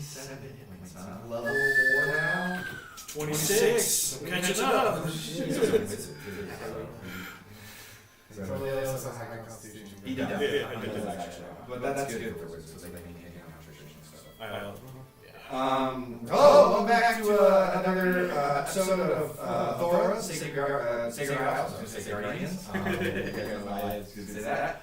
27 hit points. Level 4 now. 26. I'm catching up. He does. Yeah, I did actually. But that's good for wizards, so they can hit concentration and stuff. Welcome back to another episode of Thora, Sacred Isles. I was going to say Guardians. I was going to say that.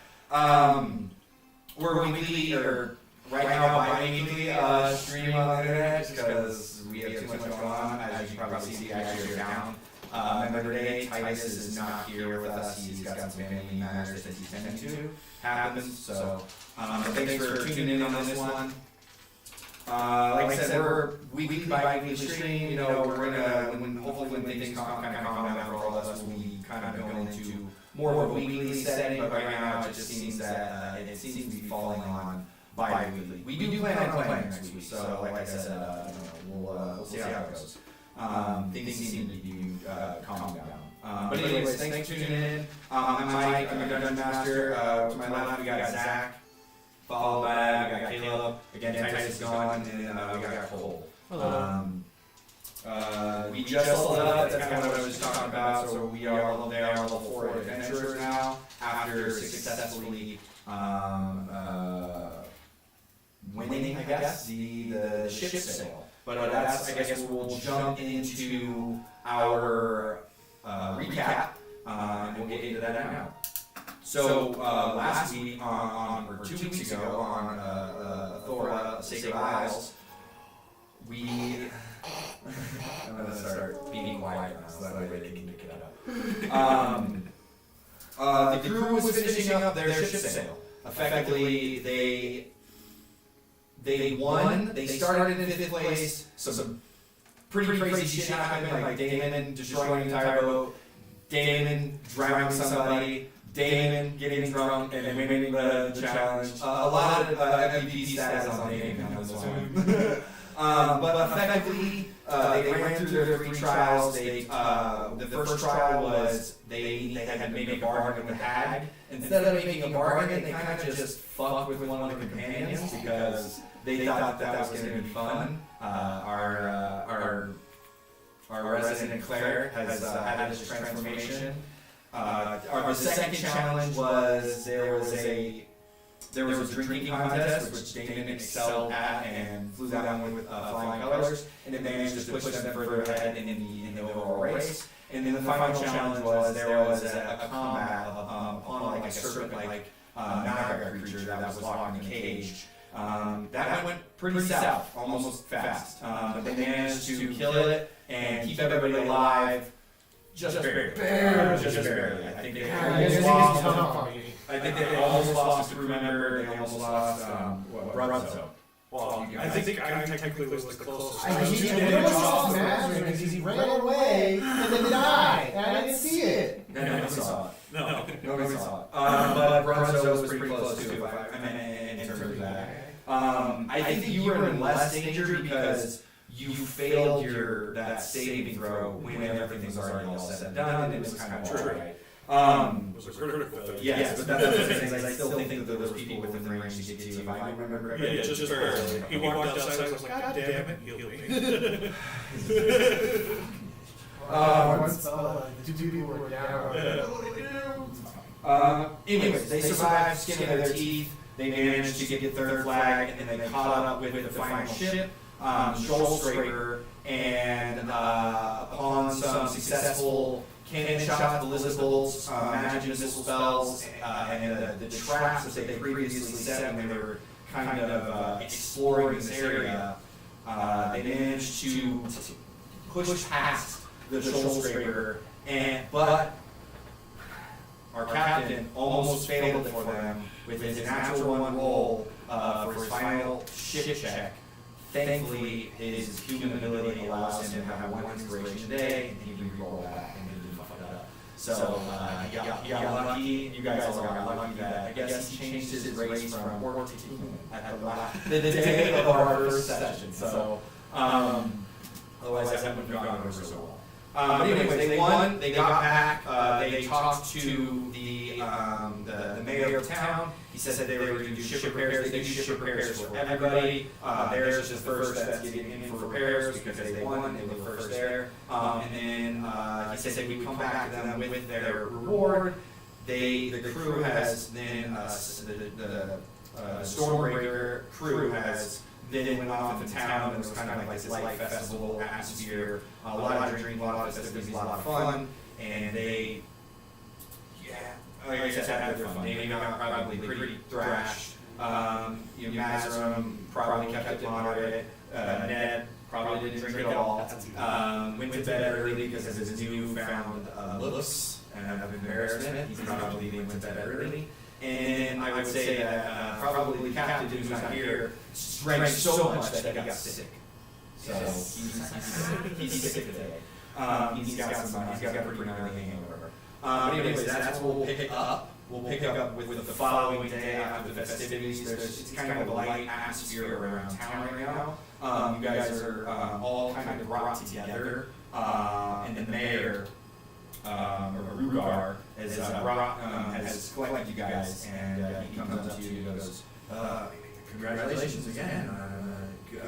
We're weekly, or right now bi-weekly stream on the internet just because we have too much going on. As you can probably see, actually are down. Member today, Titus is not here with us. He's got some family matters that he's tending to happen. So thanks for tuning in on this one. Like I said, we're weekly bi-weekly stream. You know, we're gonna hopefully when things kind of calm down for all of us, we'll be kind of going into more of a weekly setting. But right now, it just seems that it seems to be falling on bi-weekly. We do plan on playing next week. So like I said, we'll see how it goes. Things seem to be calming down. But anyways, thanks for tuning in. I'm Mike. I'm a Dungeon Master. To my left, we got Zach. Followed by, we got Caleb. Again, Titus is gone, and then we got Cole. Hello. We just leveled up. That's kind of what I was just talking about. So we are level 4 adventurers now after successfully winning, I guess, the ship sale. But that's, I guess, we'll jump into our recap, and we'll get into that now. So last week, or 2 weeks ago, on Thora, Sacred Isles, I'm going to start being quiet now, so that way they can pick it up. The crew was finishing up their ship sale. Effectively, they won. They started in 5th place. Some pretty crazy shit happened, like Damon destroying an entire boat, Damon drowning somebody, Damon getting drunk and winning the challenge. A lot of MVP status on Damon on this one. But effectively, they ran through their 3 trials. The first trial was they had to make a bargain with Hag. Instead of making a bargain, they kind of just fucked with one of the companions because they thought that was going to be fun. Our resident cleric has had his transformation. The second challenge was there was a drinking contest which Damon excelled at and flew down with flying colors, and it managed to push them further ahead in the overall race. And then the final challenge was there was a combat upon like a serpent-like Naga creature that was locked in a cage. That went pretty south, almost fast. But they managed to kill it and keep everybody alive. Just barely. I think they almost lost a crew member. They almost lost Brunzo. Well, I think I technically was the closest. He almost lost Mazrin because he ran away and then died, and I didn't see it. Nobody saw it. Nobody saw it. But Brunzo was pretty close too. In terms of that, I think you were in less danger because you failed that saving throw when everything's already all said and done, and it was kind of true. Right. It was a critical failure. Yes, but that's the thing. I still think that there was people within the range to get to you. If I remember correctly. Yeah, just barely. He walked outside. I was like, God damn it, heal me. Once the 2 people were down. Anyways, they survived, skin of their teeth. They managed to get the 3rd flag, and then they caught up with the final ship. Shoal Scraper, and upon some successful cannon shots, ballistics, magic missile spells, and the traps that they previously set when they were kind of exploring this area, they managed to push past the Shoal Scraper, but our captain almost failed it for them with his natural 1 roll for his final ship check. Thankfully, his human ability allows him to have 1 inspiration a day, and he can re-roll that and didn't fuck it up. So he got lucky. You guys all got lucky that I guess he changed his race from orc to human at the day of our first session. So otherwise, that wouldn't have gone over so But anyways, they won. They got back. They talked to the mayor of town. He said they were going to do ship repairs. They do ship repairs for everybody. Theirs is the first that's getting in for repairs because they won. They were first there. And then he said we come back to them with their reward. The crew has then the Stormbreaker crew has then went off in town, and it was kind of like this light festival atmosphere, a lot of drinking, a lot of festivities, a lot of fun, and they, like I said, had their fun. They got probably pretty thrashed. Mazarum probably kept it moderate. Ned probably didn't drink at all. Went to bed early because of his newfound looks and of embarrassment. He probably went to bed early. And I would say that probably Captain, who's not here, drank so much that he got sick. So he's sick today. He's got a pretty gnarly hangover. But anyways, that's what we'll pick up. We'll pick up with the following day after the festivities. It's kind of a light atmosphere around town right now. You guys are all kind of brought together, and the mayor, or Rugar, has collected you guys, and he comes up to you and goes, congratulations again. You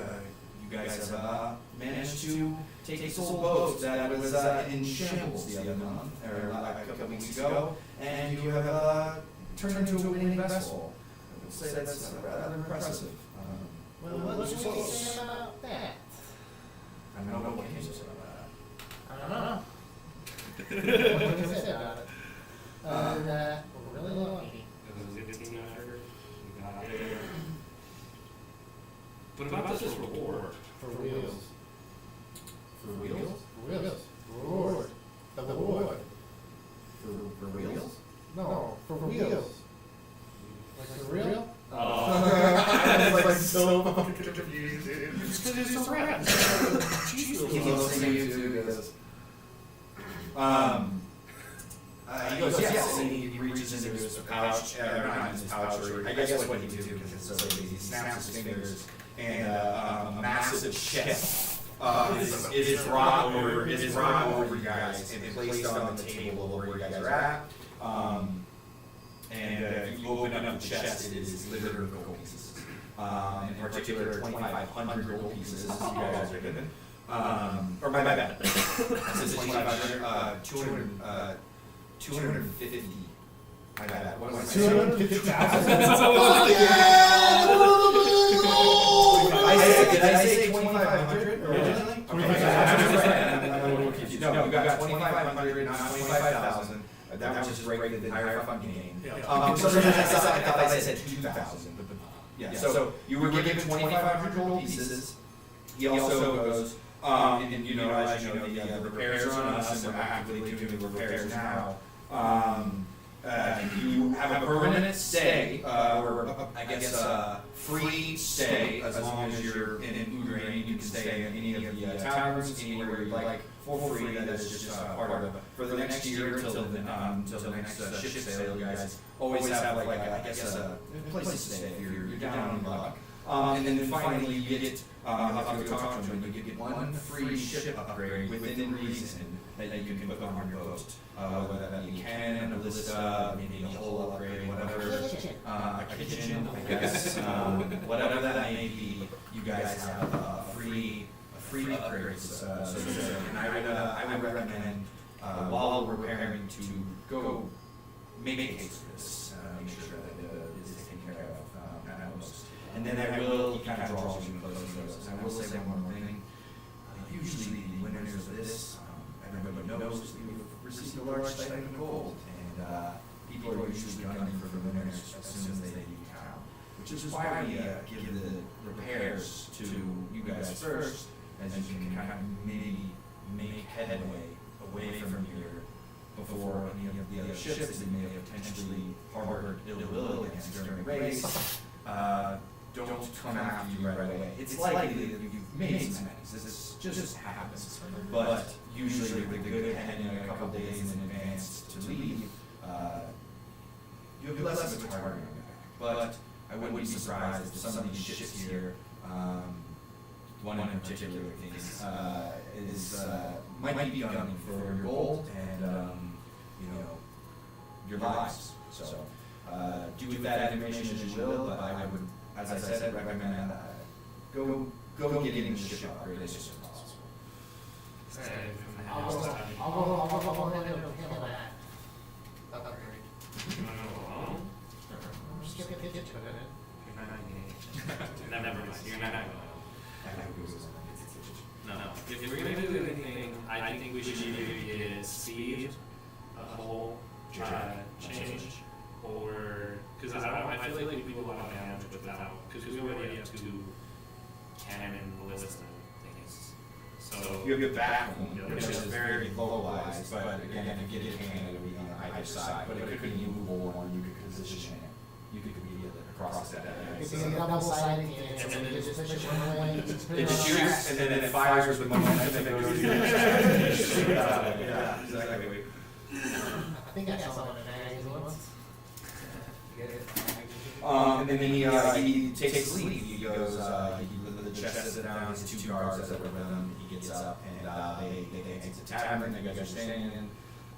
guys have managed to take a soul boat that was in shambles the other month, or a couple weeks ago, and you have turned into a winning vessel. I would say that's rather impressive. Well, what can you say about that? I don't know what can you say about that. I don't know. What can you say about it? We're really lucky. But about this reward. For wheels. For wheels? For wheels. Reward. The reward. For wheels? No, for wheels. Like for real? Oh. I was like so confused. It's because it's a rat. He looks at you too, he goes, he goes, yes, and he reaches into his pouch, or not in his pouch, or I guess what he do, because it's so lazy, he snaps his fingers, and a massive chest is brought over you guys, and placed on the table where you guys are at, and if you open up the chest, it is littered with gold pieces, in particular 2,500 gold pieces, you guys are given. Or my bad. This is 2,500, 250. My bad. What was I saying? 250,000? Did I say 2,500 originally? 2,500. No, you got 2,500, not 25,000. That was just break the entire fucking game. For some reason I thought I said 2,000. Yeah, so you were given 2,500 gold pieces. He also goes, and as you know, the repairs are on us, and we're actively doing the repairs now. You have a permanent stay, or I guess free stay, as long as you're in Udrain. You can stay in any of the taverns, anywhere you like, for free. That is just part of it. For the next year, until the next ship sale, you guys always have a place to stay if you're down on luck. And then finally you get, I'll have to go talk to him, but you get one free ship upgrade within reason that you can put on your boat. Whether that be a cannon, a ballista, maybe a hull upgrade, whatever. A kitchen, I guess. Whatever that may be, you guys have free upgrades. And I would recommend, while we're preparing to go make haste for this, make sure that it is taken care of at most. And then I will, he kind of draws you close and goes, and I will say one more thing. Usually the winners of this, everybody knows that you've received a large stipend of gold, and people are usually gunning for the winners as soon as they leave town. Which is why we give the repairs to you guys first, as you can kind of maybe make headway away from here before any of the other ships that you may have potentially harbored ill will against during the race. Don't come after you right away. It's likely that you've made some enemies. This just happens. But usually with the good heading a couple days in advance to leave, you'll be less of a target on your back. But I wouldn't be surprised if some of these ships here one in particular things is might be gunning for your gold and you know, your lives. So do with that information as you will, but I would, as I said, recommend go get in the ship upgrade as soon as possible. I'll go ahead and handle that. Upgrade. Just get it. Never mind. You're not going. No. If we're gonna do anything, I think we should either get speed, a whole change, or because I feel like we do a lot of damage without, because we already have two cannon ballista things. So You have your back one, which is very localized, but again, if you get it cannon, it would be on either side, but it could be a movable one, you could position it. You could immediately cross that area. It's a double-sided cannon, so you just push it one way, you just put It it on the shoots and then it fires with momentum and goes to the other side. Yeah, exactly. I think I saw one in magazine once. Get it? And then he takes the lead. He goes, the chest sits down, his two guards that are with him, he gets up, and they exit the tavern, you guys are standing in,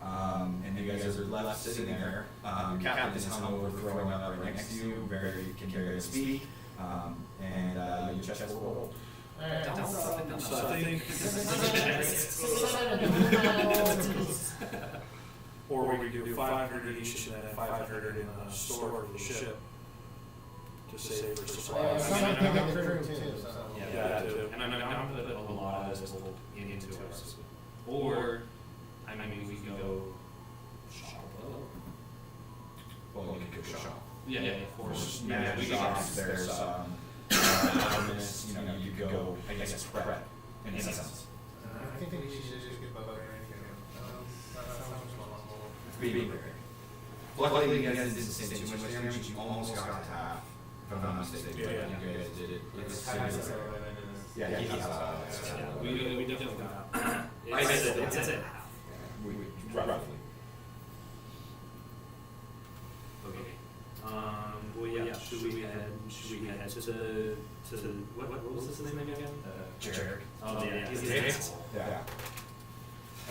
and you guys are left sitting there. Your captain is hung over, throwing up right next to you, very can carry speak, and your chest full of gold. Alright, So I think, or we could do 500 each and then 500 in a store for the ship to save for supplies. Someone can get through too, so. Yeah, that too. And I'm not put a lot of this gold into us. Or, I mean, we can go shop low. Well, you could go shop. Yeah, of course. Yeah, we shops, can. there's, alchemists, you know, you could go, I guess, prep, in a sense. I think we should just get both, right? Big. Luckily, you guys didn't say too much damage, you almost got to half, if I'm not mistaken, but Yeah. you guys did it. It's yeah, he has We definitely got. I said It's at half. roughly. Okay. Well, yeah. Should we head to what was his name again? Jarek. Oh yeah. He's Yeah. an asshole. Yeah.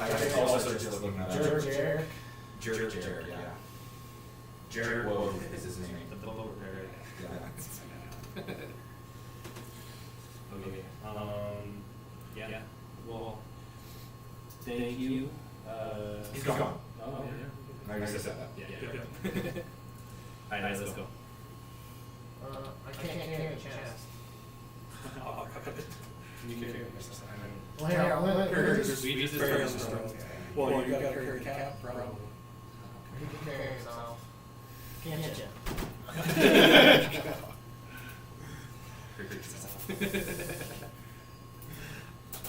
I also just looking at Jared. Jared, yeah. Jared Woe is his name. The blower there. Yeah. Okay. Yeah. Well, thank you. He's gone. Oh yeah. I guess I said that. Yeah. All right, let's go. I can't carry a chest. Can you carry this? Well, here, I'll let Curtis. We just Fairly strong. Well, you gotta carry cap, probably. He can carry himself. Can't hit you.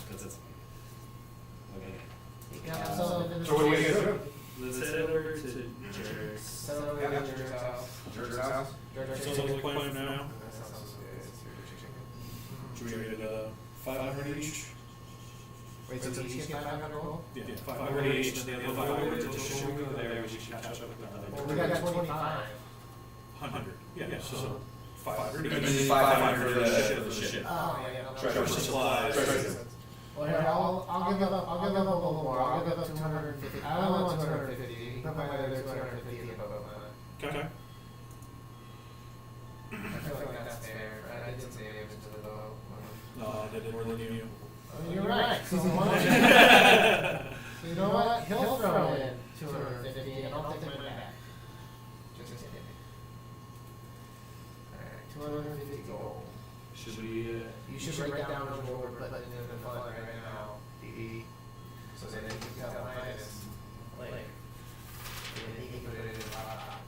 That's it. Okay. Yeah, so into the So what do we do? Let's head over to Jared's. So we got Jared's house. Jared's house? So like plan now, should we get 500 each? Wait, so each get 500 gold? Yeah, 500 each, and then the 500 to the ship. Should we go there? We should catch up with the Well, other. we got 25. 100, yeah, so 500 And each. then 500 for the ship. Oh, yeah, no. Treasure supplies. Well, here, I'll give up a little more. I'll give up 250. I only want 250. You can put my other 250 in the boat. Okay. I feel like that's fair. I didn't say it to the boat. No, I did more than you. Oh, you're right. So you know what? He'll throw in 250 and I'll take mine back. Just kidding. Alright, 250 gold. Should we? You should write down what we're putting in the fund right now. DE. So that you can tell minus later. And he can put it in the laptop.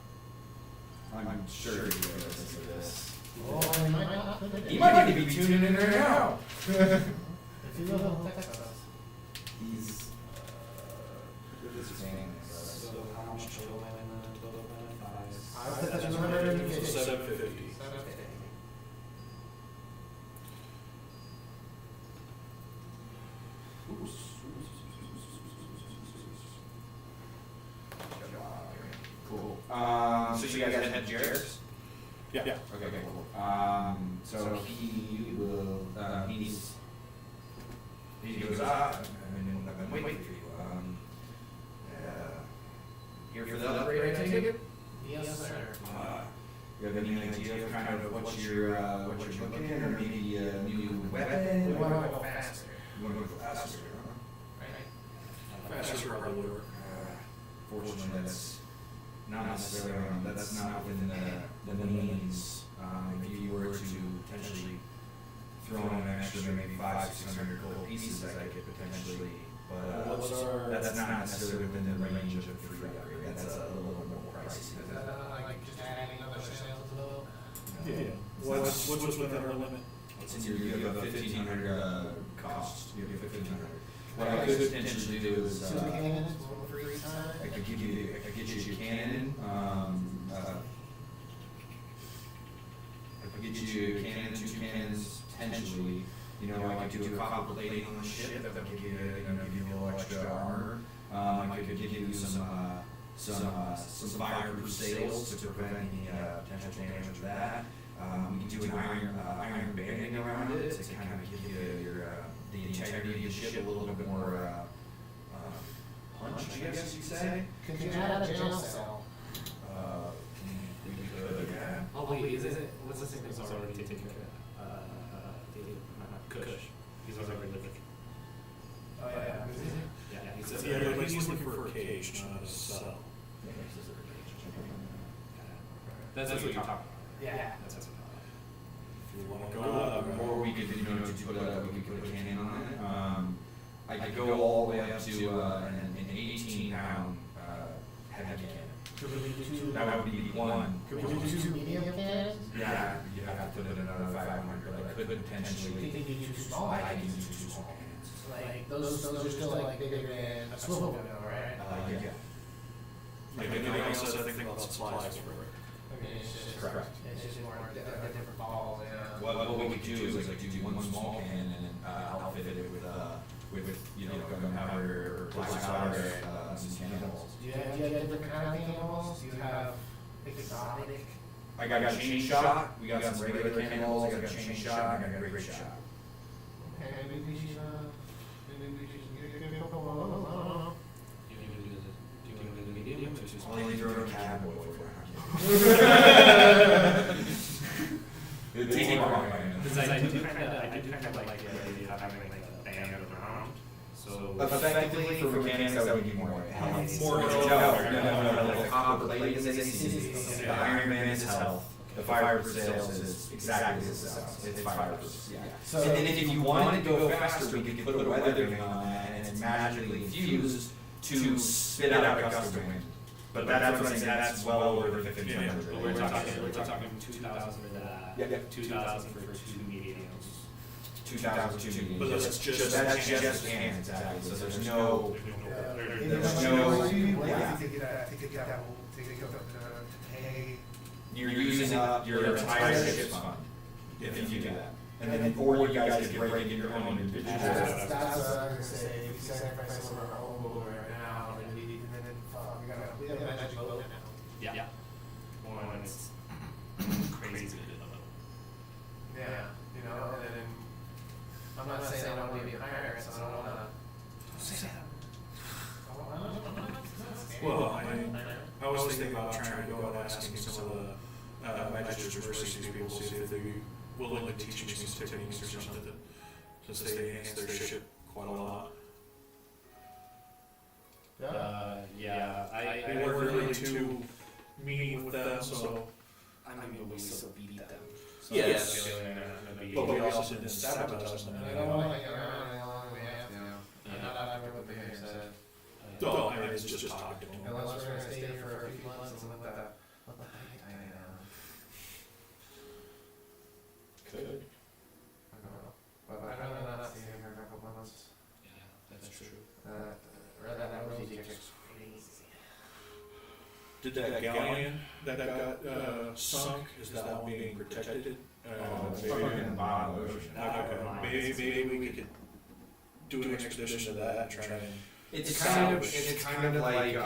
I'm sure he knows this for this. Oh, he might not put it in. He might be tuning in right now. If you will, he'll text us. He's with his family. So how much total am I in the total? I would put 250. 750. 750. Cool. So you guys had Jared's? Yeah. Okay, cool. So he will, he's He goes, I've been waiting for you. Here for the upgrade, I take it? Yes, sir. You have any idea of kind of what you're looking at, or maybe a new weapon? We want to go faster, You want to go faster, huh? right? Faster probably would work. Fortunately, that's not necessarily, that's not within the means. If you were to potentially throw in an extra maybe 500-600 gold pieces, I could potentially, but What's our- that's not necessarily within the range of a free upgrade. That's a little bit more pricey. Like just adding another sales as well? Yeah. What's within our limit? You have a 1,500 cost. You have 1,500. What I could potentially do is, Two cannons, one for each time? I could get you a cannon, I could get you a cannon, 2 cannons, potentially. You know, I could do a copper plating on the ship that would give you a little extra armor. I could give you some fireproof sails to prevent any potential damage of that. We can do an iron banding around it to kind of give you the integrity of the ship a little bit more punch, I guess you could say. Could you add a jail cell? We could, yeah. Oh wait, is it? What's this thing that's already taken care of? Kush. He's already living. Oh, yeah. Yeah, he's Yeah, but he's looking for a cage, not a cell. That's what you're talking about. Yeah. That's what you're talking If you want to go up, Or we could, we could put a cannon on it. I could go all the way up to an 18-pound heavy cannon. Could we do two? That would be one. Could we do two medium cannons? Yeah, you have to put in another 500. I could Do you potentially. think you do two small I can cannons? use 2 small cannons. Like, those are still like bigger than a swivel gun, right? Yeah. Maybe also have to think about supplies for it. I mean, it's just, Correct. it's just more different balls, yeah. What we could do is like do one small cannon and outfit it with you know gunpowder or black powder and some cannonballs. Do you have different kind of cannonballs? Do you have exotic? I got chain shot. We got some regular cannonballs. I got chain shot. And I got great shot. Okay, maybe we should, get a couple of those, I don't know. Do you want to do the medium or too small? Only throw a cowboy for it. Take it wrong. Because I do kind of like the idea of having like a band around. So Effectively, for mechanics, that would be more. More No. The copper plate is AC. The Iron Man is health. The fireproof sails is exactly the same. It's fireproof. Yeah. So- And then if you wanted to go faster, we could put a weather vane on that, and it's magically infused to spit out a gust of wind. But that's what I'm saying. That's well over 1,500. but we're talking 2,000 for that. Yeah. 2,000 for 2 mediums. 2,002. But that's just cannons, exactly. So there's no. There's no- yeah. To pay. You're using up your entire ship's fund if you do that. And then, or you guys could break into your own individual. That's what I was gonna say, if we sacrifice some of our own gold right now, then we got a magic boat now. Yeah. One is crazy good level. Yeah, you know, and then, I'm not saying I don't wanna be a pirate, so I don't wanna. Say that. Well, I was thinking about trying to go and asking some of the Magister's Mercies people, see if they'd be willing to teach me some techniques or something, since they enhance their ship quite a lot. Yeah, They weren't really too mean with them, so. I mean, we still beat them. So Yes. I feel like they're not gonna be- But we also didn't sabotage them. And I don't wanna hang around any longer than we have to. I'm not after what the guy said. No, I mean, it's just talking to them. Unless we're gonna stay here for a few months and let the height die down. Could. I don't know. But I'd rather not stay here for a couple months. Yeah, that's true. That would be just crazy. Did that galleon that got sunk, is that one being protected? It's stuck in the bottom of the ocean. Okay, maybe we could do an expedition to that and try and. It's kind of like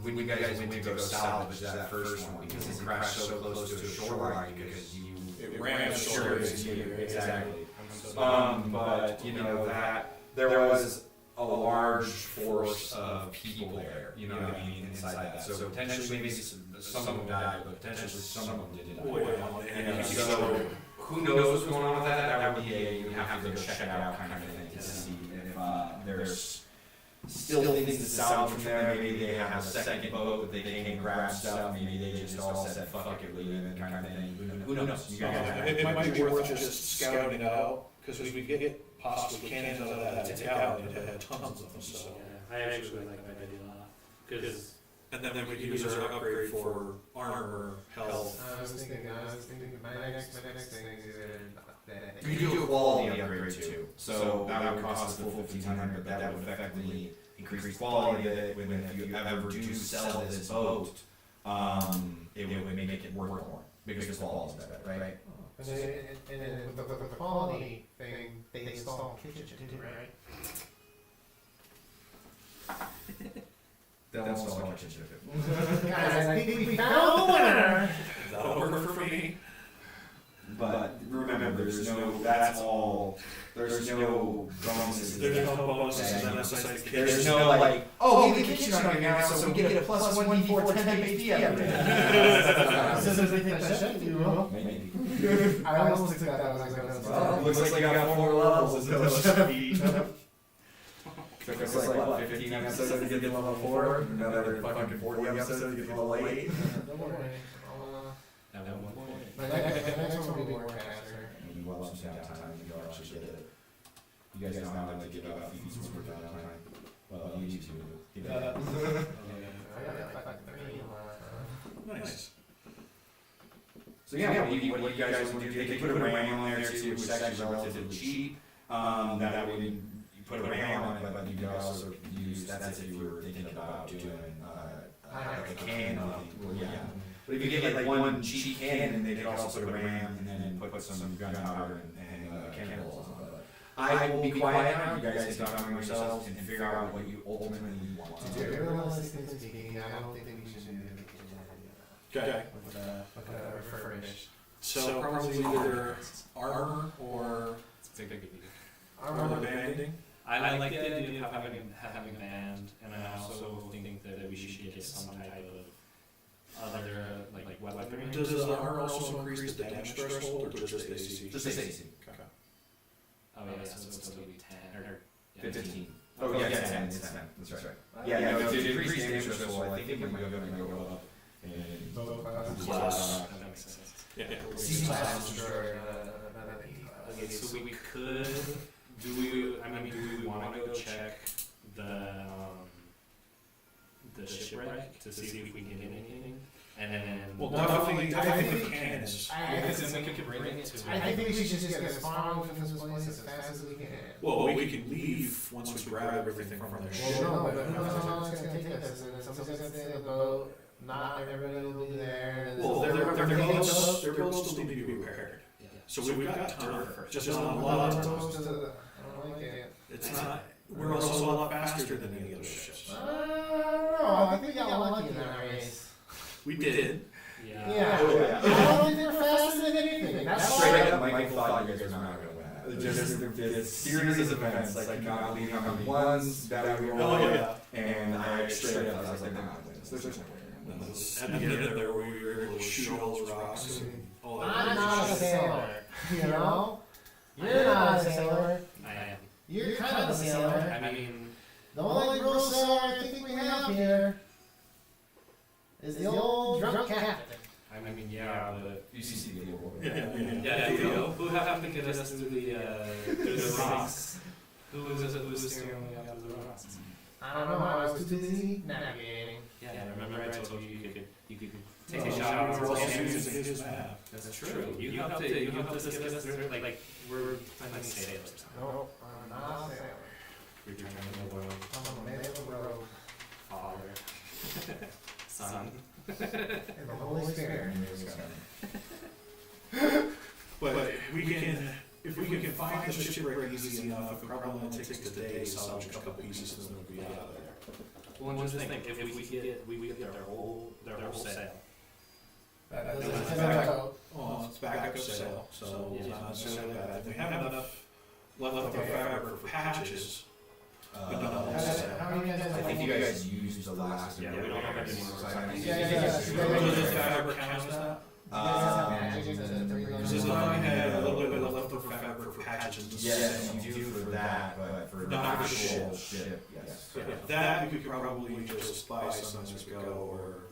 when you guys went to go salvage that first one because it crashed so close to a shoreline because you It ran sure short. exactly. But you know that there was a large force of people there. You know what I mean, inside that. So potentially maybe some of them died, but potentially some of them didn't die. And so who knows what's going on with that? That would be you have to go check it out kind of thing to see if there's still things to salvage from there. Maybe they have a second boat that they can grab stuff. Maybe they just all said fuck it, leave it, kind of thing. Who knows? You guys It might be worth just scouting it out, because we could get possibly cannons out of that gallon, it had tons of them, so. Yeah, I actually like that idea a lot. Because And then we could use our upgrade for armor, health. I was thinking, my next thing is either that. you do a quality upgrade too. So that would cost the full 1,500, but that would effectively increase quality of it. When if you ever do sell this boat, it would make it worth more because the quality is better, right? And then with the quality thing, they install a kitchen too, right? They'll install a kitchen too. Guys, I think we found the winner! That'll work for me. But remember, there's no bonuses. There's no bonuses, and then that's like the kitchen. There's no like, oh, we get a kitchen on here now, so we get a plus 1d4 10 HP every Maybe. I almost took that as Well, it looks like you got 4 levels until Took us like, what, 15 episodes to get to level 4? Another fucking 40 episodes to get to level 8? Don't worry. at one point. My next one will be more faster. You will have some downtime, you don't actually get it. You guys know how to give out feeds for downtime. Well, you two do. Give it up. I got like 3 last Nice. So yeah, what you guys want to do, they could put a RAM on there too, which is actually relatively cheap. That way you put a RAM on it, but you could also use, that's if you were thinking about doing like a cannon. Well, yeah. But if you get like one cheap cannon, they could also put a RAM and then put some gunpowder and cannonballs on it. I will be quiet now, you guys can talk among yourselves and figure out what you ultimately want to do. Realistically speaking, I don't think we should do the kitchen Okay. with a refurbished. So probably either armor or armor banding. I like the idea of having a band, and I also think that we should get some type of other like weaponry. Does the armor also increase the damage threshold, or just the AC? Just AC. Okay. Oh yeah, so it's gonna be 10 or 15. Oh yeah, 10. It's 10. That's right. Yeah, no, to increase damage threshold, I think we're going to go up. And plus. That makes sense. Yeah. C-class destroyer, Okay, so we could. Do we want to go check the shipwreck to see if we can get anything? And then Well, definitely the cannons. then we could bring it to. I think we should just get as far away from this place as fast as we can. Well, we can leave once we grab everything from their ship. Well, no, but who knows how long it's gonna take us, and then somebody's gonna stay in the boat, not everybody will be there, and then. Well, their boats still need to be repaired. Yeah. So we've got time, just not a Well, lot I'm of opposed time. to the- I don't like it. It's not, we're also a lot faster than any other ships. I don't know, I think we got lucky in that race. We did. Yeah. Oh, yeah. I don't think they're faster than anything, that's straight why. up, Michael thought you guys were not going to win that. Just the series of events, like not believing how many ones that we were Oh, on. yeah. And I straight up, I was like, they're not going to win this. There's no way. At the end there, we were able to shoot all those rocks and all that. I'm not a sailor, you know? You're not a sailor, I am. you're kind of a sailor. I mean, The only real sailor I think we have here is the old drunk captain. yeah, but You see the deal. yeah, who happened to get us through the rocks? Who was steering me out of the rocks? I don't know, I was too busy navigating. Yeah, remember I told you you could take a Well, shot. we're also and- using his map. That's true. You helped us get us through. Like we're playing sailors. No, I'm not a sailor. You're trying to know I'm a man of the road. father, son. And the Holy Spirit. But we can, if we can find the shipwreck easy enough, it probably only takes us a day to salvage a couple pieces and then we'll be out of there. Well, and just think, if we get their whole sail. That doesn't matter. Oh, it's backup sale, so it's not necessarily bad. If we have enough leftover fabric for patches, but not all sale. How many guys? I think you guys used the last. Yeah, we don't have any more. Does the fabric count as that? Because as long as we had a little bit of leftover fabric for patches and Yes, stuff. you do for that, but for the Not for actual ship. ship, yes. Yeah, that we could probably just buy some as we go, or,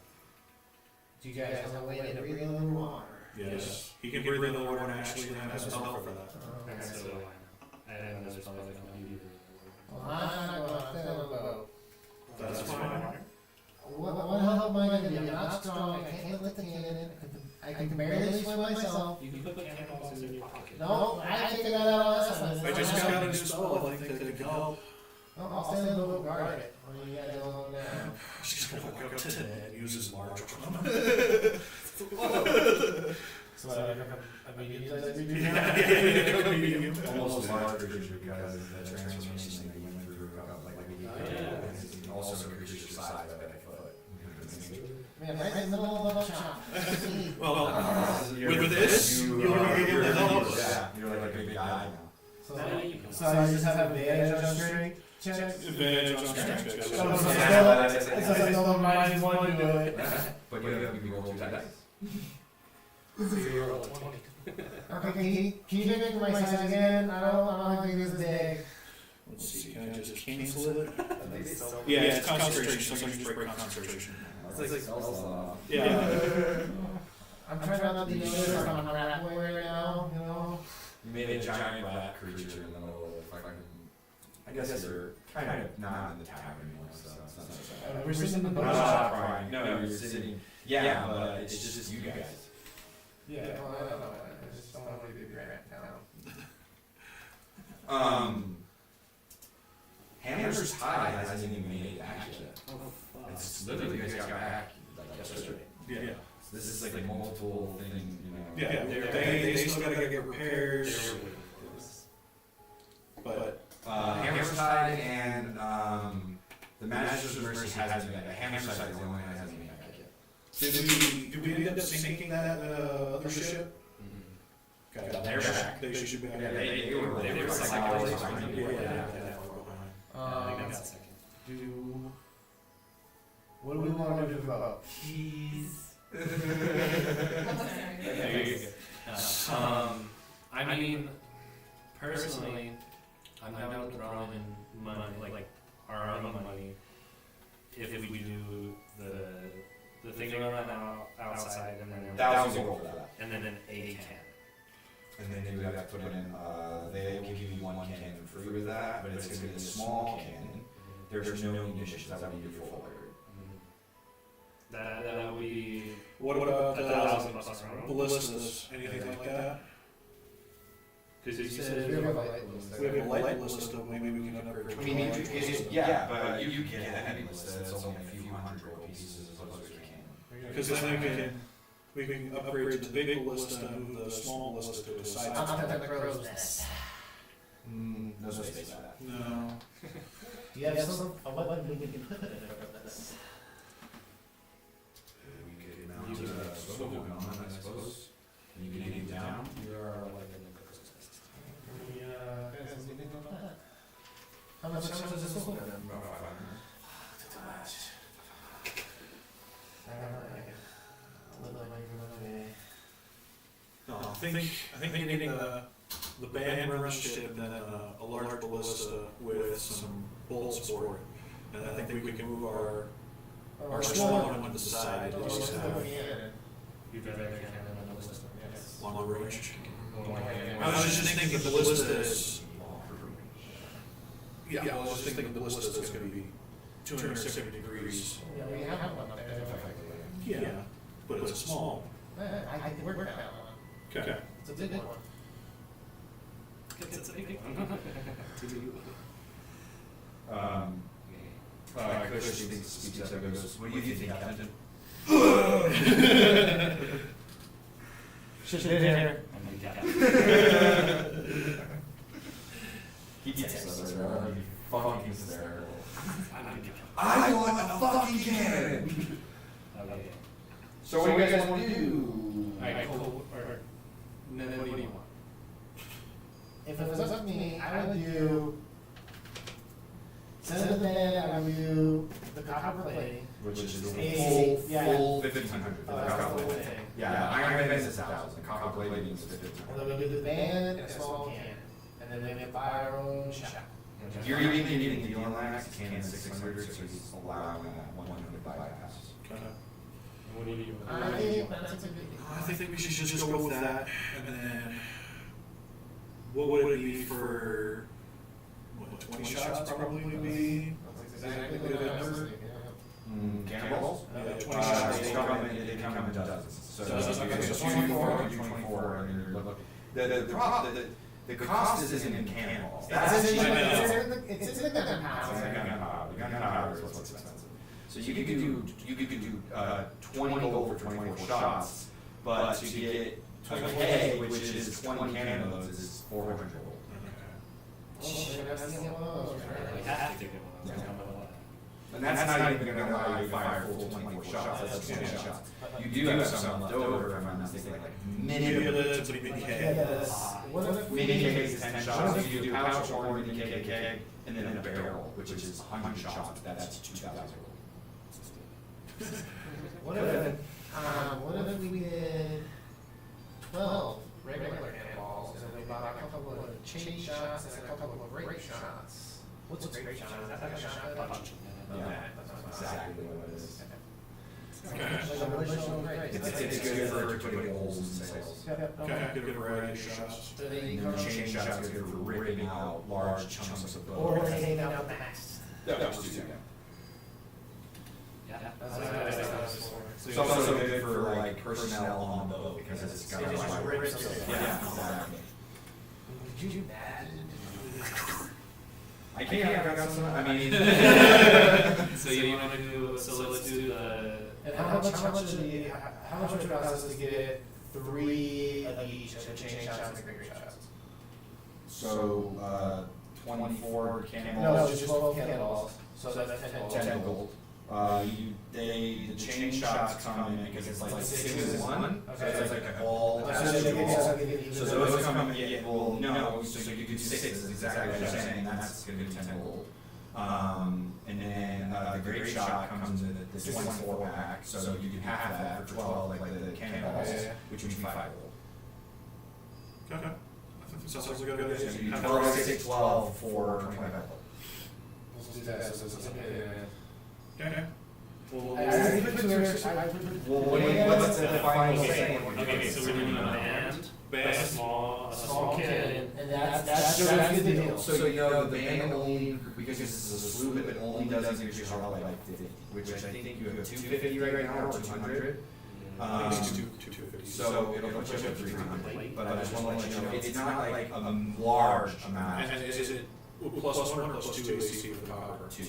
Do you guys have a way to breathe a little water? yes, he can breathe in the water naturally and has a help for that. And so, I don't know, there's probably like a computer. Well, I'm not going to fill a boat. That's fine. What help am I gonna do? I'm not strong, I can't lift the cannon, I can barely swim myself. You can put cannonballs in your pocket. No, I figured that out last time. I just got a new spell, I think, that can help. No, I'll stand in the boat, guard it. What do you gotta go on now? She's gonna walk up to Ned, use his large arm. So I mean, you guys do Yeah. Almost as large creatures because the transformation that you went through, like we did, and also increases your size by a foot. Man, right in the middle of the shop. Well, with this, you'll be able to help us. Yeah, you're like a big guy now. So I just have advantage on strength checks? Advantage on strength checks. So still minus one to it. But you have to roll 2 dice. Okay, can you make my size again? I don't think this big. Let's see, can I just cancel it? Yeah, it's concentration, so I just break concentration. Yeah. I'm trying not to use it on a rat boy right now, you know? You made a giant rat creature in the middle of the fucking. I guess you're kind of not in the tavern anymore, so it's not so bad. We're sitting in the No, boat not shop. crying. No, you're sitting. Yeah, but it's just you guys. Yeah, well, I don't know, I just don't want to be rat now. Hammer's High hasn't even made it back yet. It's literally you guys got back like yesterday. Yeah. So this is like a multiple thing, you know. Yeah, they still gotta get repairs, but, Hammer's High and the Magistr's Mercy hasn't been back. Hammer's High is the only one that hasn't been back yet. did we end up sinking that, other ship? Okay, They're back. They should be back. Yeah, they were like hours behind. Yeah. What do we want to do about? I mean, personally, I'm down to throw in money, like our own money, if we do the thing going on outside, and then 1,000 gold for that. and then an A10. And then you have to put in, they will give you 1 cannon free with that, but it's gonna be a small cannon. There's no munitions, that would be your full order. That would be What about, 1,000 plus our own. ballistas, anything like that? Because you We said have a light list. We have a light ballista, maybe we can upgrade. I mean, yeah, but you can get any list, it's only a few hundred gold pieces as opposed to a cannon. Because then we can upgrade the big ballista and move the small ballista to a side. I'm not the crow's nest. No space for that. No. Do you have some, a weapon we can put in a crow's nest? We could mount a swivel gun on it, I suppose. And you can aim down. How much is this one? About 500. No, I think getting the band run ship and then a large ballista with some bolts for it. And I think we can move our smaller one to the side. At least have you'd rather have a cannon on the list. longer range. Or- I was just thinking the ballista is. Yeah, I was just thinking the ballista is going to be 270 degrees. Yeah, we have one up there. Yeah, but it's small. I can work that one. Okay. It's a big one. It's a big one. Kush speaks up and goes, what do you think, Captain? Shit here. He gets us, bro. Fucking hysterical. I I want a fucking cannon! Okay. So what do you guys want to do? Alright, cool. if it was up to me, I would do, instead of the bed, I would do the copper plating. Which is the AC, full, yeah. full 1500. Oh, that's the whole thing. Yeah, Iron Man is 1,000, copper plating is 1500. And then we do the band and a small can, and then we buy our own shop. You're even getting the Orlax can is 600, so he's allowing that 100 bypass. Okay. What do you? I think that's a good deal. I think we should just go with that, and then what would it be for, what, 20 shots probably be? That's exactly what I was thinking. Cannonballs? Yeah, 20 They shots. come in dozens. So Dozens, okay, so 24, you do 24, and you're looking. The cost isn't in cannonballs. That's It's in cheap. it's in the gunpowder. It's in gunpowder. Gunpowder is what's expensive. So you could do 20 gold for 24 shots, but to get 20 keg, which is 20 cannon loads, is 400 gold. Oh, we're gonna have to get one of those, We right? have to get one. Yeah. Come on. And that's not even gonna allow you to fire full 24 shots, that's 20 shots. You do have some left over, if I'm not mistaken, like Maybe minimum. it's a big Yeah, keg. what if Mini keg is 10 shots, you do pouch or mini keg, and then a barrel, which is 100 shots, that's 2,000 gold. what if we did 12 regular cannonballs, and then we bought a couple of chain shots and a couple of grape shots? What's a grape shot? Is that like a shotgun? Yeah, That's what I'm exactly what it is. Okay. Like a bushel of grapes. It's good for putting holes in sails. Okay, good variety of shots. So they And come, then chain shots are good for ripping out large chunks of or boat. they take out the mast. That was too, Yeah. That's what I was for. It's also good for like personnel on the boat because it's got It just like. rips them. Yeah, exactly. Would you mad? I can't, I got some, I mean. So you wanna do, so let's do the. And how much would it cost us to get 3 of each of the chain shots and grape shots? So, 24 No, cannonballs. just 12 cannonballs, so that's 10 gold. The chain shots come in because it's like 6 in 1, so it's like a ball attached to a ball. So those come in, yeah, well, no, so you could do 6, is exactly what you're saying, and that's gonna be 10 gold. And then, the grape shot comes in this 24 pack, so you can have that for 12, like the cannonballs, which would be 5 gold. Okay. I think that sounds like a good So idea. you do 12, 6, 12 for 25 gold. Let's do that, so it's Okay. Well, I put 2 extra, I put. Well, what's the final say? Okay, so we're doing a band, a small cannon. And that's the deal. So you know, the band only, because this is a sloop, it only does increase your heart like 50, which I think you have 250 right now, or 200. It's 250. So it'll put you up to 300, but I just wanna let you know, it's not like a large amount. And is it plus 1 or plus 2 AC for the copper? 2.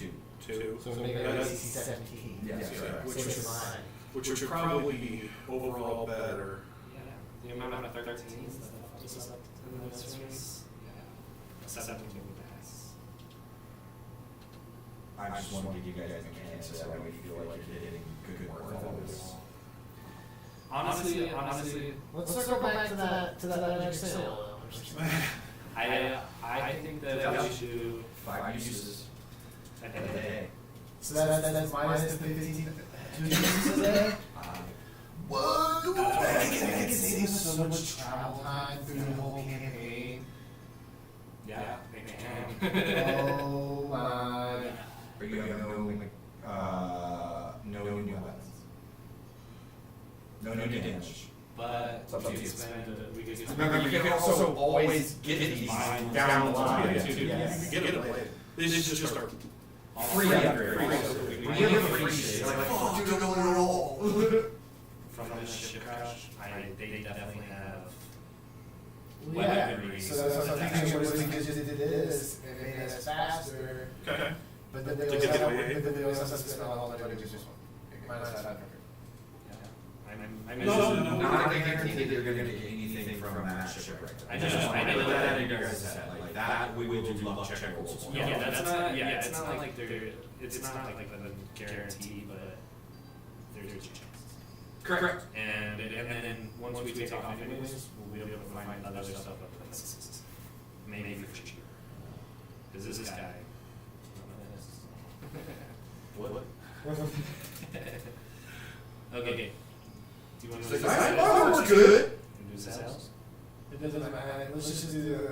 2. So make it That's- AC 17. Yes, Yeah, correct. which Which is is mine. which would probably be overall better. The amount of 13s that this is up in this race. Yeah. 17 would pass. I just wanna give you guys mechanics so that way you feel like you're getting good work on all this. Honestly, Let's circle back to that magic sail. I think that we should do 5 uses a a day. So that's minus the 15, 2 uses a day? Whoa! I can save us so much travel time through the whole campaign. Yeah, they can. Oh my. Or you have no new weapons. No new damage. But It's up to you. we could Remember, you can also always get these down the line. Yeah, you Yes. can get it later. This is just our Free upgrade. When you have free shit, it's like, fuck, you don't know it at all. from this ship crash. They definitely have. Yeah, so that's what I'm thinking, was we just did this, and it made us faster, Okay. but then they To always get have, away. but then they always have to spend all the money to just minus 500. I No. Not guaranteed that you're gonna get anything from that shipwreck. I know Put that in your guys' head, like that, we will do luck check rolls. Yeah, that's not. Yeah, it's not like they're. It's not like a guarantee, but there's a chance. Correct. And then once we take off anyways, we'll be able to find other stuff up. Maybe is this guy. What? Okay. Do you want to do We're good. sales? It doesn't matter, let's just do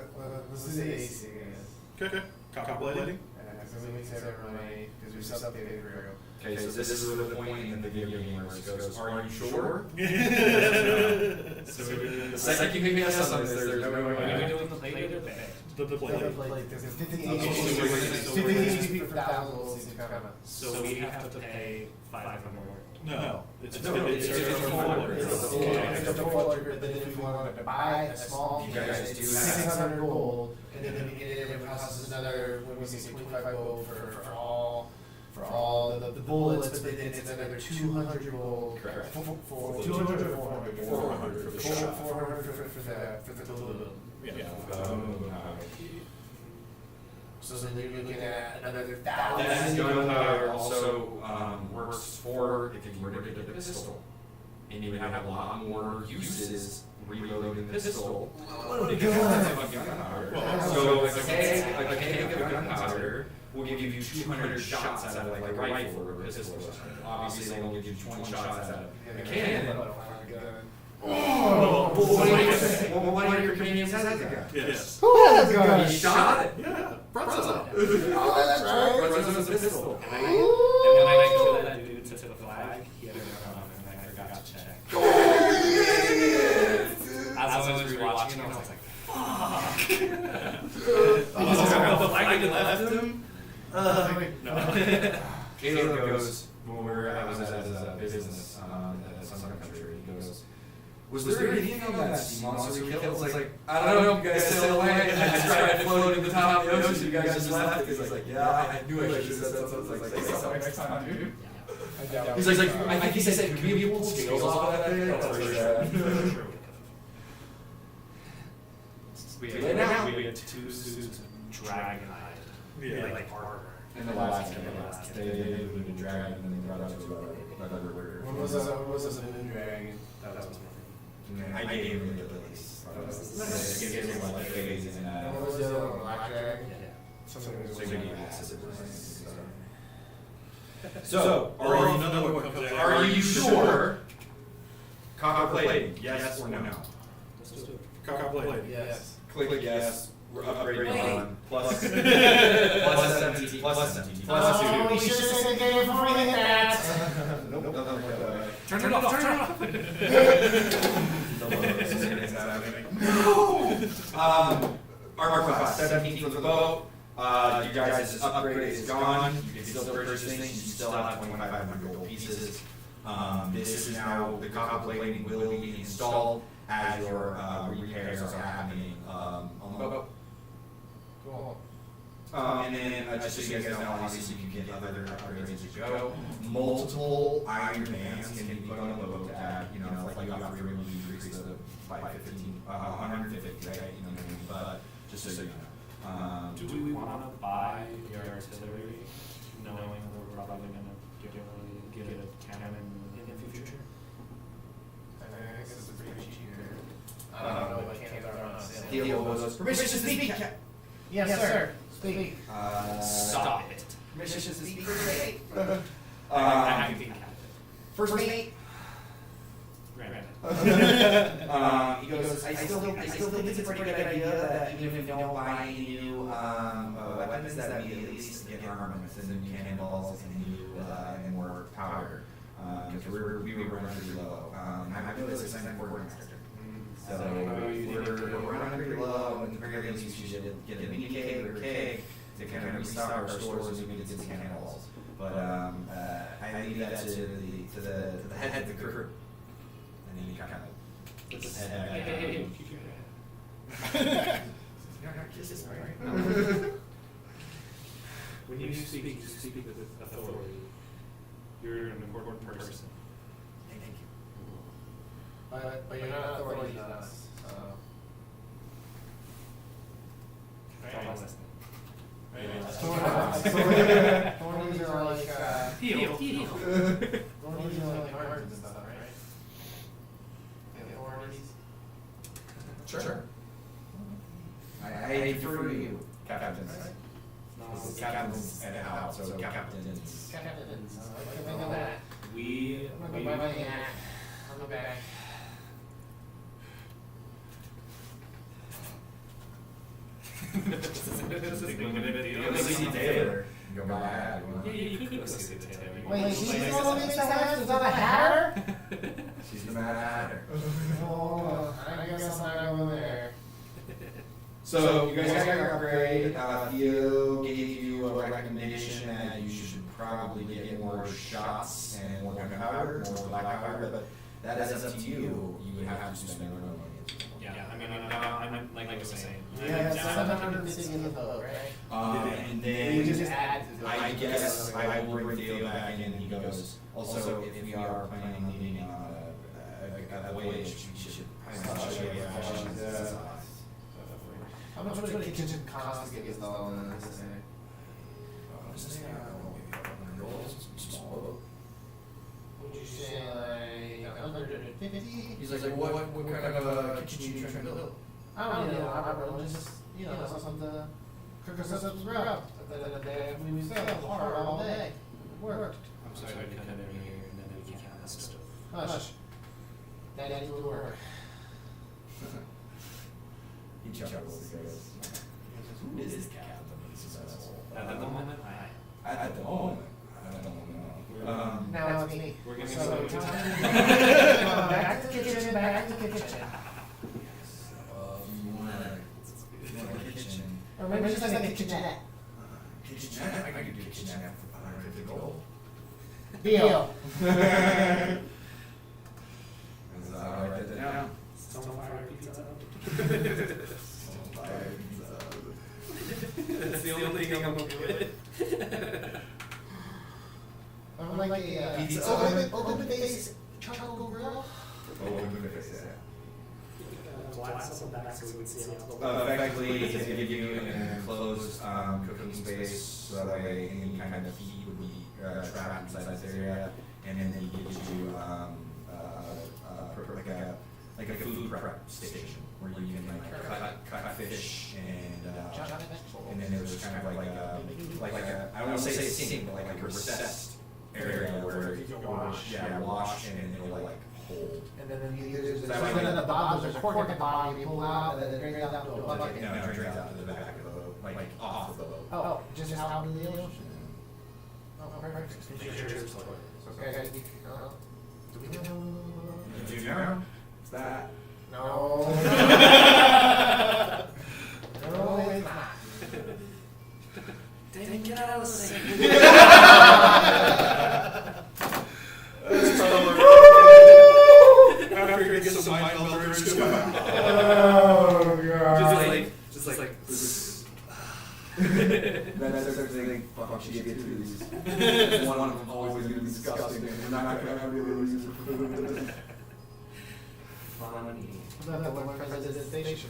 let's do the AC again. Okay. Copulating? Because it makes everybody, because we suffocated real. Okay, so this is the point in the video game where it goes, are you sure? So we're doing The second you guess something, there's no Are we way. doing the plate or the bag? The plate. Like, there's 15 Oh, HP for 1,000 volts, it's kind of. So we have to pay 500 more. No, it's It's a full order. It's a full order, but then if we wanted to buy a small, You guys do have- 600 gold, and then it would cost us another, what was it, 25 gold for all the bullets, but then it's another 200 gold. Correct. For 200 or 400? 400 for the shot. 400 for the balloon. Yeah. So then you're looking at another That 1,000. gunpowder also works for if you were to get a pistol. And you would have a lot more uses reloading the pistol. If you have gunpowder. So a keg of gunpowder will give you 200 shots out of like a rifle or a pistol or something. Obviously, they only give you 20 shots out of a cannon. Oh, Well, one of your companions has a gun. Yes. Who has a gun? He shot it. Yeah. Brunson. Oh, that's right. Runs with a pistol. And when I killed that dude to the flag, he had a gun on him, and I forgot to check. As I was rewatching, I was like, fuck. The flag I left him? No. Caleb goes, when I was at his business at some country, he goes, was there anything on that sea monster we killed? I was like, I don't know, you guys sail away, and I just tried to float in the top of the ocean, you guys just left. He's like, yeah, I knew I should have said something. I was like, say something next time, dude. He's like, I think he said, can we pull scales off of that thing? That's pretty sad. We had two suits of dragon hide, Yeah. like armor. And the last they did the dragon, and then they brought it to another word. What was this moon dragon? That was I gave him the abilities. It gives him like phases and What was the other one, black dragon? Something was so we need acid. So, are another one comes out. Are you sure? Copper plating, yes or no? Let's just do it. Copulating. Yes. Click yes, we're upgrading on, plus 17, plus 17, Oh, plus we 2. should have said the game before we hit that. Nope, nothing like that. Turn it off, turn it off. Armor class, 17 for the bow. You guys' upgrade is gone. You can still purchase things. You still have 2,500 gold pieces. This is now, the copper plating will be installed as your repairs are happening on the boat. Cool. And then, just so you guys know, obviously you can get other upgrades as you go. Multiple iron bands can be put on the boat to add, you know, like you got free increase the by 15, 150, right? You know what I mean? But just so you know. Do we want to buy the artillery, knowing we're probably going to get a cannon in the future? I think this is pretty cheap here. I don't know what cans are on sale. Theo goes, permission to speak. Yes, sir. Speak. Stop it. Permission to speak. First mate. I think First mate. Granted. He goes, I still think it's a pretty good idea that even if you don't buy any new weapons, that we at least get armaments and new cannonballs and new and more powder. Because we were running pretty low. I know this is an important master. So we're running pretty low, and at the very least we should get a mini keg or keg to kind of restock our stores and we can get some cannonballs. But I leave that to the head of the crew. And then you kind of puts his head back down. Keep your head. You're not kissing, right? When you speak with authority. You're an important person. Thank you. But you're not authority to us, so. Don't listen. Authorities are like, Heal. authorities are like cards and stuff, right? The authorities? Sure. I defer to you, Captain. Captains and out, so captains. Captains, I know that. We I'm gonna go buy my hat. I'll go back. Go see Taylor. Go buy a hat. Yeah, you could go see the Taylor. Wait, she's the one who makes the hats? Is that a hatter? She's the Mad Hatter. Oh, I guess I'm not over there. So you guys got your upgrade. Theo gave you a recommendation that you should probably get more shots and more gunpowder, more black powder, but that is up to you. You would have to spend your own money. Yeah, I mean, I'm like I was saying. Yeah, 750 in the boat, right? And We then just add to the. I guess I will bring Theo back in, and he goes, also, if we are planning on leaving a voyage, we should probably show you how How much would a kitchen cost to get this all in this thing? Would you say like 150? He's like, what kind of a kitchen you trying to build? I don't know, I don't know, just, something to cook us up some grub. At the end of the day, we sell hard all day. It worked. I'm sorry to come in here and then we can't ask stuff. Hush. Daddy will work. He chuckles, he goes, who is this captain successful? At the moment, At the moment, I don't know. Now it's me. We're gonna So, go back to the kitchen, back to the kitchen. You want a kitchen? Or maybe just like a kitchenette. Kitchenette? I could do kitchenette for 150 gold. Deal. I'll write that down. That's the only thing I'm okay with. I'm like a Pizza. open face charcoal grill. Oh, we're gonna fix that. Glass on the back so we can see how it's Effectively, to give you an enclosed cooking space, so that way any kind of heat would be trapped inside this area, and then he gives you like a food prep station where you can cut fish and then there's kind of like a I don't want to say sink, but like a recessed area where you can wash and then it'll like hold. And then there's That way- at the bottom, there's a cork at the bottom, you pull out, and then it drains out to a bucket. No, it drains out to the back of the boat, like off the boat. Oh, just out into the ocean. Oh, perfect. Make sure it's clear. Okay, do we know? Do you know? It's that. No. No, it's not. Damon, get out of the sink. After you get some mind melters. Oh, God. Just like. That's everything. Fuck, she get through these. One of them always gonna be disgusting, and we're not gonna really use it for food. Funny. About the one president station.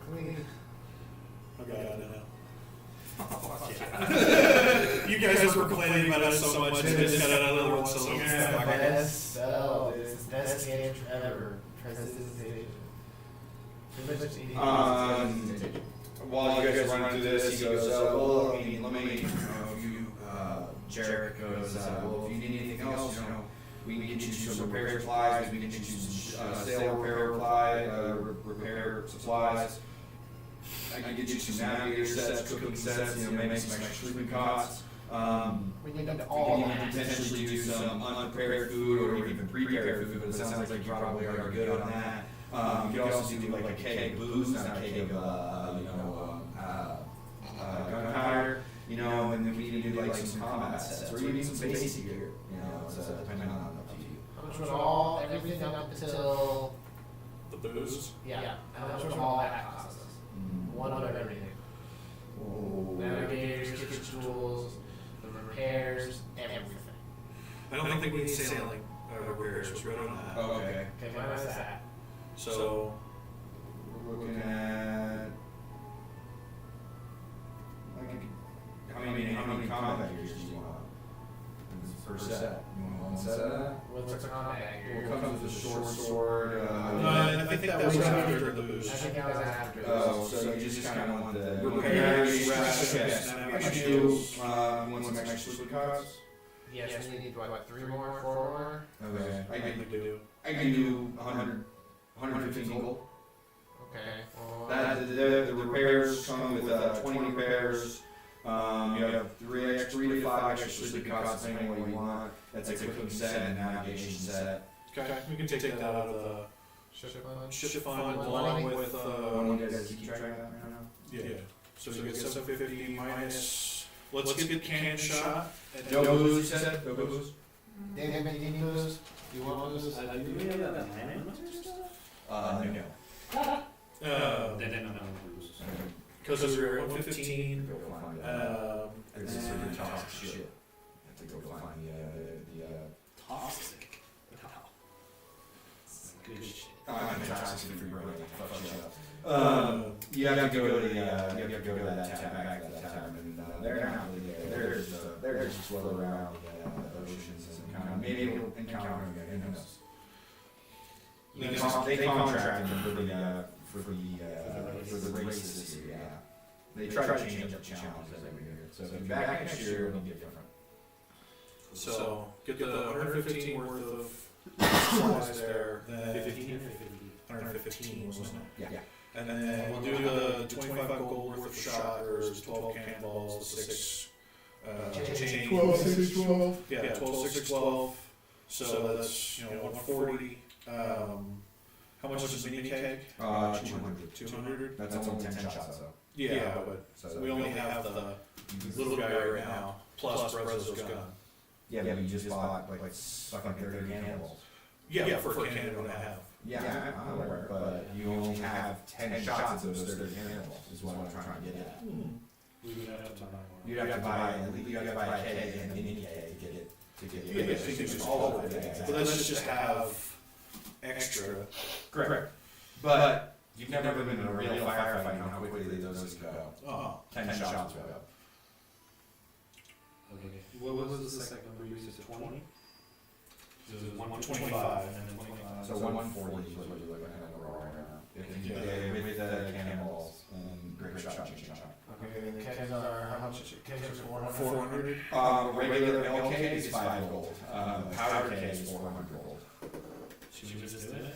Clean. Okay, I know. You guys were complaining about us so much, and just got another one, so Best sell, it's the best game ever. President station. While you guys are running through this, he goes, well, I mean, let me, Jarek goes, well, if you need anything else, we can get you some repair supplies, we can get you some sail repair supplies. I can get you some navigator sets, cooking sets, maybe some extra sleeping cots. We need to We all can match. potentially do some unprepared food or even prepared food, but it sounds like you probably are good on that. You could also do like a keg of booze, not a keg of, gunpowder, and then we can do like some combat sets, or even some basic gear, it's depending on up to you. How much would all, everything up until, the booze. yeah, how much would all that cost us? One of everything. Navigators, kitchen tools, the repairs, everything. I don't think we need sailing repairs. We're good on that. Okay. Okay, minus that. So We're looking at, how many combat gears do you want? Per set? You want one set of that? What's a combat gear? Well, it comes with a short sword, I think that was after the booze. I think that was after. Oh, so so you just kind of want the repairs, rest, yes. I can do, want some extra slip cots? Yes, we need, what, 3 more, 4 more? Okay, I can do. I can do 115 gold. Okay, well, The repairs come with 20 repairs. You have 3 to 5 extra sleeping cots depending on what you want. That's a cooking set and navigation set. Okay, we can take that out of the ship fund along with, One you guys keep track of that right now? yeah. So you get 750 minus, let's get cannon shot. And No booze, you said? No booze? Damon, do you need booze? Do you want booze? Do we have that manager stuff? No. Then no booze. Because we're at 115, Go find it. It's just and- a toxic shit. You have to go find the Toxic. Wow. Good shit. toxic free brain. Fuck shit up. You have to go to the, you have to go to that tab, back to that tab, and they're not really there. They're just floating around the oceans and kind of, maybe we'll encounter them again, who knows? They contract them for the races this year, yeah. They try to change up the challenge every year, so if you're back next year, it'll be different. so get the 115 worth of supplies there, then 15 or 50? 115 wasn't it? Yeah. And then we'll do the 25 gold worth of shotters, 12 cannonballs, 6 chain. 12, 6, 12. Yeah, 12, 6, 12. So that's, 140. How much is a mini keg? 200. 200? That's only 10 shots though. Yeah, but So we only have the little guy right now, plus Brezzo's gun. Yeah, but you just bought like fucking 30 cannonballs. Yeah, for a cannon and a half. Yeah, I'm aware, but you only have 10 shots of those 30 cannonballs, is what I'm trying to get at. We would have to buy more. You'd have to buy, you have to buy a keg and a mini keg to get it. Yeah, so you can just all of it. But let's just have extra. Correct. But you've never been in a real firefight, and how quickly those go. Oh, 10 shots will go. Okay. What was the second number you said? 20? So it was 125. and then 25. So 140 is what you're looking at overall right now. With the cannonballs and great shot, chain shot. Okay, and the kegs are, how much? Kegs are 400? 400. Regular LK is 5 gold. Powder keg is 400 gold. Should we just do it?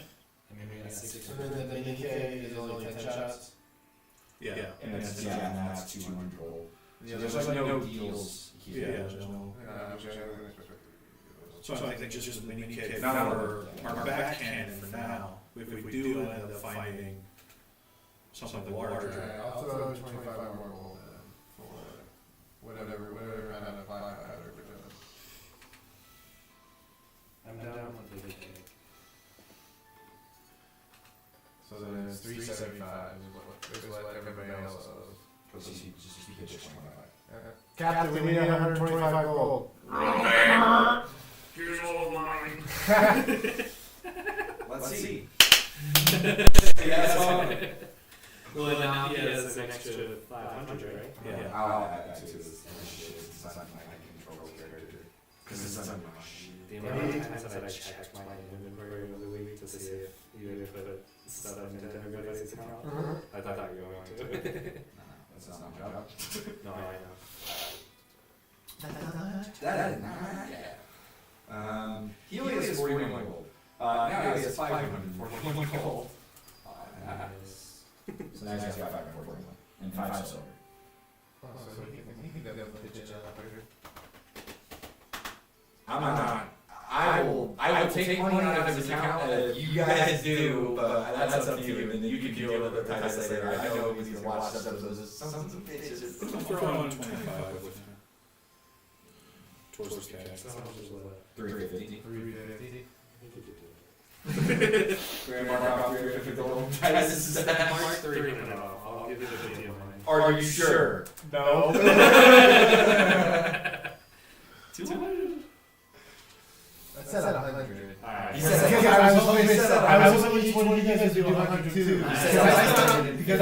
I mean, we got 6. And then the mini keg is only 10 shots? Yeah. And that's 200 gold. Yeah, There's like no deals Yeah, here. there's no. So I think just a mini keg Not for our back cannon for now. If we do end up finding something larger. I'll throw 25 more gold in for whatever kind of firefighter we're doing. I'm down with the big cake. So then it's 375 is what everybody else owes. Just get this 25. Captain, we need 125 gold. Here's all of mine. Let's see. Well, now he has an extra 500, right? Yeah. I'll add that to this initiative since I'm my control character. Because it's on my sheet. The amount of times that I checked my inventory over the week to see if you had put stuff into everybody's account, I thought you were going to. That's not my job. No, I know. That is not yet. He only has 41 gold. Now he has 541 gold. So now he's got 541 and 5 silver. Oh, so he can definitely pitch in on that later. I'm not. I will take money out of his account if you guys do, but that's up to you, and then you can deal with it later. I know he's gonna watch stuff that those sons of bitches. Throw on 25 with towards the cash. So how much is left? 350. 350. Grandma, 350 gold. Try to set that Mark mark. 300 off. I'll give you the video of mine. Are you sure? No. 200? I said 100. Alright. He said- I was hoping each one of you guys would do 100 too. I said- Because I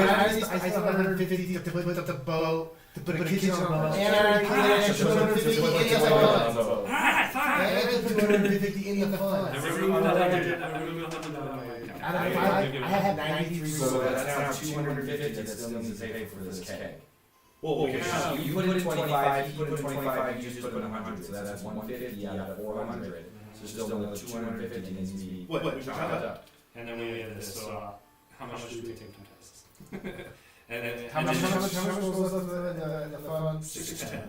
said 150 to put the boat, to put a kitchen on the boat. And I had 250 in the fund. Alright, I had 250 in the fund. I removed 100 out of my account. Out of five, I had 93. So that's now 250 that still needs to pay for this keg. Well, Because you put in 25, he put in 25, you just put in 100, so that's 150 out of 400. So still another 250 that needs to be What, we chopped got up. And then we have this, so how much do we take from taxes? And then, How much was left in the fund? 610.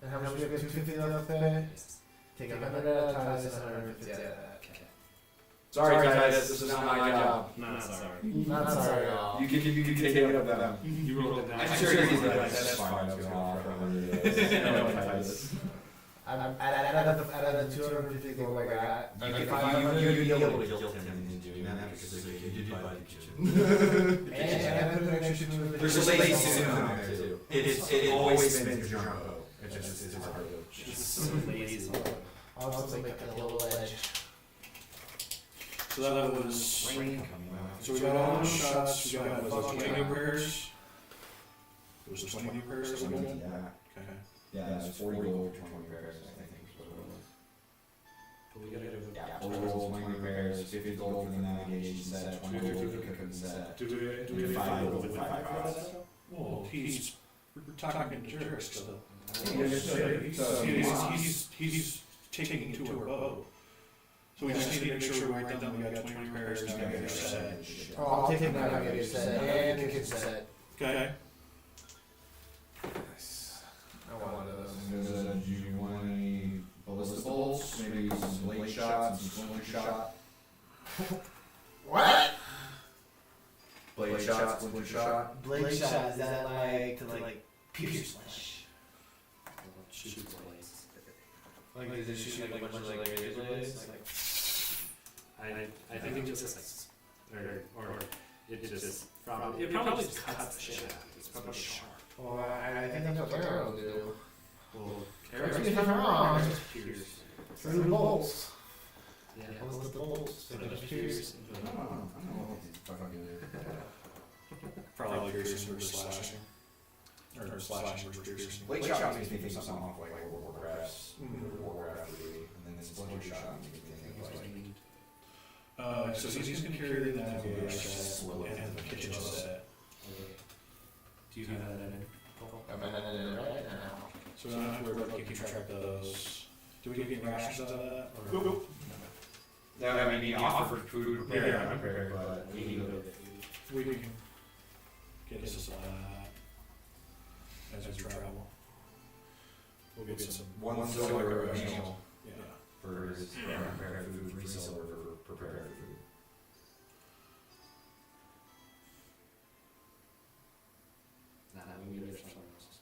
And how much we have 250 left there? Take 100 out of Titus and 150 out of that. Sorry, Titus, this is not my job. Not sorry. Not sorry at all. You can take it up with them. You wrote it down. I'm sure he's like, that's fine, that's gonna offer 100 days. I know Titus. Out of the 250 go like that. If you'd be able to guilt him into doing that because you did buy the kitchen. And I put an extra 250. There's a lazy in there too. It always spins your jumbo. It's just, it's hard to. Just so lazy. Also make a little edge. So that was, Rain coming out. so we got all those shots, we got, was it 20 new pairs? It was 20 new pairs that we got? Yeah, Okay. yeah, it's 40 gold, 20 pairs, I think. is what it was. But we gotta do Yeah, 40 gold, 20 pairs, 50 gold for the navigation set, 20 gold for the cooking set. Do we 5 gold, 5 cross. Well, he's, we're talking jerks still. So, He's taking two or both. So we just need to make sure we write down we got 20 pairs now, we got a set. Oh, I'll take it now, I get set, and the kitchen set. Okay? Nice. I want one of those. do you want any ballista bolts, maybe some blade shots, some swing shot? What? Blade shot, swing shot? Blade shot, is that like to like pierce flesh? shoot blades. Like, is it shooting like a bunch of like razor blades? Like, I think it just like, or it just probably, it probably just cuts the shit out of it. It's probably sharp. well, I think that's what arrows do. Well, Correct arrows me if I'm wrong. just pierce. Through the bolts. Yeah, What's the bolts? so They they just just pierce. pierce. I don't know what these fucking Probably piercing versus slashing. Or slashing versus piercing. Blade shot makes me think of something off like Warcraft's, Warcraft 3, and then this blade shot makes me think of like. So he's gonna carry the navigator set and the kitchen set. Do you have that in? I'm in it right now. So we don't have to worry about keeping track of those. Do we get any rations out of that? Or? No, I mean, he offered food prepared, Yeah. unprepared, but we need to. We can get us a supply of that as we travel. We'll get some. One silver a meal Yeah. for his prepared food, 3 silver for prepared food. Nah, we need to something else.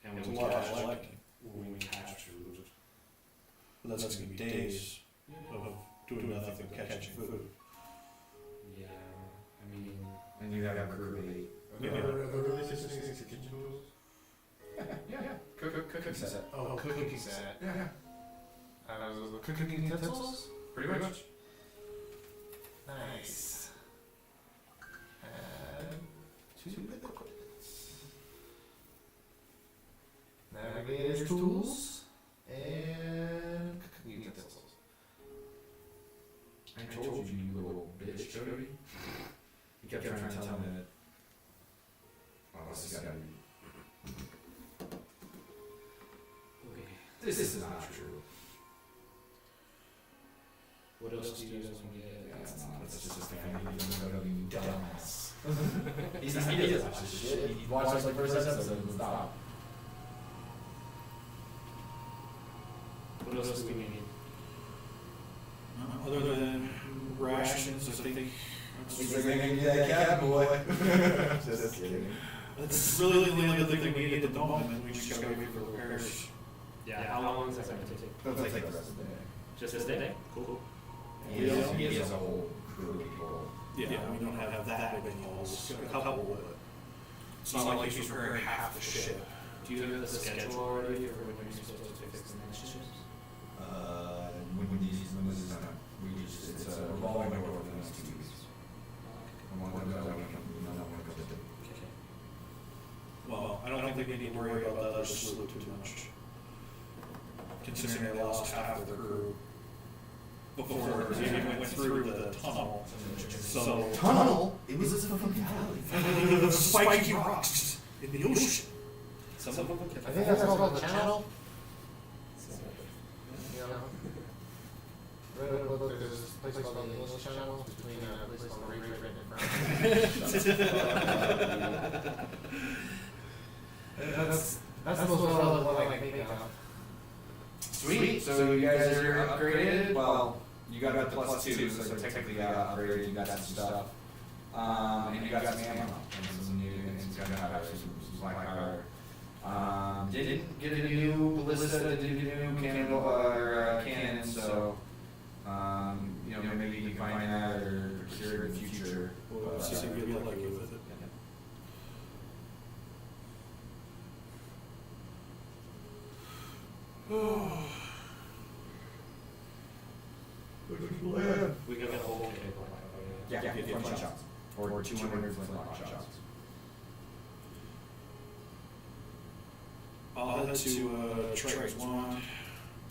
And It's a when we lot catch, I like. when we catch food, But that's gonna be days of doing nothing but catching food. yeah, I mean, And you have a crew of 8. Yeah. Cooking set. Oh, cooking set. Yeah. Cooking utensils? Pretty much. Nice. And 2 liquids. Navigator's tools and cooking utensils. I told you, you little bitch, Cody. You kept trying to tell me that. Oh, this has gotta be. okay. This is not true. What else do you guys want to get? That's not. That's just a thing. You dumbass. He doesn't watch this shit. He watches like first episode and stop. What else do we need? Other than rations, I think. He's like, I need that cat boy. Just kidding. That's really the only thing we need at the moment. We just gotta wait for repairs. Yeah, how long is that going to take? It'll take the rest of the day. Just this day? Cool. He has a whole crew of people. Yeah, we don't have that many holes. A couple, but it's not like he's repairing half the ship. Do you have the schedule already for when you're supposed to fix the next ships? When this is on it's a revolving door for the next 2 weeks. And one goes out, one comes in. Okay. Well, I don't think we need to worry about the other sloop too much. Considering they lost half of the crew. before you even went through the tunnel. So Tunnel? It was a fucking valley. spiky rocks in the ocean. Some of them I think that's called the channel. You know? Look, there's this place called the English Channel between a place called Great Britain and France. That's the most relevant one I can think of. Sweet. So you guys are upgraded. Well, you got the +2, so technically you got upgraded. You got that stuff, and you got some ammo and some new and some gunpowder, some black powder. Didn't get a new ballista, didn't get a new cannon, so maybe you can find that or procure it in the future. We'll see if we get lucky with it. we got a whole table. Yeah, flint shots. Or 200 flintlock shots. I'll head to Triton's Wand.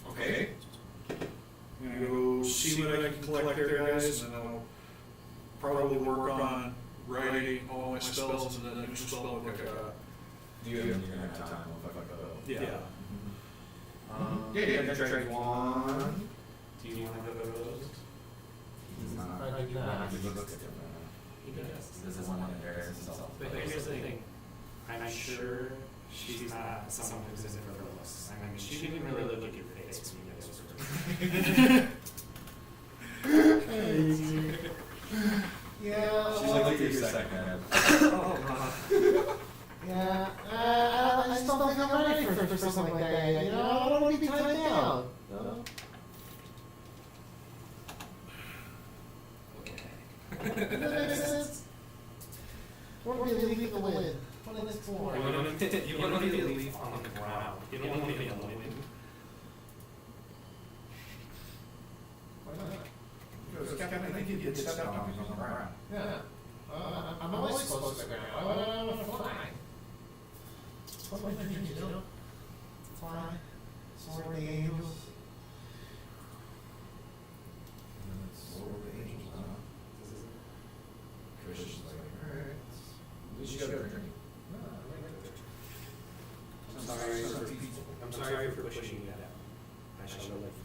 Okay. I'm gonna go see what I can collect there, guys, and then I'll probably work on writing all my spells and then a new spell book I got. You're gonna have time. Yeah. Yeah, you got trade one. Do you want to go to those? He's not. I do not. He looks at them. He does. This is one that embarrasses himself. But here's the thing, I'm sure she's not someone who's in for looks. I mean, she didn't really look at your face when you guys were. Yeah. She's like, "Take your second man." Yeah, I just don't think I'm ready for something like that. You know, I don't want to be tied down. No? Okay. Does that make sense? Or we leave the wind. Let's explore. You want to be a leaf on the ground. You don't want to be on the wind. Why not? Because Captain, I think you get stepped on on the ground. Yeah. I'm always close to the ground. I want to fly. What my dreams, you know? Fly, soar the angels. Soar the angels, huh? Chris is like, alright. At least you got a drink. I'm sorry for pushing you down. I shall let you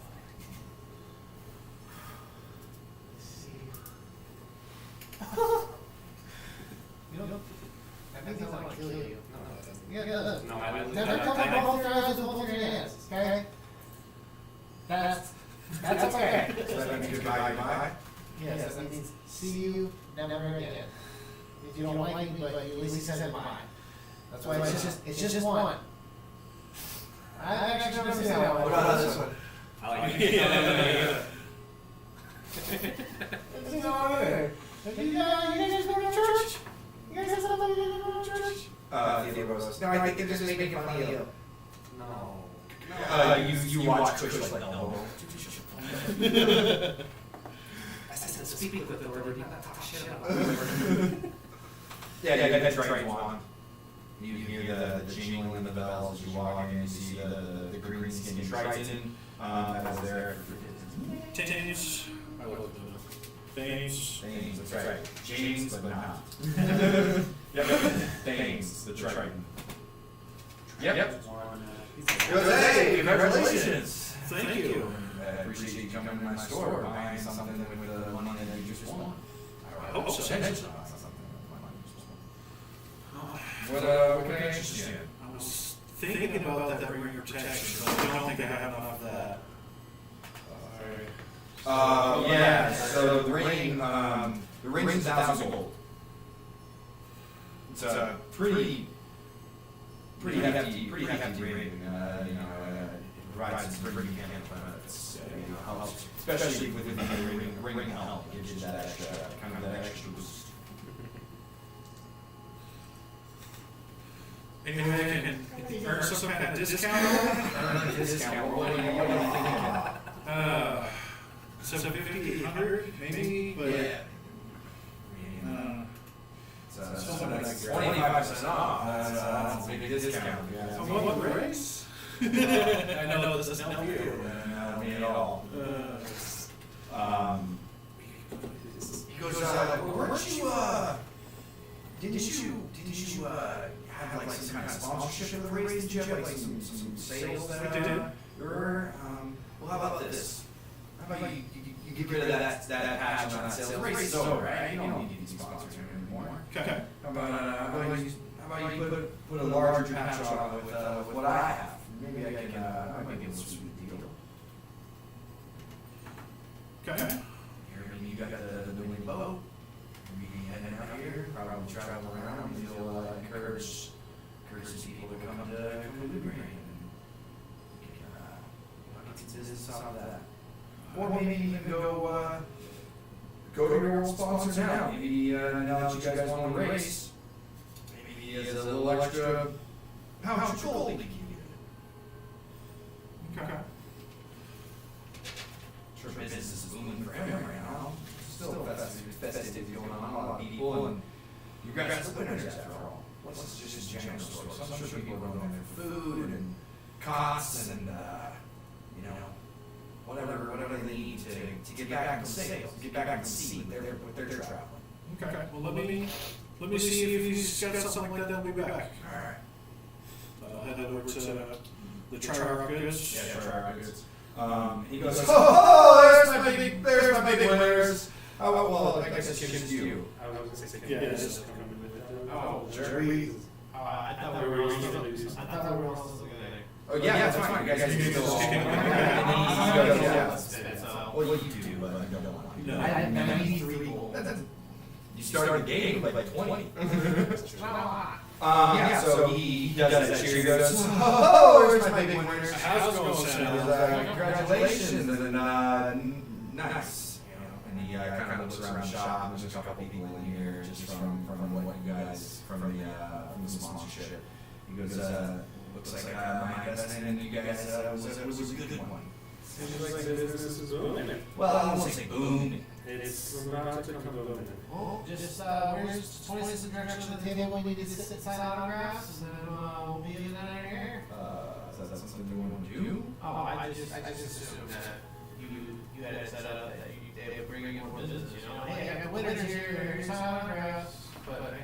fly. You know, that means I want to kill you. Yeah, No, I wouldn't. Never come up both your eyes with both your hands, okay? That's okay. So that means goodbye. Yes, that means see you never again. If you don't like me, but you at least said bye. That's why it's just one. I actually never seen that one. What about this one? I like it. It's all right. You guys go to church? You guys have somebody to go to church? Theodore goes, no, I think they're just making fun of you. No. You watch Kush like, no. I said speak with authority, not talk shit about Yeah, that's right, Juan. You hear the jingling in the bells as you walk in, you see the green skinned Triton, that is there. James. I love the James. Thames, that's right. James, but not. Yep, Thames, the Triton. Yep. Hey, congratulations. Thank you. I appreciate you coming to my store, buying something with the money that you just won. I hope so. What can I interest you in? I was thinking about that ring protection, but I don't think I have enough of that. Yeah, so the ring, the ring's 1,000 gold. It's a pretty hefty ring, it provides some pretty handy benefits, helps, especially with the ring help, gives you that extra, kind of that extra boost. Maybe I can earn some kind of discount? Discount, what are you thinking? 750, 800, maybe, but. It's 25% off, that's a big discount. I want the race. I know this doesn't help you. Me at all. He goes, weren't you, didn't you have like some kind of sponsorship of the race? Did you have like some sales that, We did. well, how about this? How about you get rid of that patch on that sales? The race is over, right? You don't need these sponsors anymore. Okay. How about you put a larger patch on with what I have? Maybe I can, I might be able to sweeten the deal. Okay. Here, you got the new boat. Maybe heading out here, probably travel around, and you'll encourage some people to come to Newbury and get some business out of that. Or maybe even go to your old sponsor now. Maybe now that you guys want to race, maybe as a little extra pouch of gold to give you. Okay. Sure, business is booming for him right now. Still festive going on, a lot of people, and you guys are winners after all. What's just a general store? So I'm sure people are going there for food and costs and whatever they need to get back on sales, get back on the seat with their traveling. Okay. Well, let me see if he's got something like that. I'll be back. All right. I'll head over to the Tri-Rock Goods. Yeah, try our goods. He goes, oh, there's my big winners. Oh, well, I guess it's just you. I was gonna say, Yeah, can you it's- just come in with it? Oh, sure. I thought we were all supposed to go there. Oh, yeah, that's fine. You guys You can can go. just kick it. Well, you do, but I don't want to. No. I need 3 gold. You started the game with like 20. Yeah, so he does that cheer. He goes, oh, there's my big winners. How's it going, Sam? Congratulations, and nice. And he kind of looks around the shop. There's just a couple people in here, just from what you guys from the sponsorship. He goes, looks like my investment in you guys was a good one. Seems like business is booming. Well, I won't say boom. It's about to come booming. Well, where's point us in the direction of the table we need to sit and sign autographs, and then we'll be in that here. Is that something you want to do? Oh, I just assumed that you had it set up that they would bring in more business, you know? Hey, I got winners here, here's my autographs, but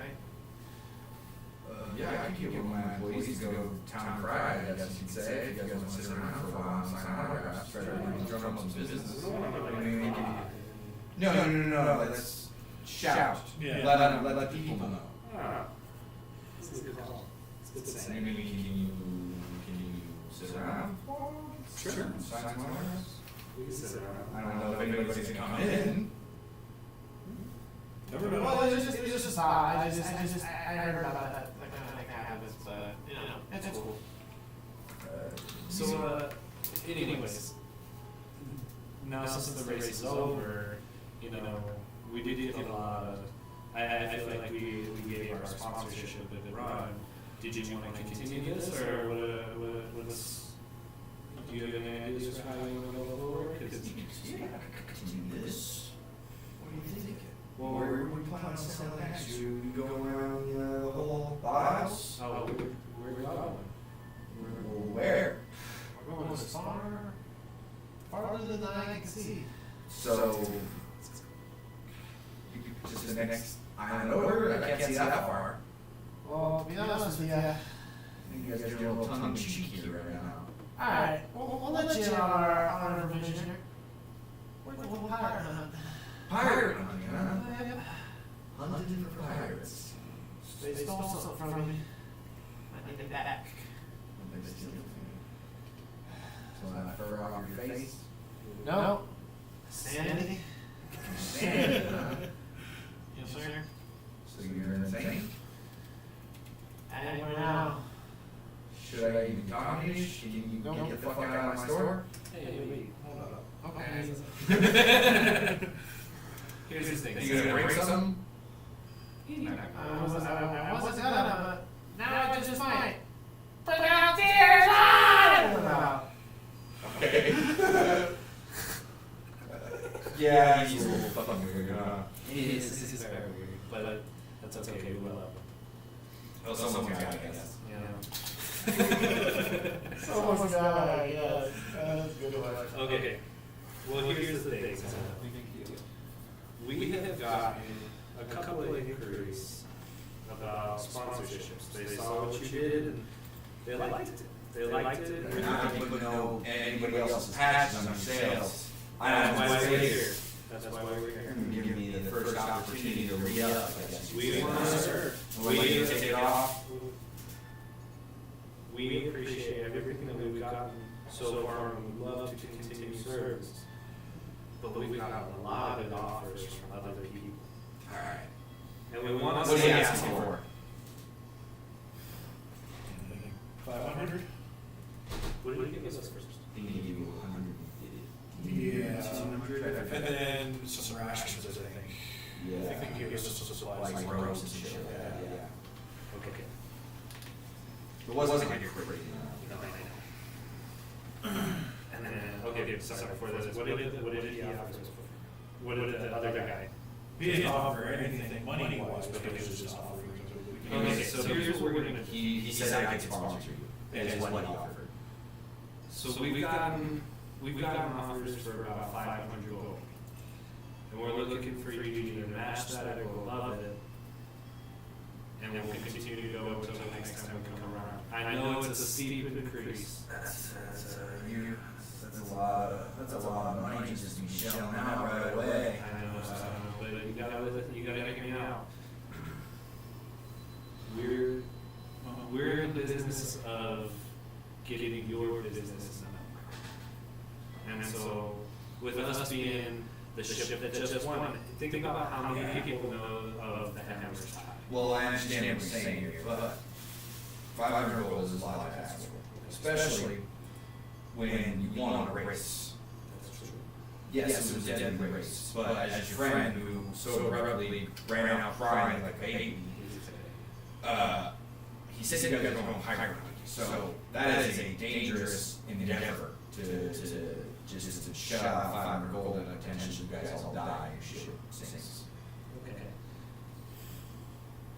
Yeah, I can give my employees to go town cried, I guess you'd say, if you guys want to sit around for a while and sign autographs, try to drum up some business. I mean, we can. No, let's shout. Yeah. Let people know. Ah, this is a good call. It's good to say. Maybe can you sit around? Sure. Sign some autographs? We can sit around. I don't know if anybody's gonna come in. Never know. well, it's just odd. I heard about that kind of thing happens, but it's cool. So, anyways, now since the race is over, we did get a lot of, I feel like we gave our sponsorship a good run. Did you want to continue this, or what's, do you have any ideas for how you want to go forward? 'Cause- Yeah, I could continue this. What do you think? Well, where we plan on selling next? You go around the whole aisles? Oh, where are we going? Well, where? We're going as farther than I can see. So, just the next island over? I can't see that far. Well, to be honest with you, I think you guys are a little tongue in cheek here right now. alright, we'll let you in on our information here. We'll pirate hunt. Pirate hunting, huh? Yep. Hunting for pirates. They stole something from me. I need it back. So that fur off your face? No. Sanity? Sanity, huh? Yes, sir. So you're insane? Anywhere now. Should I even talk to you? Can you get the fuck out of my store? Hey, wait, hold up. Okay. Here's the thing. Are you gonna break something? I wasn't gonna, but now I just might. Put out tears on! Okay. Yeah, he's a little fucking weird, huh? It is, this is very weird, but that's okay, we love it. Oh, someone's got it, I guess. Yeah. Someone's got it, yes. That's a good one. Okay, well, here's the thing, we have gotten a couple of inquiries about sponsorships. They saw what you did and they liked it. They liked it. They're not gonna put no anybody else's patch on their sales. That's why I'm we're here. That's why we're here. Give me the first opportunity to re-up, I guess. We want to serve. We need to take it off. We appreciate everything that we've gotten so far and would love to continue service. But we've got a lot of offers from other people. Alright. And we want to What are you asking for? 500? What did you give us first? He can give you 150. Yeah. 200. And then some rations, I think. Yeah. I think he gives us some supplies. Like ropes and shit. Yeah. Okay. It wasn't like crazy. And then, okay, sorry, before this, what did he offer us for? What did the other guy? He didn't offer anything money-wise, but he was just offering. Okay, so here's what we're gonna do. He said I could sponsor you. Is what he offered. So we've gotten offers for about 500 gold. And we're looking for you to either match that or go above it. And we'll continue to go until the next time we come around. I know it's a steep increase. That's a lot of money just to be shelling out right away. I know, but you gotta hear me out. We're in the business of getting your business known. And so, with us being the ship that just won, think about how many people know of the Hammer's Tide. Well, I understand what you're saying here, but 500 gold is a lot to ask for, especially when you want a race. Yes, it was a deadly race, but as your friend who so abruptly ran out crying like a baby, he said you guys are going higher. So that is a dangerous endeavor to just shut out 500 gold and attention. You guys all die and shit sinks. Okay.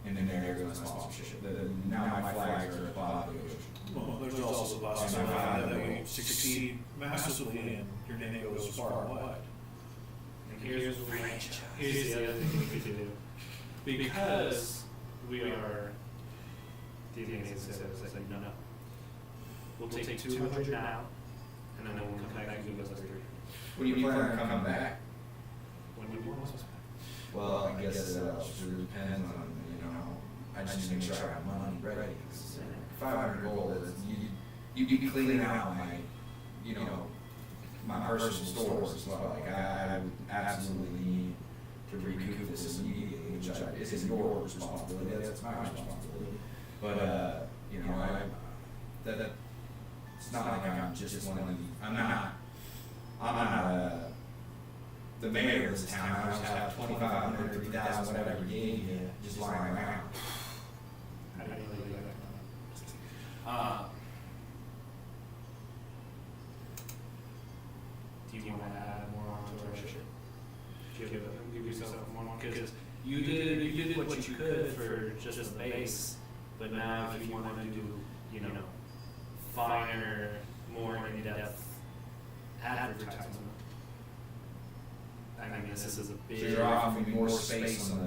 And then there goes my sponsorship. Now my flags are at the bottom of the ocean. Well, there's also the possibility that we succeed massively and your name goes far and wide. And here's the other thing we could do. Because we are the United States, like, no. We'll take 200 now, and then we'll come back and give us 300. When do you plan on coming back? When we want us back. Well, I guess it sort of depends on, I just make sure I have money ready. 500 gold is, you'd be cleaning out my personal stores as well. Like, I would absolutely need to recoup this immediately, which isn't your responsibility, that's my responsibility. But, it's not like I'm just one of the, I'm not the mayor of this town. I just have 2,500, 3,000, whatever you gave you, just lying around. I didn't really do that. Do you want to add more onto our ship? Give yourself more, because you did what you could for just the base, but now if you want to do, finer, more in-depth advertisement. I mean, this is a big. So you're offering me more space on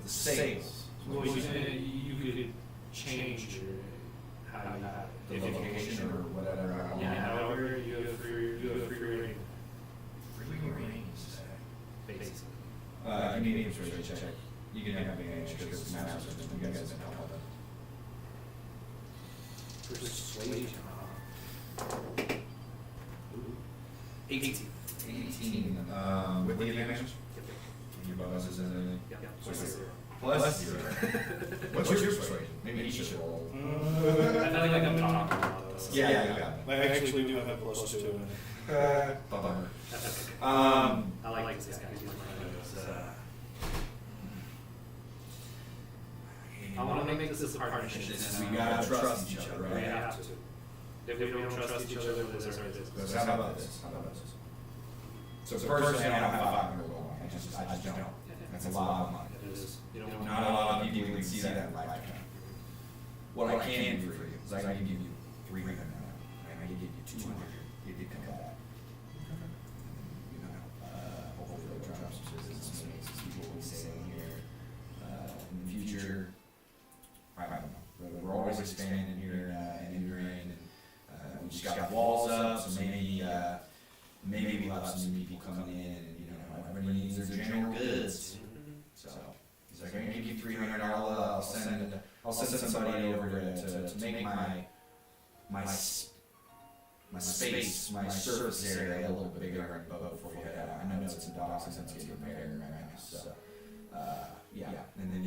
the sales. Well, you could change how you have it. The location or whatever. Yeah, however, you have free reign. Free reign, Basically. Give me an interest rate check. You can have me because it's matters, you guys can help with that. Persuasion. 18. 18, with the advantage? Your bonuses and everything? Yeah. Plus 0. What's your persuasion? Maybe you should roll. I feel like I'm talking a lot of this. Yeah, you got it. I actually do have a +2 in it. Bummer. That's okay. I like this guy. He's one of those, I want to make this a partnership. We gotta trust each other, We right? have to. If we don't trust each other, then this or this. So how about this? So personally, I don't have 500 gold. I just don't. That's a lot of money. It is. You don't Not a lot of people can see that in lifetime. What I can do for you is I can give you 300 now, and I can give you 200. You can come back. Hopefully they'll drop some business. give you 300. I'll send somebody over to make my space, my surface area a little bit bigger on the boat for you. I know it's in docks and it's getting repaired right now. So, yeah. And then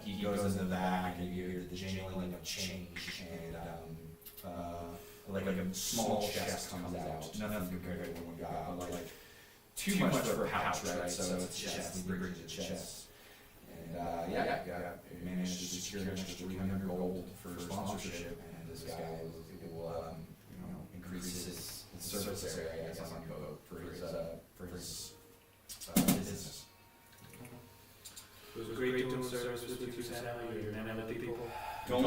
he goes in the back and you hear the jingling of change and like a small chest comes out. Nothing compared to what we got, but like too much for a pouch, right? So it's chest. He brings the chest. And he managed to secure an extra 300 gold for sponsorship, and this guy will increase his surface area, I guess, on the boat for his business. It was great doing service with you, Santa. You're a man of the people. Don't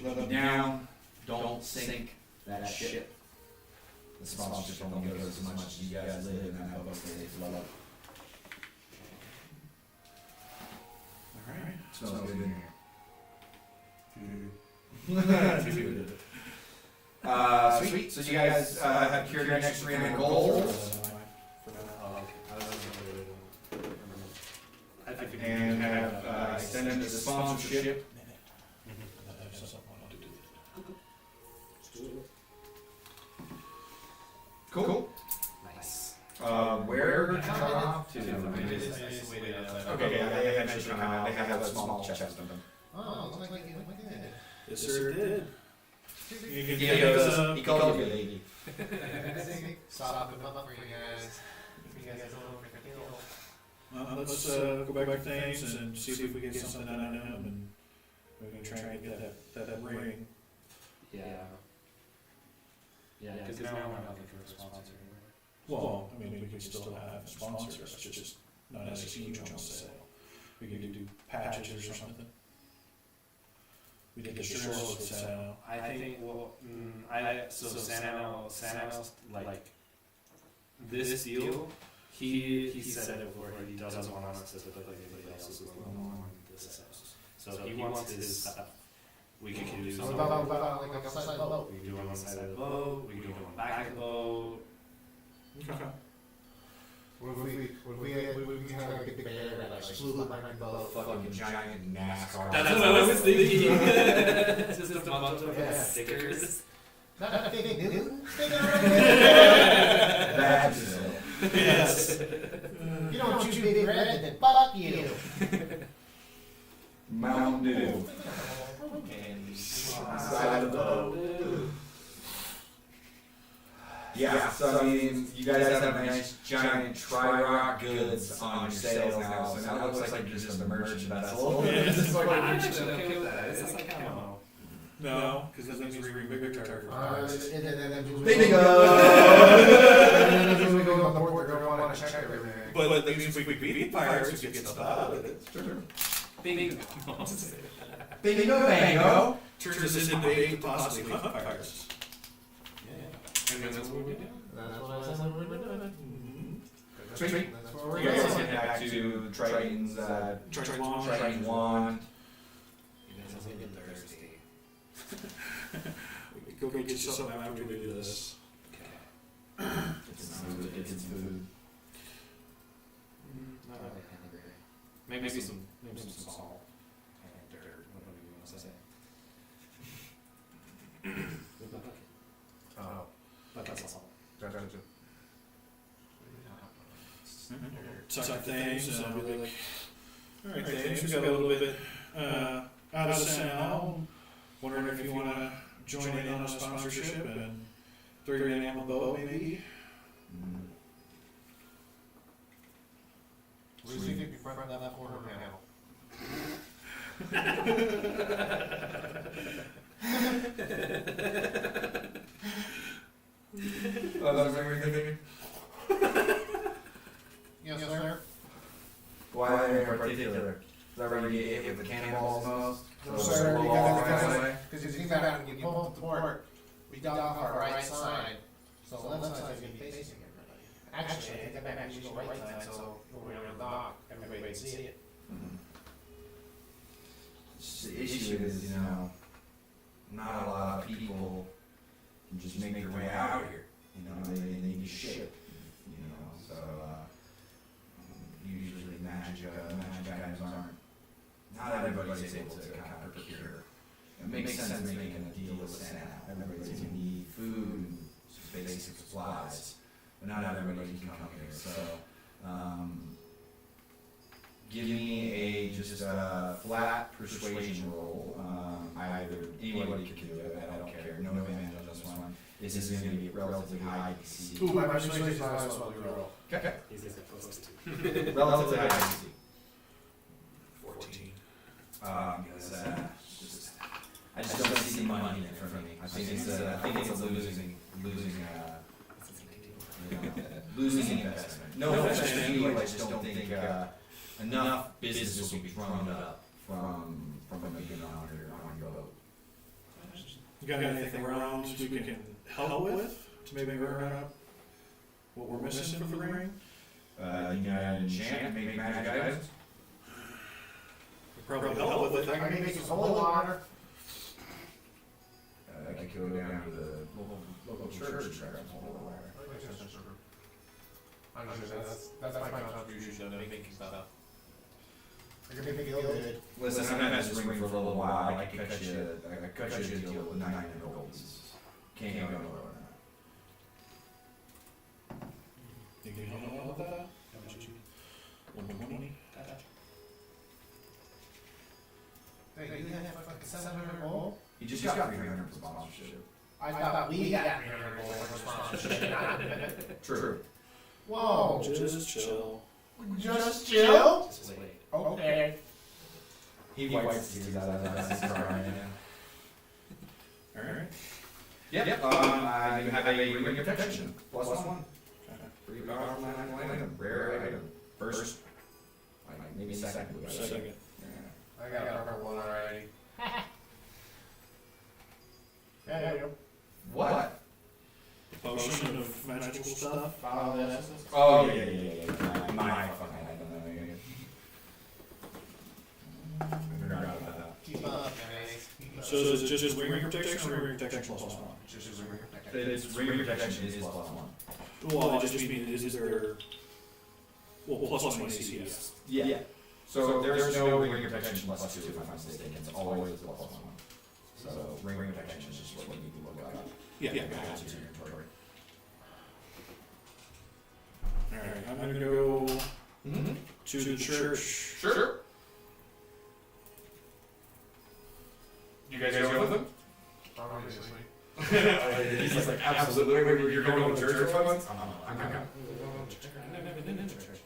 let them down. Don't sink that ship. The sponsorship only goes as much as you guys live in that boat stays afloat. Alright. Smells good in here. Sweet. So you guys have cured your next 300 gold. And have extended the sponsorship. Cool. Nice. Where did you come off to? Okay, Okay, they eventually come out. They have a small chest of them. Oh, looks like you went good. Yes, sir, it did. He called you a lady. Sop them up for you guys. You guys don't know for the deal. Let's go back to things and see if we can get something out of him, and we're gonna try and get that ring. Yeah. Yeah, because now we're not looking for a sponsor. Well, I mean, we could still have sponsors, just not as huge on sale. We could do patches or something. We did the shirts with Santa. I think, so Santa, like, this deal, he said it before, he doesn't want us to look like anybody else's logo on this house. So he wants his stuff. We can do What something. about like a side boat? We can do it on the side of the boat, we can do it on the back of the boat. Okay. What if we have like a big banner like slew behind the boat? Fucking giant NASCAR. That's what I was thinking. Just a bunch of Yeah. stickers. Not a big Newton sticker? That's Yes. You don't choose big red, then fuck you. Mountain Dew. Side of the boat. Yeah, so I mean, you guys have a nice giant Tri-Rock goods on your sales now, so now it looks like you're just a merchant vessel. Just like I'm actually okay with that. It's like camo. No, because that means we're bigger target. Bingo! As we go on the board, they're gonna wanna check everything. But that means if we beat pirates, we can get stuff out of it. Bingo. Bingo, bango! Turns us into bait to possibly hunt pirates. Yeah. And that's what we're doing. That's what I said we were doing. Sweet. That's where we're You guys going. get back to Triton's, Triton Triton wand. You guys are getting thirsty. Go get you something after we do this. Okay. It's food. Not really hungry. Maybe some salt. And dirt, whatever you want to say. Oh. But that's all. Suck things, and I'll be like, alright, things, we got a little bit out of San. Wondering if you want to join in on a sponsorship and throw your name on the boat, maybe? Where do you think you front that corner panel? Oh, that's everything? Yes, sir. Why in particular? Is that where you get hit with cannonballs most? No, So sir, it's you all got right the away? because if you think about it, when you pull up the port, we dock off our right side, so the left side's gonna be facing everybody. Actually, I think that might be the right side, so when we're on the dock, everybody can see it. The issue is, not a lot of people can just make their way out here. They need ship. So usually magic items aren't not everybody's able to kind of procure. It makes sense making a deal with Santa. Everybody's gonna need food and basic supplies, but not everybody can come here. So, give me a just a flat persuasion roll. Either anybody can do it. I don't care. No advantage on this one. This is going to be a relatively high DC. Ooh, my persuasion is not as well to roll. Okay. He's supposed to. Relatively high DC. 14. Because I just don't see money in front of me. I think it's a losing losing investment. No offense to you, I just don't think enough business will be drummed up from being on your boat. You got anything around we can help with to maybe round up what we're missing for the ring? You got an enchant and make magic items? Probably help with it. I can make some holy water. I could go down to the local church and grab some holy water. I'm not sure, that's my contribution to making stuff. I can make it feel good. Listen, I'm not just ring for a little while. I could cut you a deal with 900 gold pieces. Can't go nowhere with that. You can help with that? How much you? 120? Hey, you have like 700 gold? You just got 300 for sponsorship. I thought we got 300 gold for sponsorship. True. Whoa. Just chill. Just chill? Just wait. Okay. He wipes tears out of his eyes. He's crying. Alright. Yep. You have a ring of protection. +1. Pretty powerful item. Rare item. First. Like maybe second. Second. I got a one already. Yeah, you go. What? Potion of magical stuff? Follow this. Oh, yeah. My fucking item. I forgot about that. Keep up, guys. So is it just ring protection or ring protection +1? Just ring protection. It's ring protection is +1. Well, I just mean, is there, well, +1 AC, yes. Yeah. So there's no ring protection +2 if I'm not mistaken. It's always the +1. So ring protection is just what you need to look up. Yeah. Add to your inventory. Alright, I'm gonna go to the church. Sure. You guys go with him? Obviously. He's like, absolutely. You're going to church with us? I'm coming. I've never been in church.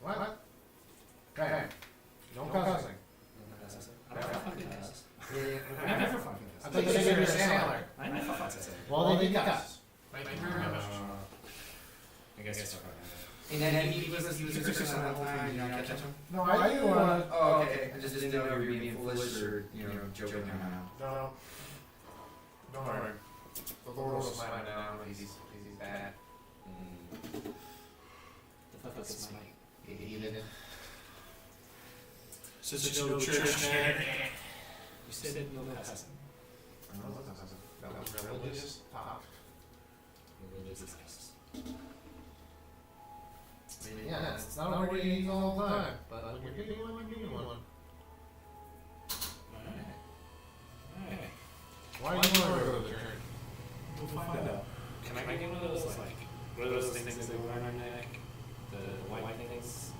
What? Okay. No cussing. I never fucking cuss. I I never fucking cuss. thought you said you were a sailor. I never fucking cuss. Well, then you cuss. Thank you very much. I guess it's fucking. And then he was exercising that whole time. You not catch him? No, I do want to. Oh, okay. I just didn't know if you were being foolish or, joking around. No. Don't worry. The Lord will smite him down if he's bad. The fuck is my. Even. Since you go to church now. You said no cussing. That was religious talk. Religious cuss. Yeah, it's not a word you use all the time, but when you're giving one, you're giving one. Alright. Why do you want to go to church? We'll find out. Can I get one of those, like, what are those things they wear on their neck? The white things?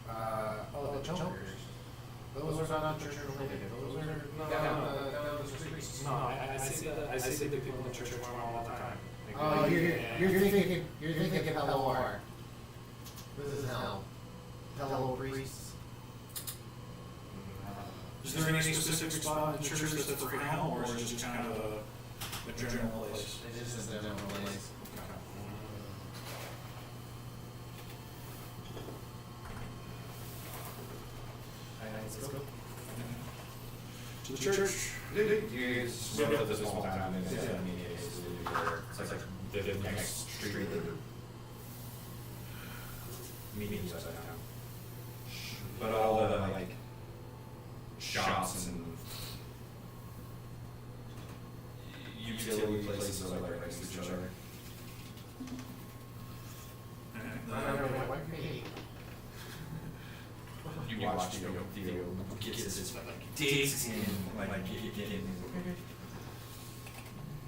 The jumpers. Those are not church related. Those are down the streets. No, I see the people in church wear all the time. Like, Oh, you're thinking Hello War. This is hell. Hello priests. Is there any specific spot in the church that's for hell, or is it just kind of a general place? This is the general place. Let's go. To the church. You guys know that this whole time, it's like the next street. Meetings upside down. But all the, like, shops and utility places are like right next to each other. You you watch Theo gets this like digs in, like get in.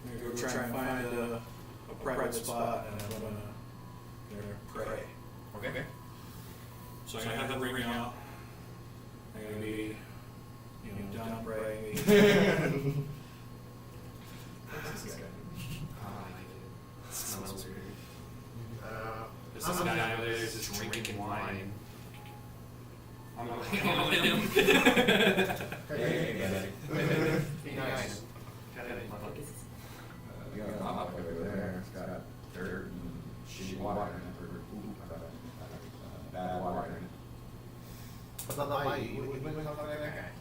We're gonna go try and find a private spot and I'm gonna pray. Okay. So I'm gonna have the ring out. I'm gonna be, down praying. Oh, I like it. It smells weird. There's some guy over there who's just drinking wine. I'm going on him. Hey, Be nice. we got a mop over there. It's got dirt and shitty water in it, or bad water in it. But not like you, we went on that guy.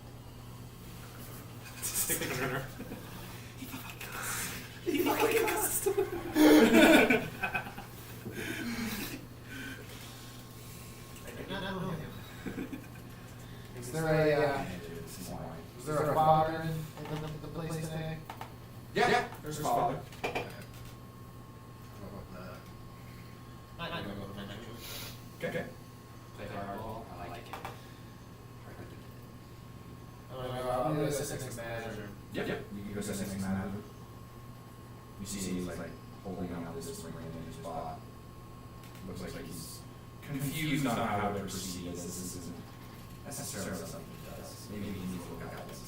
He fucking cussed. Is there a, is there a father in the place today? Yeah, there's father. Okay. Play hardball. I like it. I'll do assistant manager. Yep. You can go to the next manager. You see he's like holding out this ring in his spot. Looks like he's confused on how to proceed, as this isn't necessarily something he does. Maybe he needs a little guidance.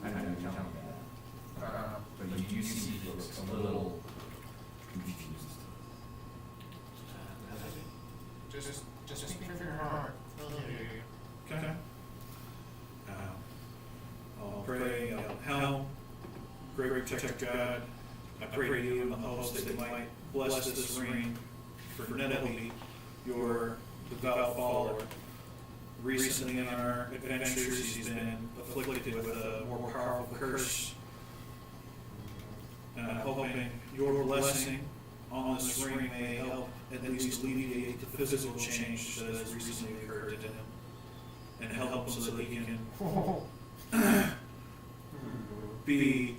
I know you tell me that. But you see he looks a little confused. Just speak from your heart. Okay. I'll pray, Helm, great protector God, I pray to you in the hopes that you might bless this ring for Nettily, your devout follower. Recently in our adventures, he's been afflicted with a more powerful curse. And I'm hoping your blessing on this ring may help at least alleviate the physical change that has recently occurred to him, and help him so that he can be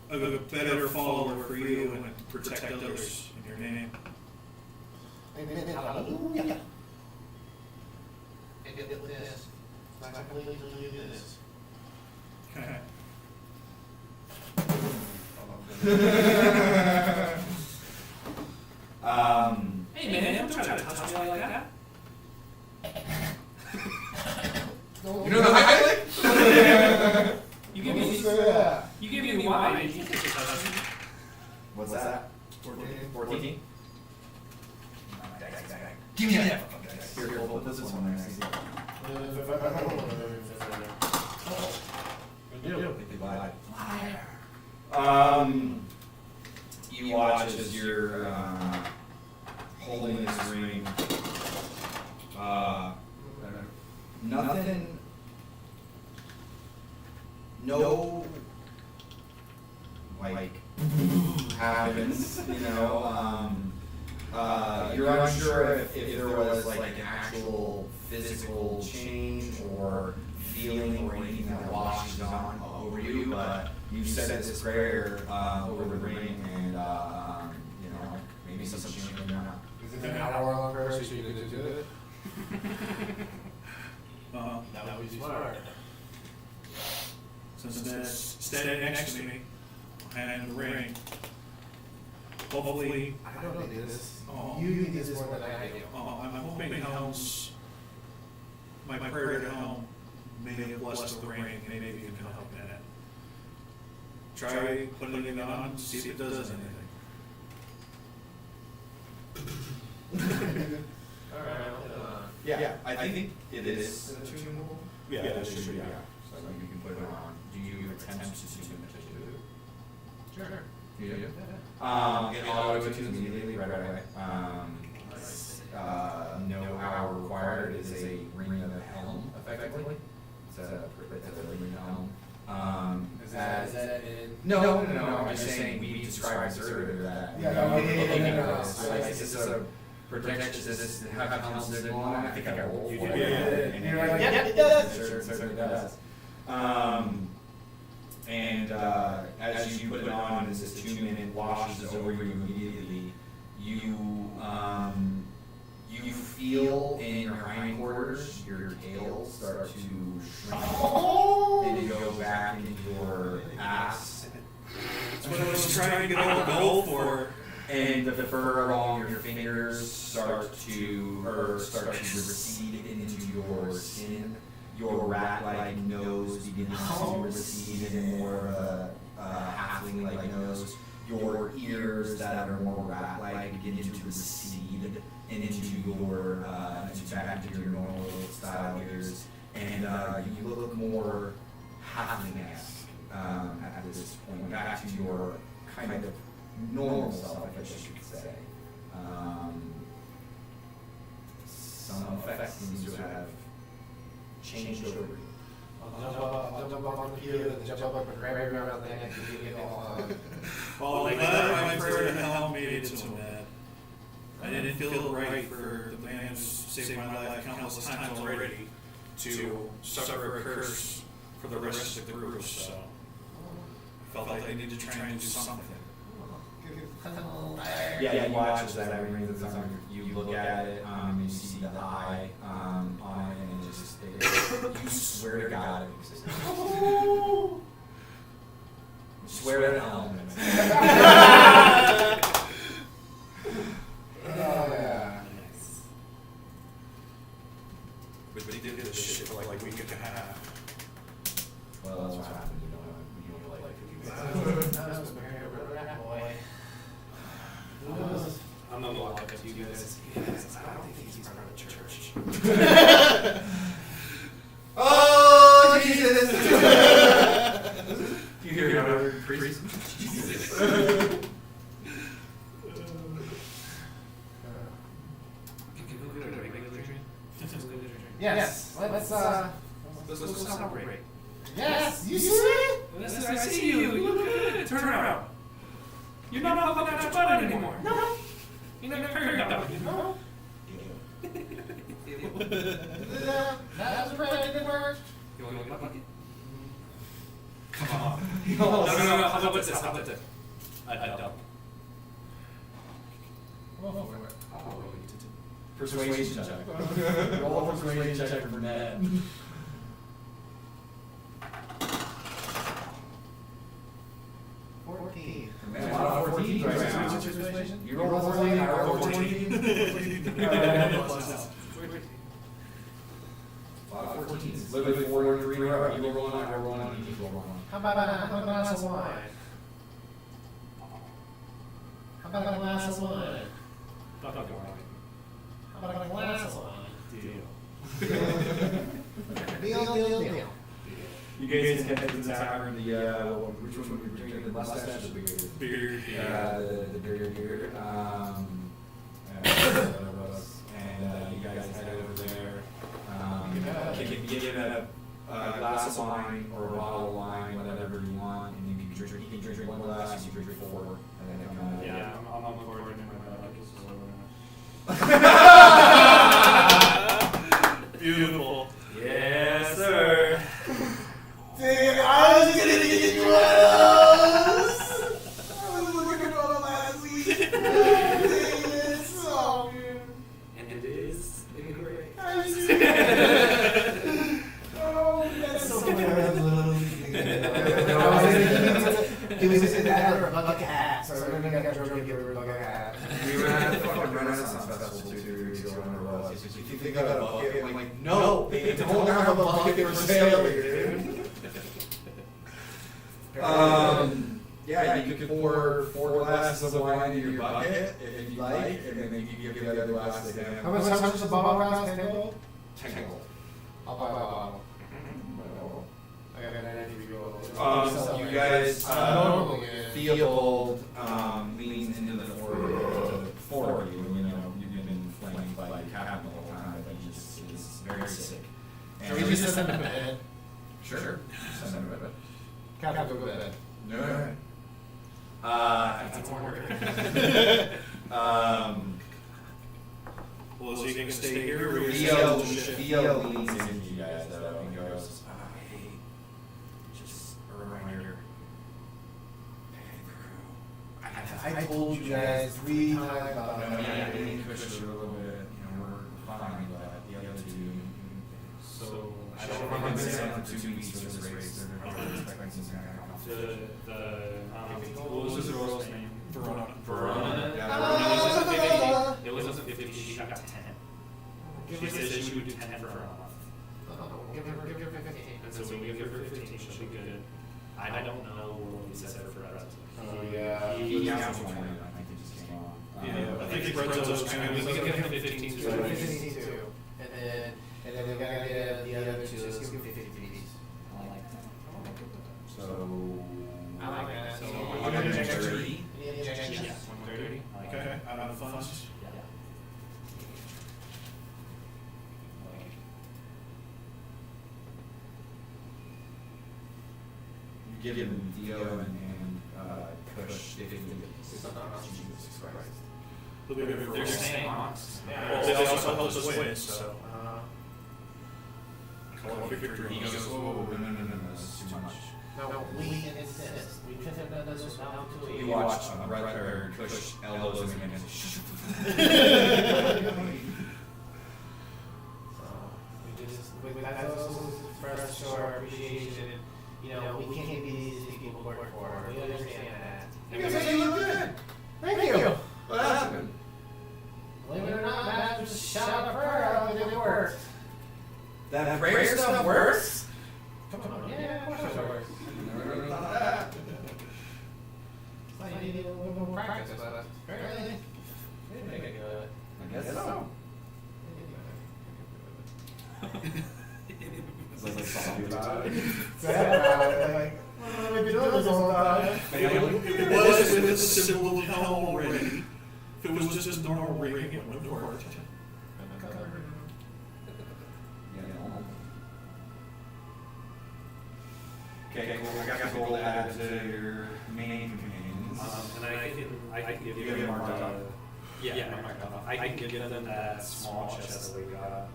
a better follower for you and protect others in your name. Amen. Hallelujah. And get this. Not completely do this. Okay. Hey man, don't try to touch me like that. You know the highlight? You give me wine and you can't touch me. What's that? 14? Give me that. Here, hold this one there. You watch as you're holding this ring. Nothing. No. Like happens, you're unsure if there was like an actual physical change or feeling or anything that washes on over you, but you said this prayer over the ring, and maybe some change going on. Is it an hour longer so you can do it? That would be smart. Since it's standing next to me, and the ring. Hopefully, I don't need this. Oh. You need this more than I do. I'm hoping Helm's, my prayer to Helm may have blessed the ring, maybe you can help in it. Try putting it on, see if it does anything. Alright, Yeah, I think it is tunable. Yeah, it should be, yeah. So you can put it on. Do you attempt to tune it? Sure. You do? It auto-tunes immediately, right away. No hour required. It is a ring of the helm, effectively. It's a ring of the helm. Is that in? No. I'm just saying we described this earlier that. It's just a protection. This have helms in one. I think I rolled for it. You're like, yep, it does. It certainly does. And as you put it on, as this 2-minute washes over you immediately, you feel in your hindquarters, your tail start to shrink, and it goes back into your ass. That's what I was trying to get all the gold for. And the fur along your fingers start to recede into your skin. Your rat-like nose begins to recede into more of a halfling-like nose. Your ears that are more rat-like begin to recede into your back into your normal style ears, and you look more halfling-esque at this point, back to your kind of normal self, I guess you could say. Some effect seems to have changed over you. I'll jump up on the computer, and jump up and grab you around the neck and get all Well, I'm glad my prayer to hell made it so bad. I didn't feel it right for the man who's saved my life countless times already to suffer a curse for the rest of the group, so I felt like I needed to try and do something. Yeah, you watch as that ring that's on your, you look at it, you see the eye on it, and you swear to God it exists. Swear to hell. But they did this shit for like a week and a half. Well, that's what happened. You don't like to do that. that was a rat boy. I'm gonna walk up to you guys. I don't think he's part of the church. Oh, Jesus! You hear another priest? Jesus. Yes, let's Let's celebrate. yes, you see it? I see you. You look good. Turn around. You're not looking at your butt anymore. No, You're not carrying up. no. That was right, it didn't work. You want to bucket? Come on. No. How about this? I don't. Persuasion check. Roll a persuasion check for Ned. 14. Man, a lot of 14s right now. What's your persuasion? You roll 14, I roll 14. A lot of 14s. Literally 4 and 3 row. You roll 1, I roll 1, you each roll 1. How about a glass of wine? How about a glass of wine? Don't go wrong. How about a glass of wine? Deal. Deal. You guys can head to the tavern, which one were we drinking, the mustache or the beard? Beer. The beer. And you guys head over there. You can get a glass of wine or a bottle of wine, whatever you want, and you can drink 1 glass, you drink 4, and then Yeah, I'm coordinating my bag. Beautiful. Yes, sir. Dang, I was gonna get you one of those! I was looking for them last week. Dang, it's so good. And it is great. Oh, that's so good. It was just a hat or a bucket hat. So I remember I got drunk and give her a bucket hat. We were at the fucking Renaissance Festival 2 weeks ago, whenever it was. If you think I got a bucket, I'm like, no, they don't have a bucket for sale here, dude. Yeah, you could pour 4 glasses of wine into your bucket if you like, and then you give the other glass to him. How much is the bottle cost? 10 gold? 10 gold. I'll buy a bottle. I got an idea for you. You guys, Normally, yeah. Theobald leans into the four of you, and you've been flanked by Captain the whole time, but he just is very sick. So we just send him to bed. Sure. Send him to bed. Captain, go to bed. No. That's more work. Well, is he going to stay here or are you Theo leans into you guys though and goes, hey, just a reminder, told you guys 3 times about that. Yeah, me and Chris are a little bit, we're fine, but the other two. So, I I've don't been remember saying for 2 weeks for this race, they're probably expecting some kind of competition. what was the girl's name? Verona. Verona. Yeah, It wasn't 50, she got 10. She said she would do 10 for a month. Give her 15. And so we give her 15, she'll be good. I don't know what we set her for present. Oh, yeah. He got 20, I think he just came on. Yeah, I think Renzo's kind We of. can give him 15 So to 15 too. And then we gotta get the other two, let's give them 50 each. I like that. So. I like that. So, You need injection? You need injection? Yes, 130. Okay, out of funds. You give them Dio and Kush, they didn't get Jesus Christ. They'll be good for They're a staying while. on. Well, they also helped us win, so. Call it a victory. He goes, whoa, no, this is too much. No, we insist. We couldn't have done this without two. You watch Brett or Kush elbows him and So, we just, that's also for us to show our appreciation. We can't be these people work for. We understand that. You guys look good. Thank you. What happened? Believe it or not, Matt just shot a prayer out and it worked. That prayer stuff works? Come on, yeah, of course it works. Never really thought that. It's like you need a little more practice, but apparently, we didn't make it good. I guess so. It's like something about it. We've been doing this all the time. It was with a symbol of hell already. If it was just a normal ring, it wouldn't have worked. Okay, cool. I got gold added to your main companions. And I can give You them get marked up. Yeah, marked off. I can give them that small chest that we got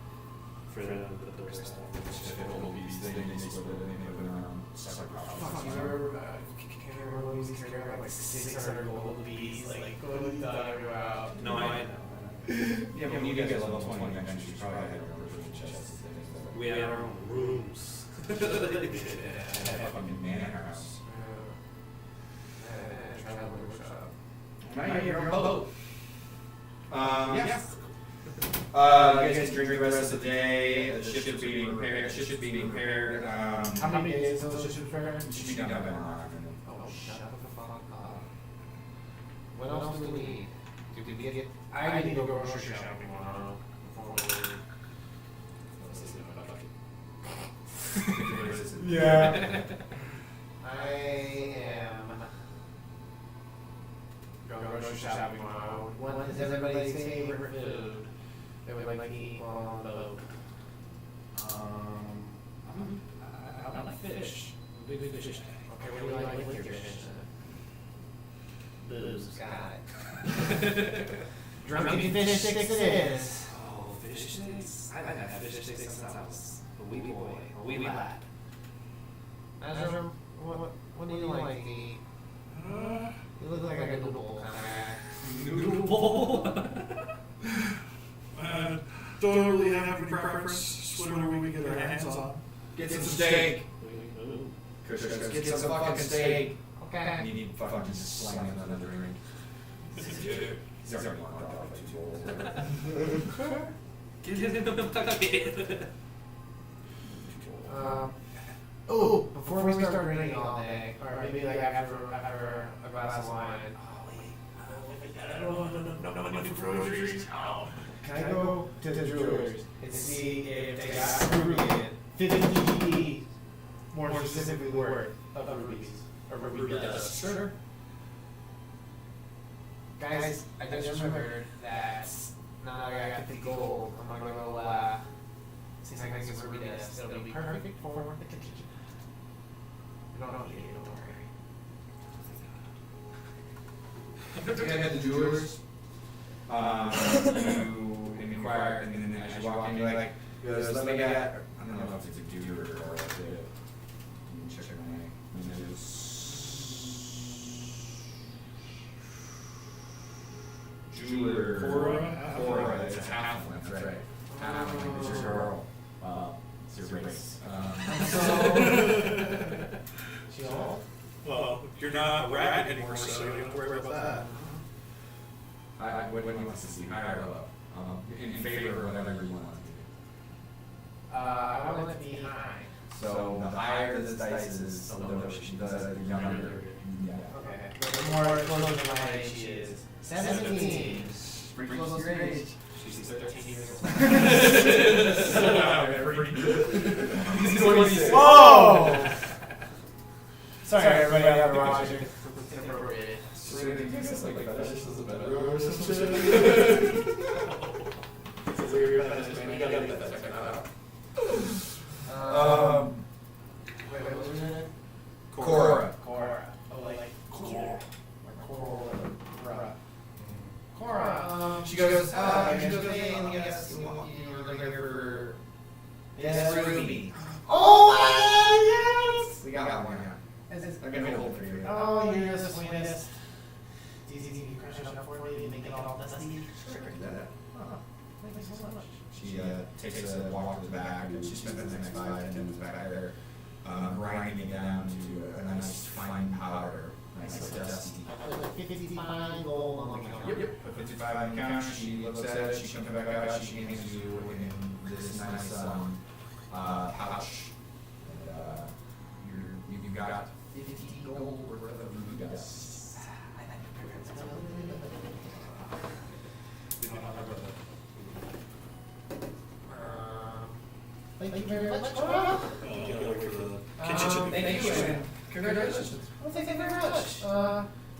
for them to put the crystal. If it will be thing, they split it and they put it around separate Fuck, properties. you remember, Cameron Louise carried around like 600 gold bees, like, what are you talking about? No, I know. Yeah, but when you get to level 20, eventually you probably have your version chests and things like that. We have our own rooms. That fucking manor house. Now you have your own boat. Yeah. You guys can drink the rest of the day. The ship is being repaired. How many days until the ship's ready? It should be done by tomorrow afternoon. Oh, shut the fuck up. What else do we need? Did we get? I need to go grocery shopping tomorrow. Yeah. I am going grocery shopping tomorrow. What is everybody's favorite food that we like to eat while on the boat? I like fish. Big fish. Okay, what do you like with your fish then? Booze, got it. Drunken fish sticks it is. Oh, fish sticks? I haven't had fish sticks since I was a wee boy, a wee lad. Azram, what do you like to eat? You look like a noodle bowl kind of guy. Noodle bowl? Don't really have any preference. Just whatever we get our hands on. Get some steak. Ooh. Get some fucking steak. Okay. You need fucking just slam another drink. He's already locked off like 2 bowls. Get him the bucket. Oh, before we start drinking all day, or maybe like after a glass of wine. Can I go to the jewelers and see if they got Ruby 50 GP, more specifically worth of rubies, or ruby dust? Sure. Guys, I just remembered that now that I got 50 gold, I'm gonna go, see if I can get some ruby dust. It'll be perfect for the kitchen. You don't need it, don't worry. You guys at the jewelers. You inquire, and then as you walk in, you're like, let me get. I don't know if it's a jeweler or if it. Check my name. not ragged anymore, so you don't have to worry about that. What do you want to see? Higher or low? In favor of whatever you want. I want it to be high. So the higher this dice is, the younger. Yeah. Okay. The more close to my age she is. 17. Pretty close to your age. She's 13 years old. He's 26. Whoa! Sorry, everybody, I got the wrong age. Inappropriate. So you think it's like fetishes is a better or some shit? It's a weird fetish, man. You gotta get that second out. Wait, what was your name? Cora. Cora. Oh, like Cora. Cora. Cora. She goes, hey, yes, you were looking for... yes, Ruby. Oh, yes! We got one, yeah. I'm gonna hold for you. Oh, you're the sweetest. It's easy to crush it up for me and make it all dusty. Sure. Oh, thank you so much. She takes a walk to the back and she spends the next 5-10 minutes back there grinding it down to a nice fine powder, nice dusty. Like 55 gold on the counter. Yep. Put 55 on the counter, she looks at it, she comes back out, she hands you in this nice pouch. And you've got 50 gold worth of ruby dust. Thank you very much, Cora. You gotta wait for the kitchen to be Thank you, finished. and congratulations. Well, thank you very much. I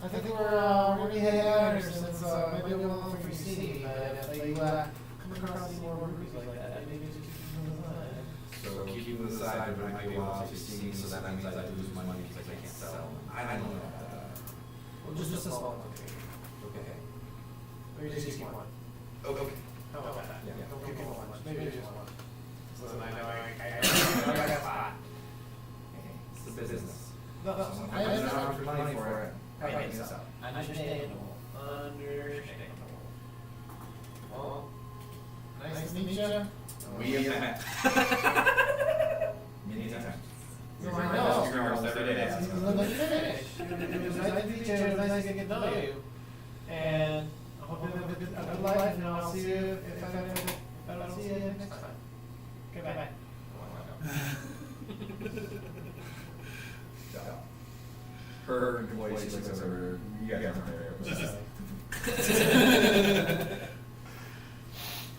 think we're gonna head out since maybe we'll go for your city, but if they come across any more rubies like that, maybe just keep them aside. So keep them aside, but I might be able to see, so that means I lose money because I can't sell them. I don't know. Well, just a small one. Okay. Maybe just keep one. Okay. How about that? Yeah. Don't keep one. Maybe just one. So then I know I got five. It's the business. No, I understand for money for it. I can't sell. Understandable. Understandable. Well, nice to meet you. We have met. Many times. No, I know. You're almost every day. Let me finish. It was nice to meet you. It was nice to get to know you. And I hope you have a good life, and I'll see you if I don't see you next time. Okay, bye. Her employee, she looks over, you guys aren't there.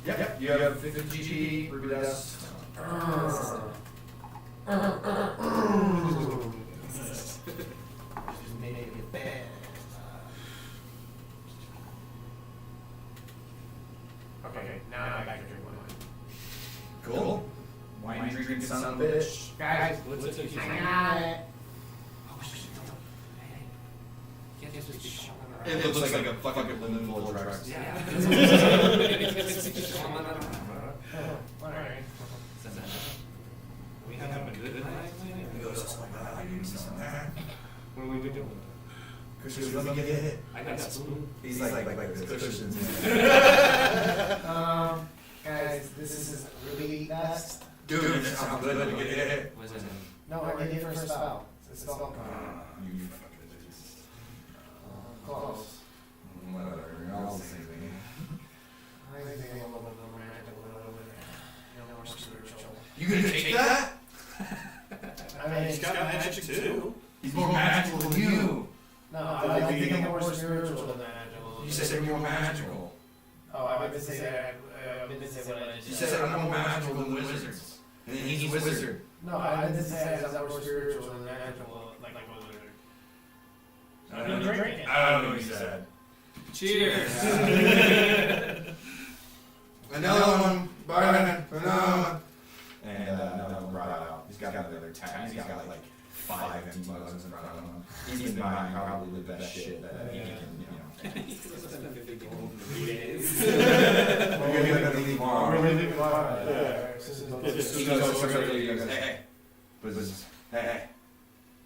Yep, you have 50 GP, ruby dust. Just made it bad. Okay, now I'm back to drink wine. Cool. Wine drinking son of a bitch. Guys, What's it? I got it. It looks like a fucking lemon full of drugs. Yeah. Alright. We have a good night. He goes, oh my god, I need some of that. What are we doing? Cushions, let me get it. I got spoon. He's like the cushions. Guys, this is really best. Dude, that sounds good, let me get it. What's his name? No, I need it for a spell. It's a spell card. You fucking idiots. Close. Whatever, you're all the same thing. I think I'm a little bit romantic, a little bit, more spiritual. You gonna take that? I mean, He's got magic too. He's more magical than you. no, I think I'm more spiritual than magical. You said you're more magical. Oh, I meant to say that. I meant to say what I just You said I'm more magical than wizards. And then he's a wizard. No, I meant to say I'm more spiritual than magical, like wizard. I don't know what you said. Cheers. Another one, Byron, another one. And another one brought out. He's got another 10. He's got like 5 empty mugs in front of him. He's been buying probably the best shit that he can, We're gonna leave tomorrow. We're leaving tomorrow. He goes quickly, he goes, hey,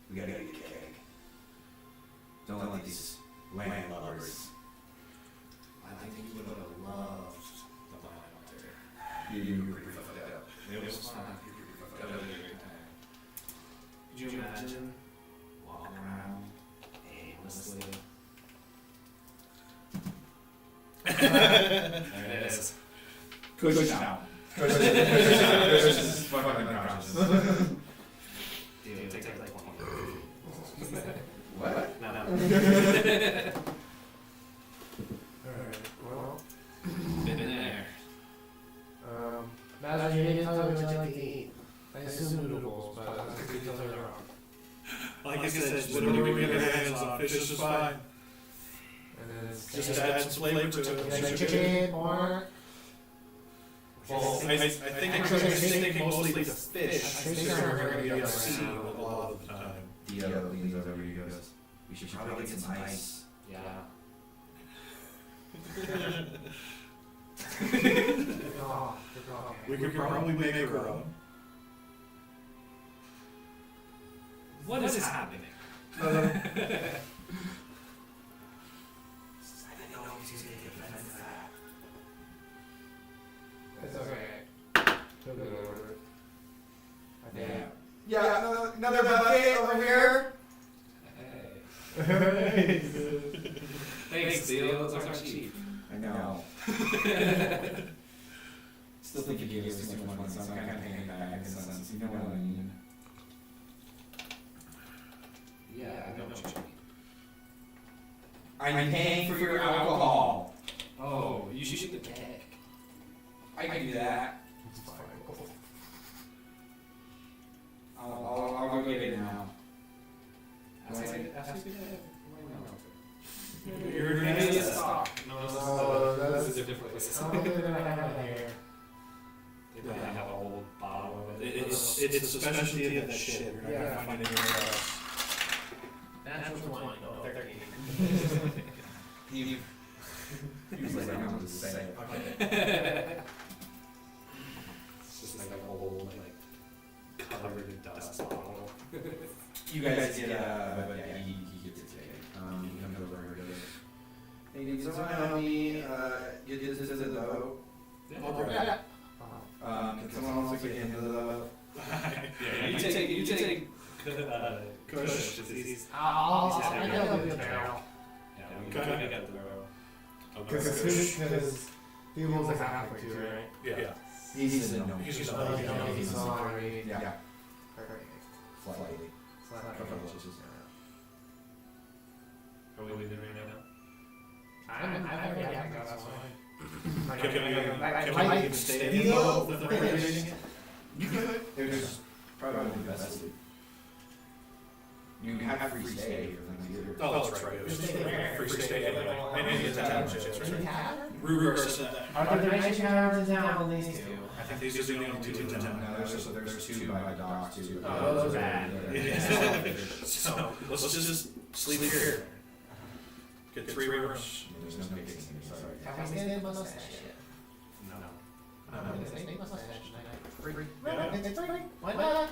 we gotta get a cake. Don't let these landlubbers. I think you would have loved the line up there. You were pretty fucked up. It was fun. You were pretty fucked up. Could you imagine walking around There it is. Kush now. Kush is fucking unconscious. Dude, take like 1. What? No. Alright, well, Been there. Imagine you didn't tell me what you like to eat. I assume noodles, but that's totally wrong. Like I said, just whatever we get our hands on, fish is fine. And then it's Just add some flavor to yeah, it. like chicken, pork. Well, I think we're thinking mostly the fish. Fish are going to be on sea a lot of the time. Dio leans over to you and goes, we should probably get some ice. Yeah. Oh, We could probably make our own. What is happening? I didn't know he was gonna get offended at that. It's okay. He'll get over it. I think. Yeah, another bucket over here. Hey. Thanks, Theo. Those aren't cheap. I know. Still think you gave us too much money, so I'm kind of paying back in a sense. You know what I mean? Yeah, I know what you mean. I'm paying for your alcohol. Oh, you should get the keg. I can do that. It's fine. I'll go get it now. Ask you to You're Maybe gonna it's stock. No, this that's is a different place. I don't think they're gonna have it here. They probably have a whole bottle of it. It's a specialty of that shit. You're not gonna find it anywhere else. Natural 20, no, 13. He was like, I'm gonna just say it. It's just like a whole, like, covered in dust bottle. You guys get, but yeah, he gets it today. He comes over and goes, hey, need someone help me, get this to the boat? Yeah. Can someone else get into the boat? Yeah, you take, Kush, 'cause he's, I'll do the barrel. yeah, we got the barrel. Because people's a halfway too, right? Yeah. He's a no. He's a Oh, no. you know, he's not already. Yeah, Perfect. slightly. Slap Couple it. of inches. Are we leaving right now? I'm already at that, that's fine. Can we stay in the boat with the race? You could. There's probably the best. You have free stay here. Oh, that's right. It was free stay anyway. And in the townships, In the right? tavern? Ruger said that. Are there nicer taverns in town than these two? I think these are the only two in town. No, there's two by the docks too. Oh, those are bad. So, let's just sleep here. Get 3 rooms. There's no big thing here, sorry. Have we stayed mustache yet? No. Stay mustache tonight. Free. Yeah. It's free. Why not?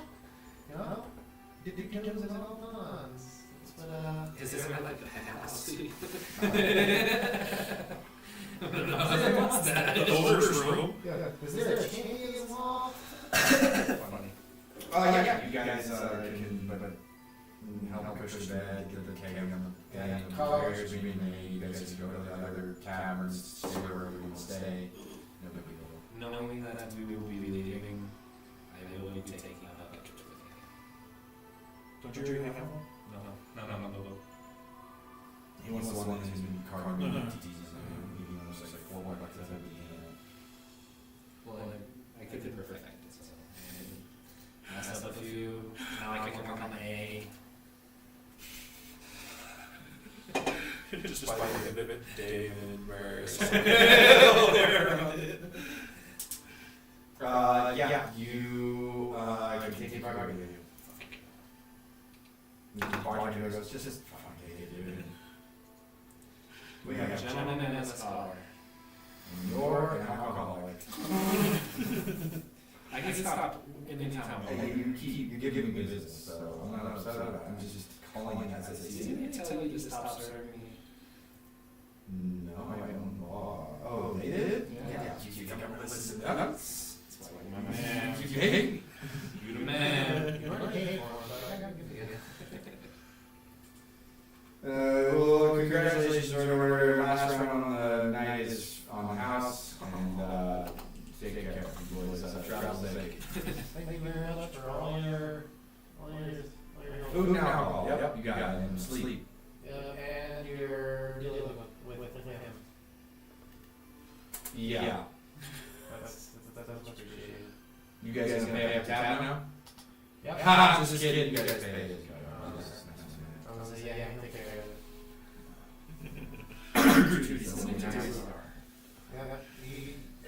You know? Did goes in all bonds. That's what, Is there like a penthouse? What's that? The owner's room. Yeah. Is there a champion involved? Funny. Yeah, you guys can help push the bed, get the keg on the Yeah. cars being made. You guys can go to the other taverns, stay wherever you want to stay. No big deal. Knowing that we will be leaving, I will be taking a bucket with me. Don't you already have one? No. He wants the one that's been carved in Mhm. TTs, maybe almost like 4 more bucks of it. Well, I could perfect it, so. I messed up a few, now I can work on the A. Just by the end of it, David, where Yeah, you, can take it right with you. The bartender goes, just fucking take it, dude. We have a Gentleman and a scholar. You're an alcoholic. I can stop anytime. Hey, you're giving me business, so I'm not upset about it. I'm just calling it as I see it. Didn't they tell you to stop serving me? No, I don't know. Oh, they did? Yeah. You think I'm gonna listen to them? That's why you're my man. You hate me. You the man. You already paid for them, but I gotta give you. Well, congratulations on your last round on the night is house, and take care. Enjoy travel safety. Thank you very much for all your Food and alcohol, yep, you got it, and sleep. Yeah, and you're dealing with him. Yeah. That's appreciated. You guys gonna pay up tab now? Yep. Ha, just kidding, you guys pay it. I was like, yeah, take care of it.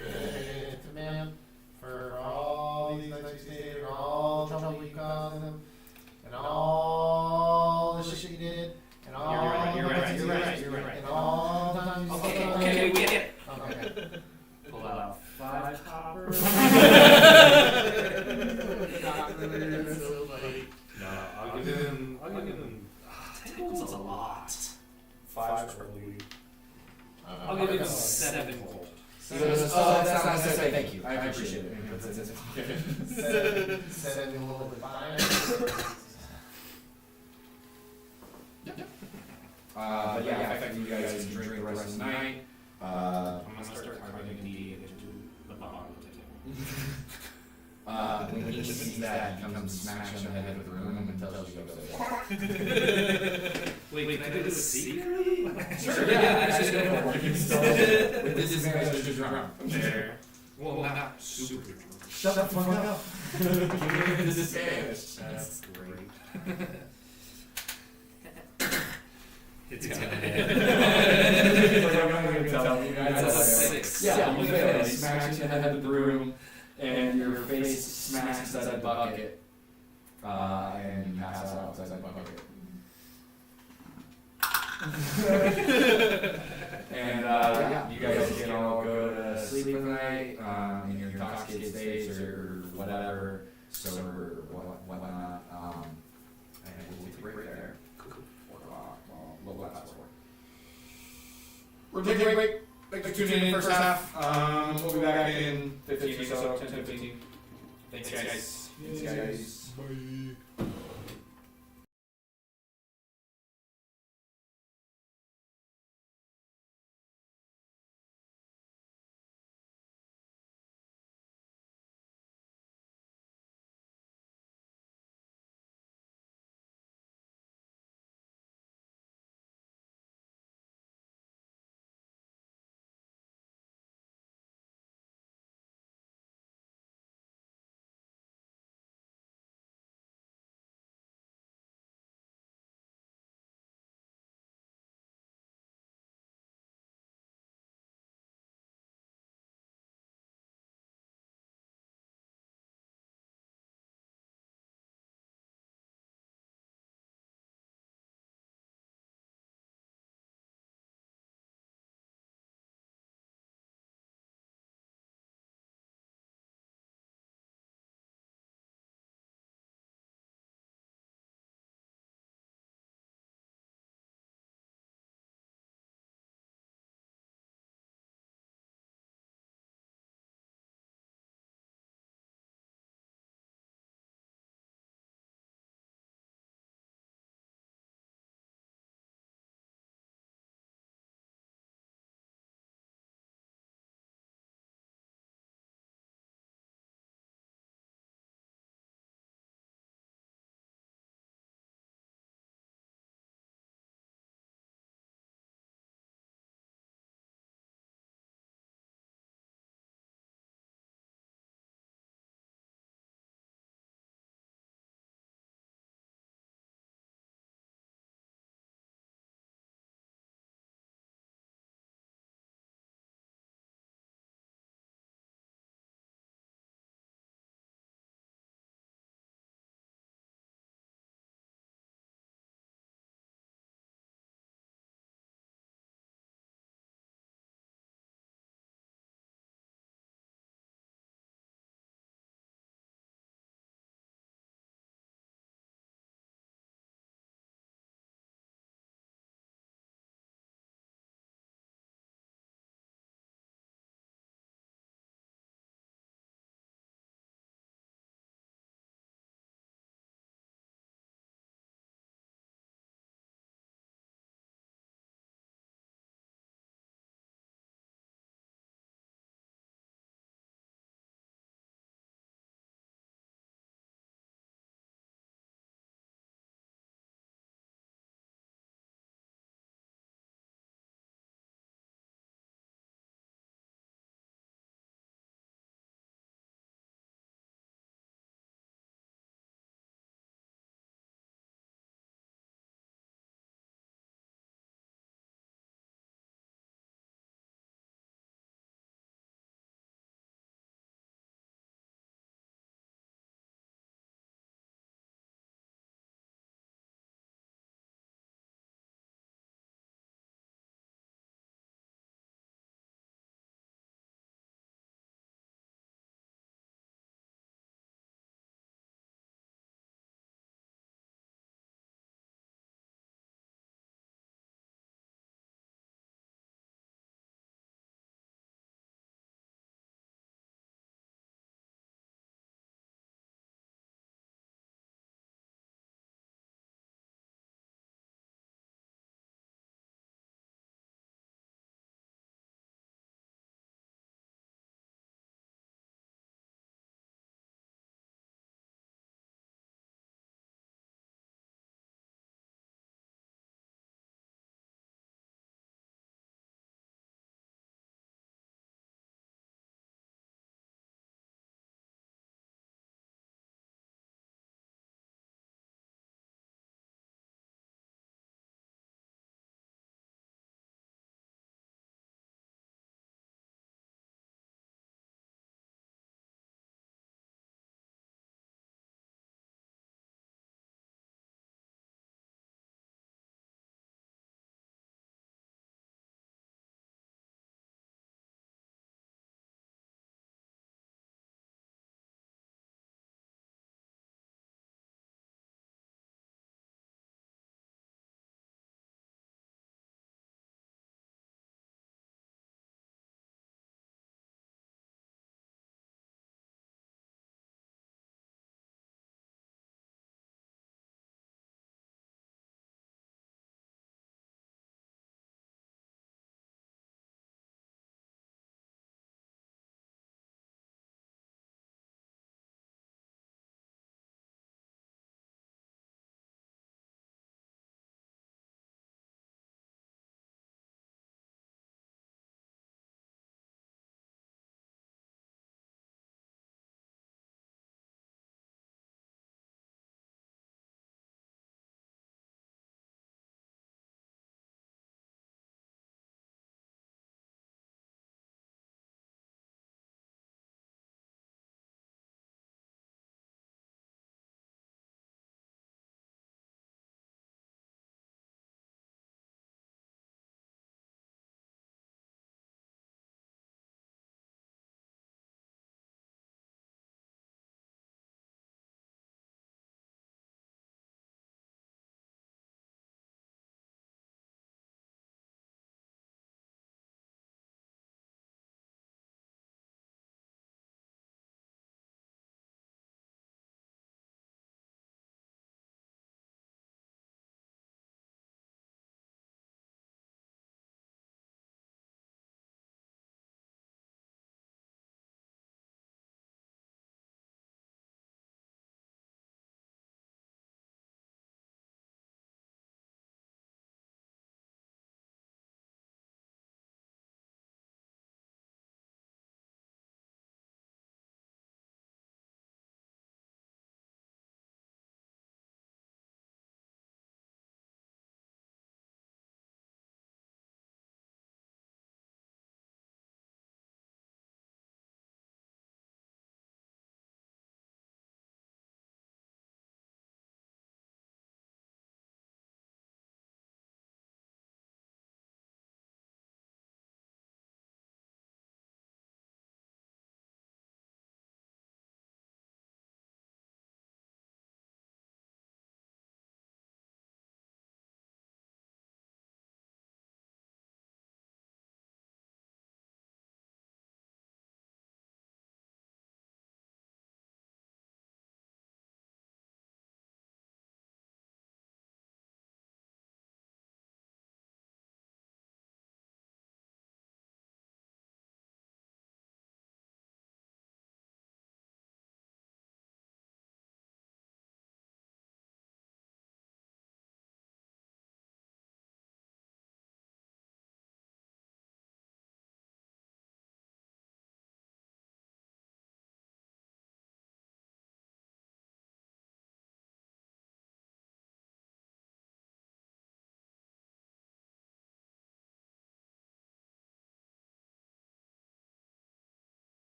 Yeah, to man, for all these nights you stayed, and all the trouble you caused him, and all the shit you did, and all You're right. and all the times you Okay, we get it. Okay. Pull out 5 copper. No, I'll give him. 10 gold's a lot. 5's probably. I'll give him 7 gold. That's not to say thank you, I appreciate it. Send him a little bit behind. But yeah, effectively you guys can drink the rest of the night. I'm gonna start carving D into the bottom of the table. When he sees that, he comes and smacks you on the head with the room and tells you to go say Wait, can I do this secretly? Sure, yeah, with this advantage to drum. There. Well, not super drunk. Shut the fuck up. This is Spanish. That's great. It's gonna hit. That's a 6. Yeah, you fail. He smacks you in the head with the broom, and your face smacks inside the bucket, and you pass out outside the bucket. And yeah, you guys can all go to sleep for the night in your intoxicated states or whatever, sober, whatnot. And we'll take a break there. 4 o'clock. Well, what last 4? We're taking a break. Thanks for tuning in first half. We'll be back in 15 or so, 10, 15. Thanks, guys. Thanks, guys. Bye.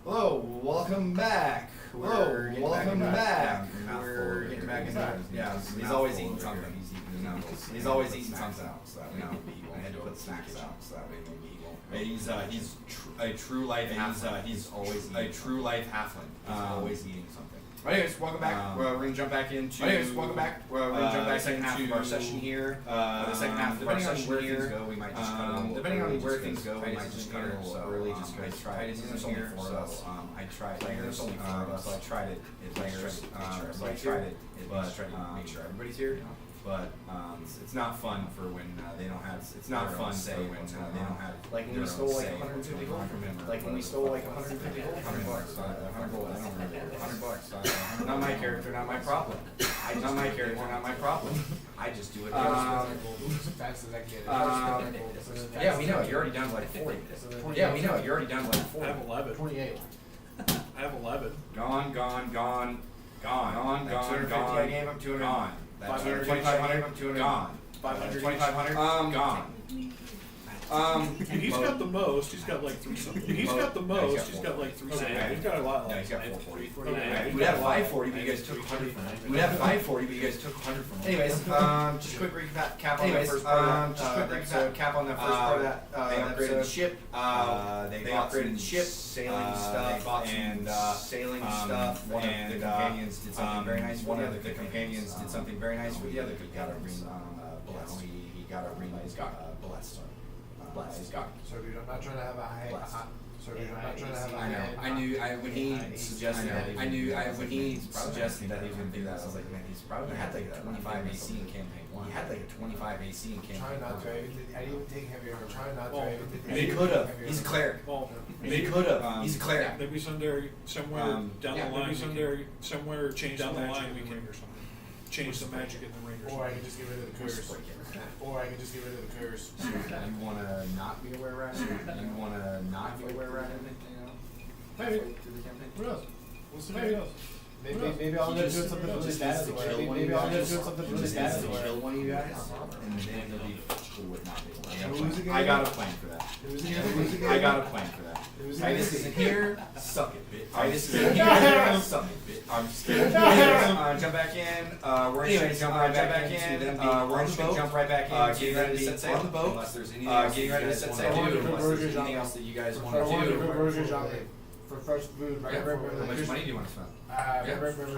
Hello, welcome back. Hello, welcome back. We're getting back into yeah. He's always eating something. He's always eating something. I had to put snacks out so that way he won't. He's a true life. He's always a true life halfling. He's always eating something. Anyways, welcome back. We're gonna jump back into. We're gonna jump back second into half of our session here. The second half of our session where here. things go, we might just cut it a little Depending on early where just things 'cause go, we Titus might isn't just cut it here, a little so, early just I because tried Titus isn't here, four so of us. I tried Players, there's only four four of of us, us, so I tried it. players, so so I tried it, but make sure everybody's here. But it's not fun for when they don't have. It's not fun say when they don't have. Like when we stole like 150 gold from him. Like when we stole like 150 gold from him. $100. I don't remember. $100. Not my character, not my problem. Not my character, not my problem. I just do it. As fast as I get it. Yeah, we know. You're already down to like 40. Yeah, we know. You're already down to like I 40. have 11. 28. I have 11. Gone. 250 I gave him 200. Gone. 2,500. 200. Gone. 2,500. Gone. And he's got the most. He's got like 3 something. He's got the most. He's got like 3 something. Okay. He's got a lot No, left. he's got 440. Okay. We'd have 540, but you guys took 100 from him. We'd have 540, but you guys took 100 from him. Anyways, just quick recap on that first part of that. They upgraded the ship. They upgraded the ship, sailing stuff, and sailing stuff. One of the companions did something very nice. One of the companions did something very nice with the other. Got a ring. Blessed. He got a ring. He's got blessed. Blessed. Got. So dude, I'm not trying to have a high. So dude, I'm not trying to have a I know. high. I knew. When he suggested that. When he suggested that he was gonna do that, I was like, man, he's probably had like a 25 AC in campaign one. He had like a 25 AC in campaign Try not one. to. I didn't even take heavy armor. Try not to. Well, He could have. He's a cleric. Well, He could have. He's a cleric. maybe somewhere down the line, somewhere change down the line we can or something. Change the magic in the ring or Or I something. can just get rid of the curse. Or I can just get rid of the curse. You wanna not be aware rat? You wanna not be aware rat? Maybe. Through the campaign. Who knows? Maybe. Maybe I'll end up doing something really bad. Maybe I'll end up doing something really bad. Kill one of you guys, and then he'll be cool with not being Who's again? I got a plan for that. Who's again? I got a plan for that. Who's Titus again? isn't here. Suck it, bitch. Titus isn't here. Suck it, bitch. I'm just kidding. Jump back in. We're just gonna jump right back in. We're just gonna jump right back in. Getting ready to set sail on the boat. Unless there's anything else getting ready to set sail. Unless there's anything else that you guys want to do. For fresh food, right? Yeah, how much money do you want to spend? How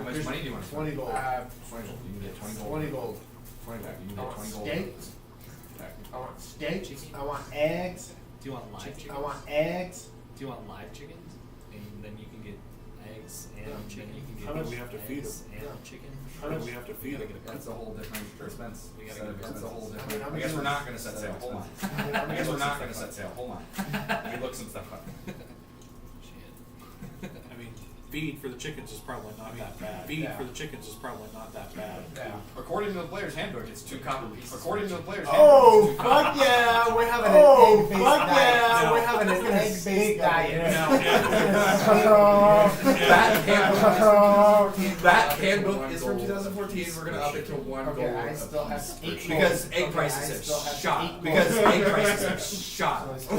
much money do you want to spend? 20 gold. 20 gold. You can get 20 gold. 20 gold. 20 gold. You can I get want 20 gold. steaks. I want steaks. I want eggs. Do you want live chickens? I want eggs. Do you want live chickens? And then you can get eggs and chicken. You can How get much we have to feed eggs them? and chicken. How do we have to feed them? That's a whole different expense. We gotta Set of get expenses. a whole different- I guess we're not gonna set sail. Hold on. I guess we're not gonna set sail. Hold on. We look some stuff up. Shit. I mean, feed for the chickens is probably not that bad. Feed for the chickens is probably not that bad. Yeah. According to the player's handbook, it's 2 copper pieces. According to the player's Oh, handbook, it's 2 copper fuck yeah! We're having Oh, an egg-based fuck diet. yeah, We're having an egg-based diet. That handbook is from 2014. We're gonna up it to 1 gold. Okay, I still have 8 because egg Okay, prices I have still have shot. 8 Because gold. egg prices have shot. So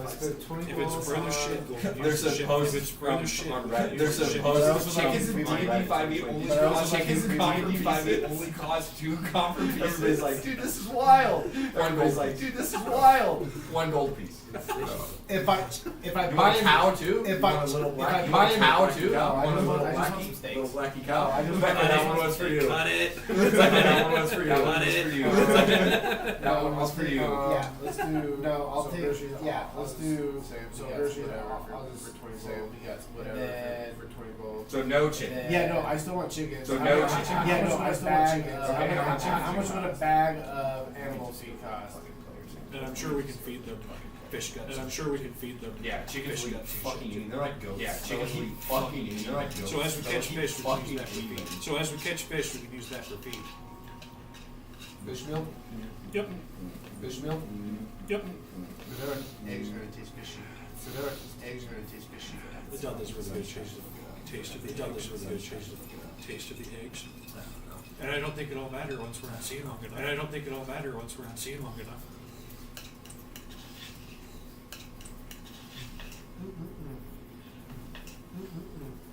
I spent 20 If it's gold further on- shit, go They're use the shit. supposed If it's further shit, on go Reddit. use They're the shit. supposed But chickens in DD 5e only cost chickens in DD 5e only cost 2 copper pieces. Everybody's like, dude, this is wild. Everybody's like, dude, this is wild. 1 gold piece. If I You want a cow too? If You I- want a little if black? I You want a buy cow a too? cow, I Want a just little want some blacky? steaks. Little blacky cow? I just Becca, want- that one was for you. Cut it. That one was for you. Cut That one was it. for you. That one was for you. Yeah, let's do. No, I'll so take. groceries, Yeah, I'll let's just do. say So we got groceries, whatever I'll for just 20 say gold. we got whatever then- for 20 gold. So no chicken. Yeah, no, I still want chicken. So How no much- chicken. Yeah, no, I still want chicken. Okay, How much would a bag of animal feed cost? And I'm sure we can feed them fish guts. And I'm sure we can feed them Yeah, chickens fish will eat guts. and fucking shit. eating. They're like goats. Yeah, chickens will eat fucking eating. They're like goats. So as we catch fish, we can fucking use that for eating. feed. So as we catch fish, we can use that for feed. Fish meal? Yep. Fish meal? Yep. Eggs are gonna taste fishy. Eggs are gonna taste fishy. It does really good taste of the taste of the eggs. And I don't think it'll matter once we're on scene long enough. And I don't think it'll matter once we're on scene long enough.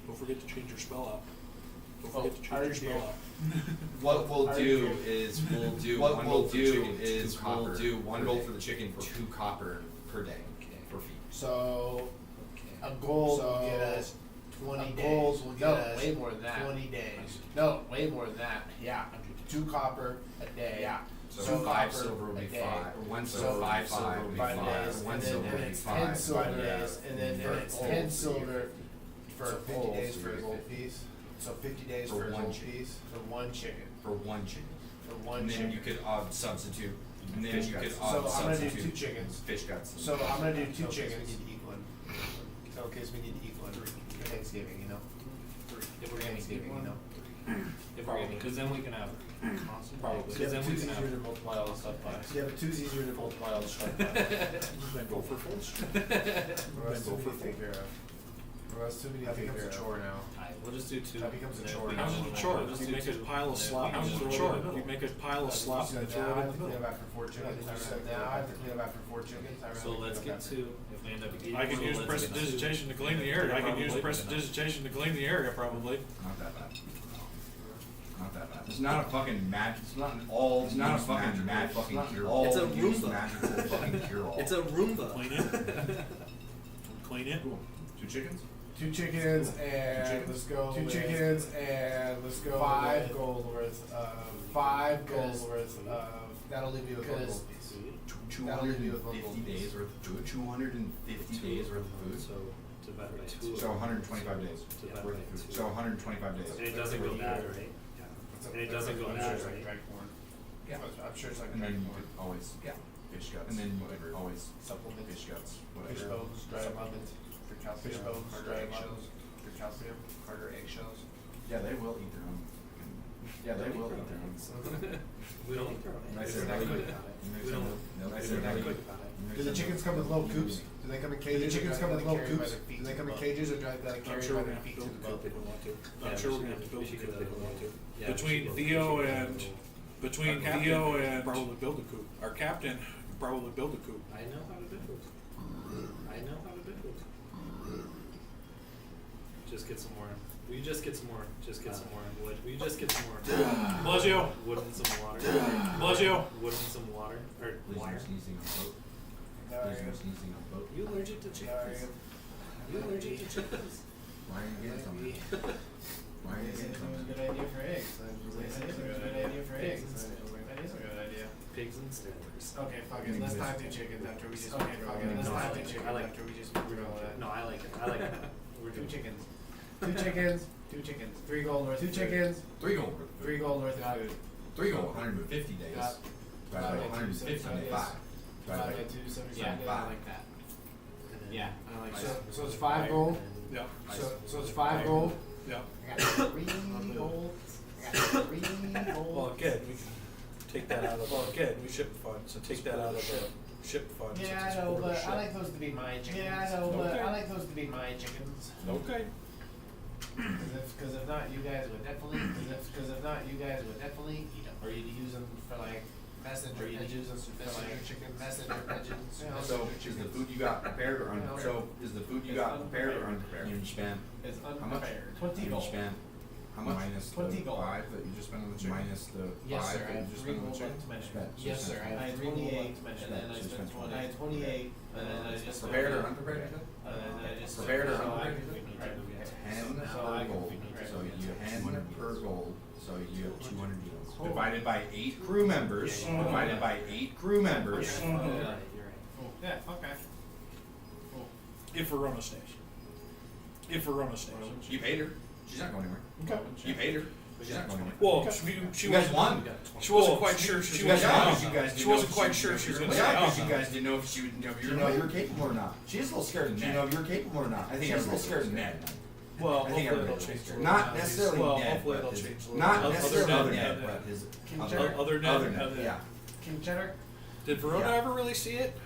Don't forget to change your spell out. Don't Oh, forget to I change your already spell out. What we'll Already do do. is we'll do What one we'll gold for do the chicken, is two we'll copper do per one day. gold for the chicken for 2 copper per day for feed. So a gold will get us 20 days. gold will get no, us way more than that. 20 days. No, way more than that. Yeah, 2 copper a day. Yeah. So Two 5 copper silver will a be day. 5. Or 1 So silver, 5 silver will be 5 5. days, 1 and silver then will be it's 5. 10 silver Yeah. days, and then For it's gold, 10 so you- silver for So 50 gold, days so for a you get gold 50. piece. So 50 days For for a one gold chicken. piece for 1 chicken. For 1 chicken. For 1 And then chicken. you could substitute. And then Fish you guts. could So I'm gonna do substitute 2 chickens. fish guts. and- So I'm gonna do 2 So in case chickens. we need to eat one. So in case we need to eat one for Thanksgiving, you know? If we're gonna keep Thanksgiving, you one, know? if we're gonna, because then we can have Probably. because then we Two's can easier to have. multiply all the stuff by. Yeah, but 2's easier to multiply all the stuff by. Then go for full. Or else Then go 2 for we take care of. Or else 2 we That take becomes care a of. chore now. Alright, we'll just do 2. That becomes a and then chore. we How's can- it a chore? we'll just You do make a 2, pile of and then slop. we can How's it just a throw chore? in the middle. You make a pile of slop So and throw now it I in have the to clean middle. up after 4 chickens. Now I have to clean up after 4 chickens. So let's get 2. If we end up eating I can one, use let's get 2. prestidigitation to clean the area. I can use Probably. prestidigitation to clean the area probably. Not that bad. Not that bad. It's not a fucking magic. It's not an all. It's not a fucking mad fucking cure all. It's a use Roomba. magical fucking cure all. It's a Roomba. Clean it. Clean it. 2 chickens? 2 chickens and let's go. 2 chickens and let's go. 5 gold worth of 5 gold worth of. That'll leave you with 1 gold piece. 250 days worth of food. 250 days worth of food. So divided by 2. So 125 days Divided worth by of food. 2. So 125 days. And it doesn't go bad, right? And it doesn't go I'm bad, sure it's like right? dry corn. Yeah, I'm sure it's like And dry then you corn. could always fish guts. And then whatever. Always Supplements. fish guts. Fish Whatever. bones, dry lemons, For calcium. fish bones, Carter dry eggshells. lemons. For calcium. Carter eggshells. Yeah, they will eat their own. Yeah, they will eat their own. We don't eat their own Nice eggs. and We're not really good good. about it. Nice We don't. and- nice We're and not really good good. about it. Do the chickens come with little coops? Do they come in cages? Do the chickens come with little coops? Do they come in cages or do they I'm carry sure by we're their gonna have feet to to build the the boat? coop if we want to. Yeah, I'm we sure we're should- gonna have to build we the should coop get if we a- want to. yeah, we Between should Theo get a and, little- between Our Theo captain and could probably build a coop. Our captain could probably build a coop. I know how to build. I know how to build. Just get some more. We just get some more. Just get some more wood. We just get some more. Bless you. Wood and some water. Bless you. Wood and some water or Please wire. no sneezing on boat. Please no sneezing on boat. You allergic to chickens? You allergic to chickens? Why are you getting something? Why are you They said getting it was a something? good idea for eggs. They said it was a good idea for eggs. That is a good idea. Pigs and steelers. Okay, fuck it, let's not do chickens after we just, okay, fuck it, let's not do chickens I like- after we just through all that. No, I like it. I like it. We're 2 doing chickens. 2 chickens, 2 chickens, 3 gold worth. 2 chickens, 3 gold worth of 3 food. gold worth of food. 3 gold, 150 days. Yeah. Divided by 150 by 5. Divided by Divided 2, 75 Yeah, days. 5. that. Yeah, I like so, that. so it's 5 gold, Yeah, so it's 5 gold. yeah. I got 3 gold, I got 3 gold. Well, again, we can take that out of, well, again, we ship fund, so take that out of the ship fund. since Yeah, it's I know, for the but ship. I like those to be my chickens. Yeah, I know, but Okay. I like those to be my chickens. Okay. Cause if not, you guys would definitely, cause if not, you guys would definitely eat them. Or you'd use them for like messenger pigeons, for like messenger pigeons. you know, So messenger is the chickens. food you got prepared or unprepared? So is the food you got prepared or unprepared? You spent It's how much? unprepared. 20 You gold. spent how much? Minus 20 the gold. 5 that you just spent on the chicken? Minus the Yes, 5 sir, I that you had just 3 spent on the gold chicken? left to mention. Spent. So Yes, you sir, spent I had 20. 3 gold left to mention, and then I So you spent spent 20, I had 28, and then I just. Prepared or unprepared? you said? And then I just. Prepared or so I unprepared? could- right, 10 So I per could- gold. right. So you 10 per gold. So you have 200 deals. Divided by 8 crew members. Divided by 8 crew members. You're right. You're right. Yeah, okay. If Verona stays. If Verona stays. You paid her. She's not going anywhere. Okay. You paid her. She's not going anywhere. Well, she You guys wasn't, won. she wasn't quite sure she was You gonna guys stay won on. 'cause you guys She didn't know wasn't if quite sure she was gonna stay Yeah, on. because you guys didn't know if she would know if you were capable or not. She's a little scared of Ned. You know if you're capable or not. I think she's a little scared of Ned. Well, I think hopefully everybody it'll was change. scared. Not necessarily Well, Ned, hopefully but it'll his- change a little. Not Other necessarily Ned, other yeah, Ned, yeah. but his King other Cheddar? Other Ned, other Ned, other Ned. yeah. King Cheddar? Did Verona Yeah. ever really see it?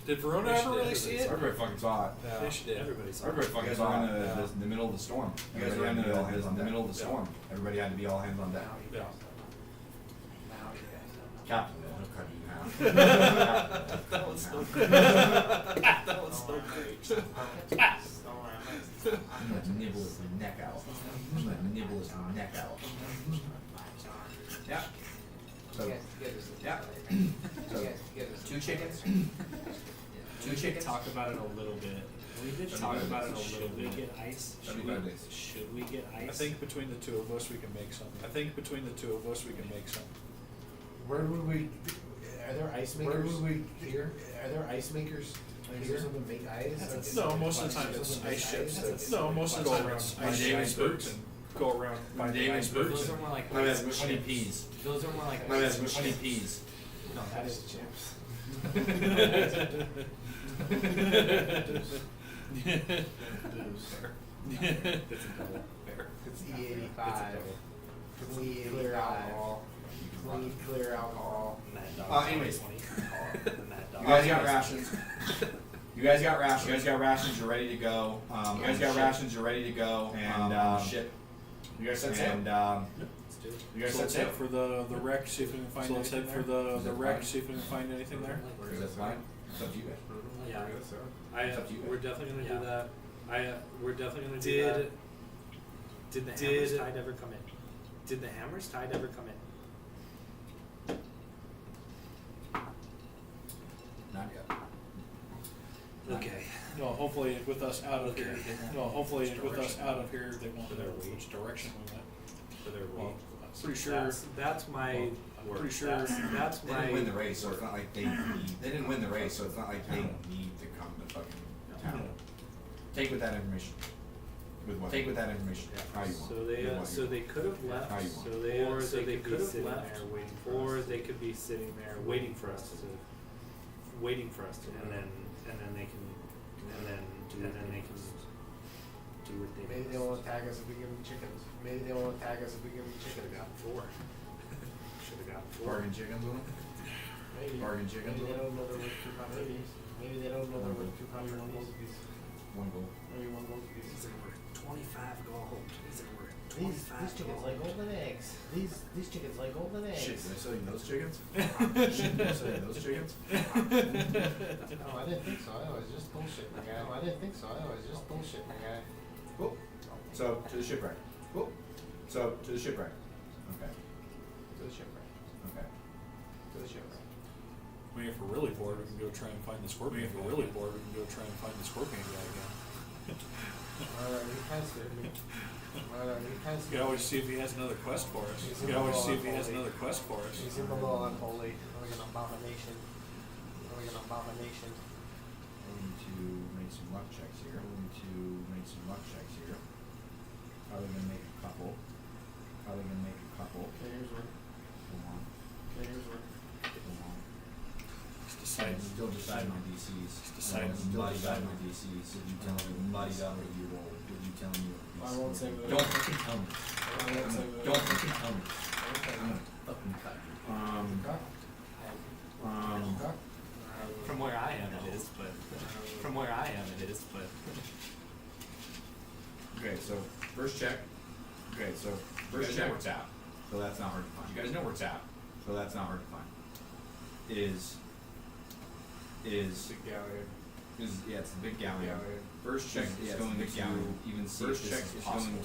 Did Verona ever really see it? Everybody fucking saw it. Yeah. They did. Everybody saw Everybody it. fucking guys saw were it in in the middle of the storm. You guys Everybody were had in to be all the- hands in the middle of the Yeah. storm. Everybody had to be all hands on deck. Yeah. Captain, he'll cut you in half. That was so Captain, he'll cut you in half. That was so great. Don't worry, I'm gonna nibble his neck out. I'm gonna nibble his neck out. Yeah. So, yeah. So, two chickens. Two chickens. Talk about it a little bit. We did talk about it a little bit. Should we get ice? 75 days. Should we get ice? I think between the two of us, we can make something. I think between the two of us, we can make something. Where would we, are there ice makers here? Are there ice makers here that make ice? No, most of the time it's ice chips. No, most of the time it's ice David's chips boots. and go around by the David's ice boots. Those are more like My bad, ice honey chips. peas. Those are more like My ice bad, honey chips. peas. No, that is chips. That's a double. Fair. It's E85. Clear alcohol. Clear alcohol. Mad Dog. Anyways. 20. Mad Dog. You guys got rations. You guys got rations. You guys got rations. You're ready to go. You guys got rations. You're ready to go. And ship. You guys set sail. And Let's do it. you guys So set let's sail. head for the wreck, see if we can find anything there. Is that fine? See if we can find anything there. Is that fine? It's up to you guys. Yeah. It's up to you guys. We're definitely gonna do that. We're definitely gonna do that. Did the Hammer's Tide ever come in? Did the Hammer's Tide ever come in? Not yet. Okay. No, hopefully with us out of here. Okay. No, hopefully with us out of here, they won't For their know weight. which direction we went. For their Well, weight. I'm pretty sure. That's my. Well, I'm word. pretty sure- That's They my. didn't win the race, so it's not like they need. They didn't win the race, so it's not like they need to come to fucking town. Take with that information. With what? Take with that information. How you want. So they, With what so you they could have left. How you want. So they, Or so they they could be could have sitting left, there waiting for or us. they could be sitting there waiting for us to, and then they can, and then they can do what they. Maybe they won't tag us if we give them chickens. Maybe they won't tag us if we give them chickens. Got 4. Should have got 4. Bargain chickens with them? Maybe. Bargain chickens Maybe with they them? don't know they're worth 200 apiece. Maybe they don't know they're worth 200 one gold piece. One gold. Maybe one gold piece. These are worth 25 gold. These are worth These 25 chickens gold. like golden eggs. These chickens like golden eggs. Shit, did I sell you those chickens? Shit, did I sell you those chickens? No, I didn't think so. I was just bullshitting the guy. No, I didn't think so. I was just bullshitting the guy. Cool. So, to the shipwreck. Cool. So, to the shipwreck. Okay. To the shipwreck. Okay. To the shipwreck. I mean, if we're really bored, we can go try and find the scorpion. If we're really bored, we can go try and find the scorpion guy again. Alright, he tested me. Alright, he tested You can always see if he has another quest for us. He's You in can always the see if he law, has holy. another quest for us. He's in the law unholy. Like an abomination. Like an abomination. I need to make some luck checks here. Probably gonna make a couple. Okay, here's one. Hold on. Okay, here's one. Hold on. Just decide. Still decide my DCs. decide. Still decide my DCs. If you tell me muddy up what you roll, what you tell me what I won't say that. Don't fucking tell me. I won't say that. Don't fucking tell me. Okay. I'm gonna fucking cut you. Okay. From where I am, it is, but from where I am, it is, but. Okay, so first check. Okay, so first check. Where it's at. So that's not hard to find. You guys know where it's at. So that's not hard to find. Is Big galleon. yeah, it's the big galleon. Galleon. First check is going to even see if this is possible.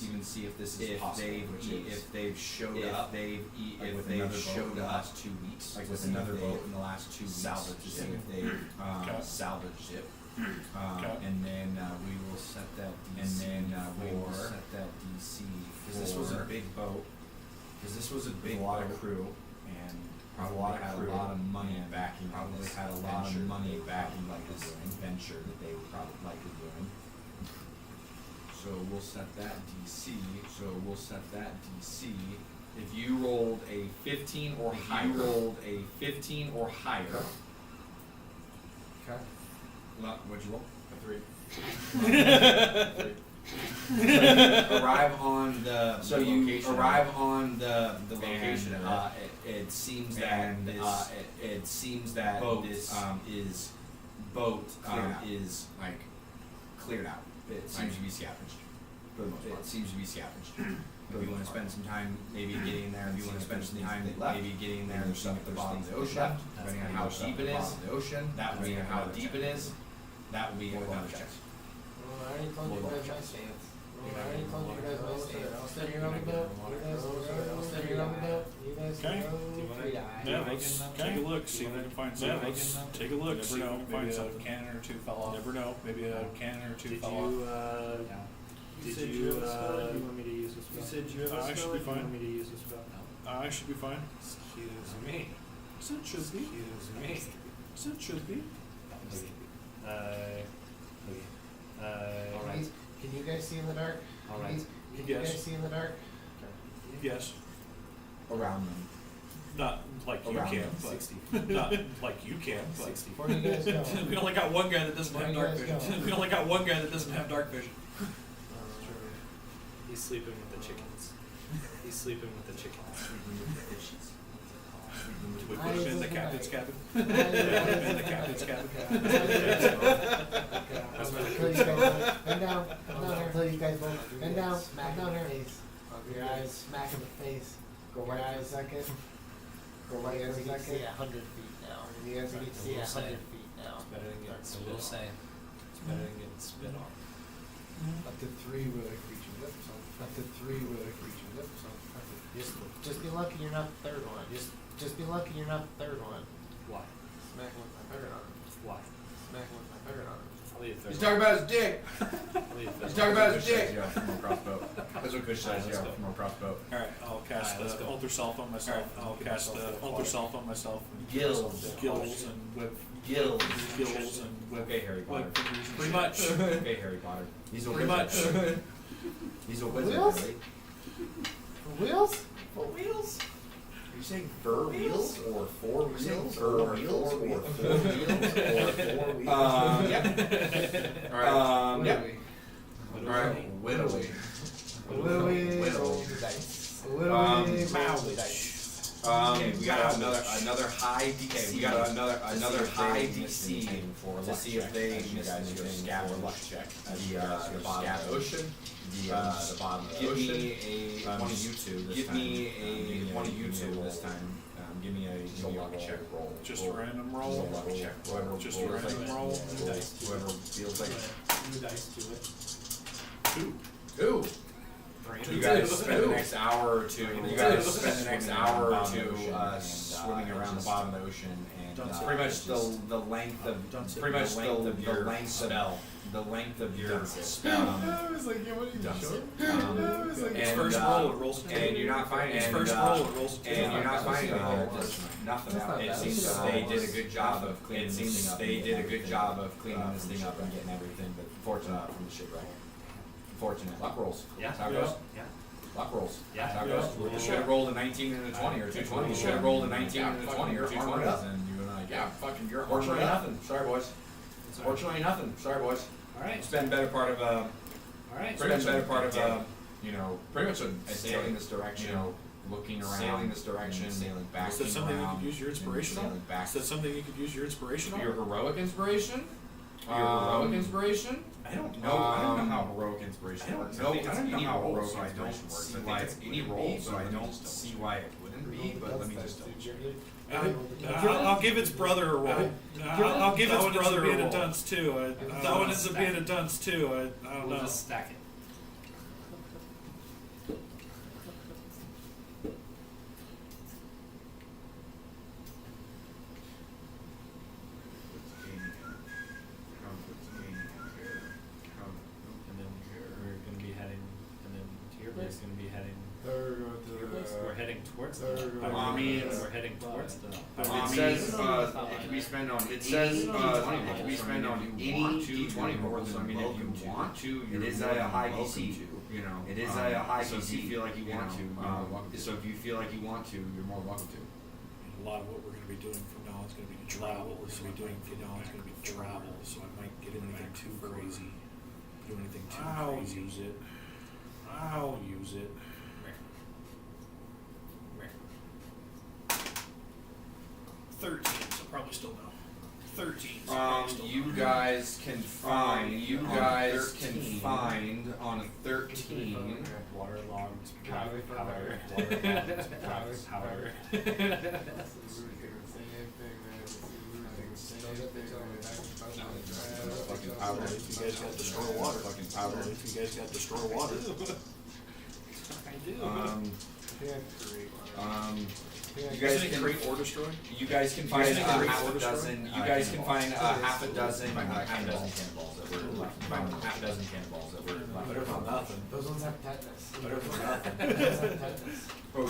Even see if this is possible. If they've showed up. If they've showed up 2 weeks. Like with another boat in the last 2 weeks. Salvage to see if they've salvaged it. And then we will set that DC. Because this was a big boat. Because this was a big lot of crew and probably had a lot of money backing. Probably had a lot of money backing like this adventure that they were probably likely doing. So we'll set that DC. If you rolled a 15 or higher. Okay. What'd you roll? A 3. Arrive on the So you location. arrive on the location and, of it seems that it seems that boat, this is boat is like cleared out. It seems to be scavenged for the most part. It seems to be scavenged. If you want to spend some time maybe getting there, if you want to spend some time maybe getting there and stuff at the bottom of the ocean, depending on how deep it is, that would be how deep it is. That would be another check. I already told you guys my stance. I already told you guys my stance. I'll sit here on the boat. You guys will go. I'll sit here on the boat. You guys will Okay. go. Free die. Yeah, let's take a look, see if we can find something. Let's take a look, Never see if we know, can find maybe a something. cannon or two fell off. Never know, maybe a cannon or two Did fell off. you, You said you have a spell, or you want me to use a you spell? said you have a I should spell, be or you want fine. me to use a spell? I should be fine. Excuse me. So it should be. Excuse me. So it should be. Alright. Can you guys see in the dark? Alright. Can you Yes. guys see in the dark? Yes. Around them. Not like you Around can, them. but not like you can, but Where do you guys go? we only got one guy that doesn't Where have do you dark guys vision. go? We only got one guy that doesn't have dark vision. He's sleeping with the chickens. He's sleeping with the chickens. We I put him in the was captain's like- cabin. I- In the captain's cabin. Until you guys bend down here until you guys both bend down, smack in the face. Your eyes smack in the face. Go right for a second. Go right for a second. See 100 feet now. You guys can see 100 feet now. Better than getting spit on. It's better than getting spit on. Up to 3 willing creatures. Up to 3 willing creatures. Just be lucky you're not the third one. Just be lucky you're not the third one. Why? Smack him with my third arm. Why? Smack him with my third arm. I'll leave He's third. talking about his dick. I'll leave He's third. talking about his Kush says dick. yeah from a crossbow. That's what Kush says, Let's yeah go. from a crossbow. Alright, I'll cast Alright, let's go. alter self on myself. I'll cast alter self on myself. And Gills. Gills and whip. Gills. Gills and whip. Okay, Harry Potter. Whip fingers and pretty much. Okay, Harry Potter. He's a Pretty wizard. much. He's a For wizard, wheels? right? For wheels? For wheels? Are you saying fur wheels or four wheels Fur or wheels four or wheels four or four wheels? Yeah. Alright. Yeah. Alright, whittling. Whittling. Whittling. Whittling. Okay, we got another high DC. We got another high DC to see if they miss anything Scab or for luck luck check. The bottom of the ocean. The bottom of the Give ocean. me a One of you two this Give time. me a one of you two roll. this time. Give me Just a a luck check roll. Just a random roll. Just a luck check. Whoever Just a rolls random like- roll. Whoever feels like New dice to it. Two. Ooh. You guys spend the next hour or two. You guys spend the next hour or two swimming around the bottom of the ocean, and pretty much the length of pretty much the length of the length of your spell. I was like, yeah, what are you Done. showing? His And, first roll, it rolls. and you're not finding His and, first roll, it rolls. and you're not finding That's nothing That's out. not It bad. seems That's they not did a bad. good job of cleaning It this seems thing up. they did a good job of cleaning this thing up and getting everything, but fortunate from the shipwreck. Fortunate. Luck rolls. Yeah. That's how it goes. Yeah. Luck rolls. Yeah. That's how it Yeah. goes. You should have rolled a 19 and a 20 or 220. You should have rolled a 19 and a 20 or 220. And you and I, yeah, fucking, you're Fortunately nothing. Sorry, boys. Fortunately nothing. Sorry, boys. Alright. It's been better part of Alright. pretty much better part of you know, pretty much a sailing this direction. you know, looking around, Sailing this direction, and sailing back. Is that something you could use your inspiration on? Sailing back. Is that something you could use your inspiration on? Your heroic inspiration? Your heroic inspiration? I don't know. I don't know how heroic inspiration I don't works. know. think I it's don't know any how roll, heroic so I don't inspiration works. see I think why it's it any wouldn't roll, be, so but I I don't don't see why it wouldn't be. But let me just double check. I'll give its brother a roll. I'll give its brother being a dunce too. That one ends up being a dunce too. I don't We'll know. just stack it. And then we're gonna be heading, and then to your place, gonna be heading. We're heading towards the. We're heading towards the. It says it can be spent on. It says it can be spent on any D20 roll. So I mean, if you want to, It is a high DC. You know, It is a high so if you DC, feel like you you want know, to, you're more welcome to. So if you feel like you want to, you're more welcome to. A lot of what we're going to be doing from now on is going to be travel. So we're doing from now on is going to be travel. So I might get anything too crazy. Do anything too crazy. Use it. I'll use it. 13, so probably still no. 13. So probably still You no. guys can find on a 13. Waterlogged powder. Fucking powder. If you guys got destroy water. Fucking powder. If you guys got destroy water. I do. You guys can create or destroy? You guys can find guys can half a create dozen. You cannonballs. guys can find half a dozen cannonballs. cannonballs that were left. Find half a dozen cannonballs that were left. Better than nothing. Those ones have tetanus. Better than nothing. Those have tetanus. Oh,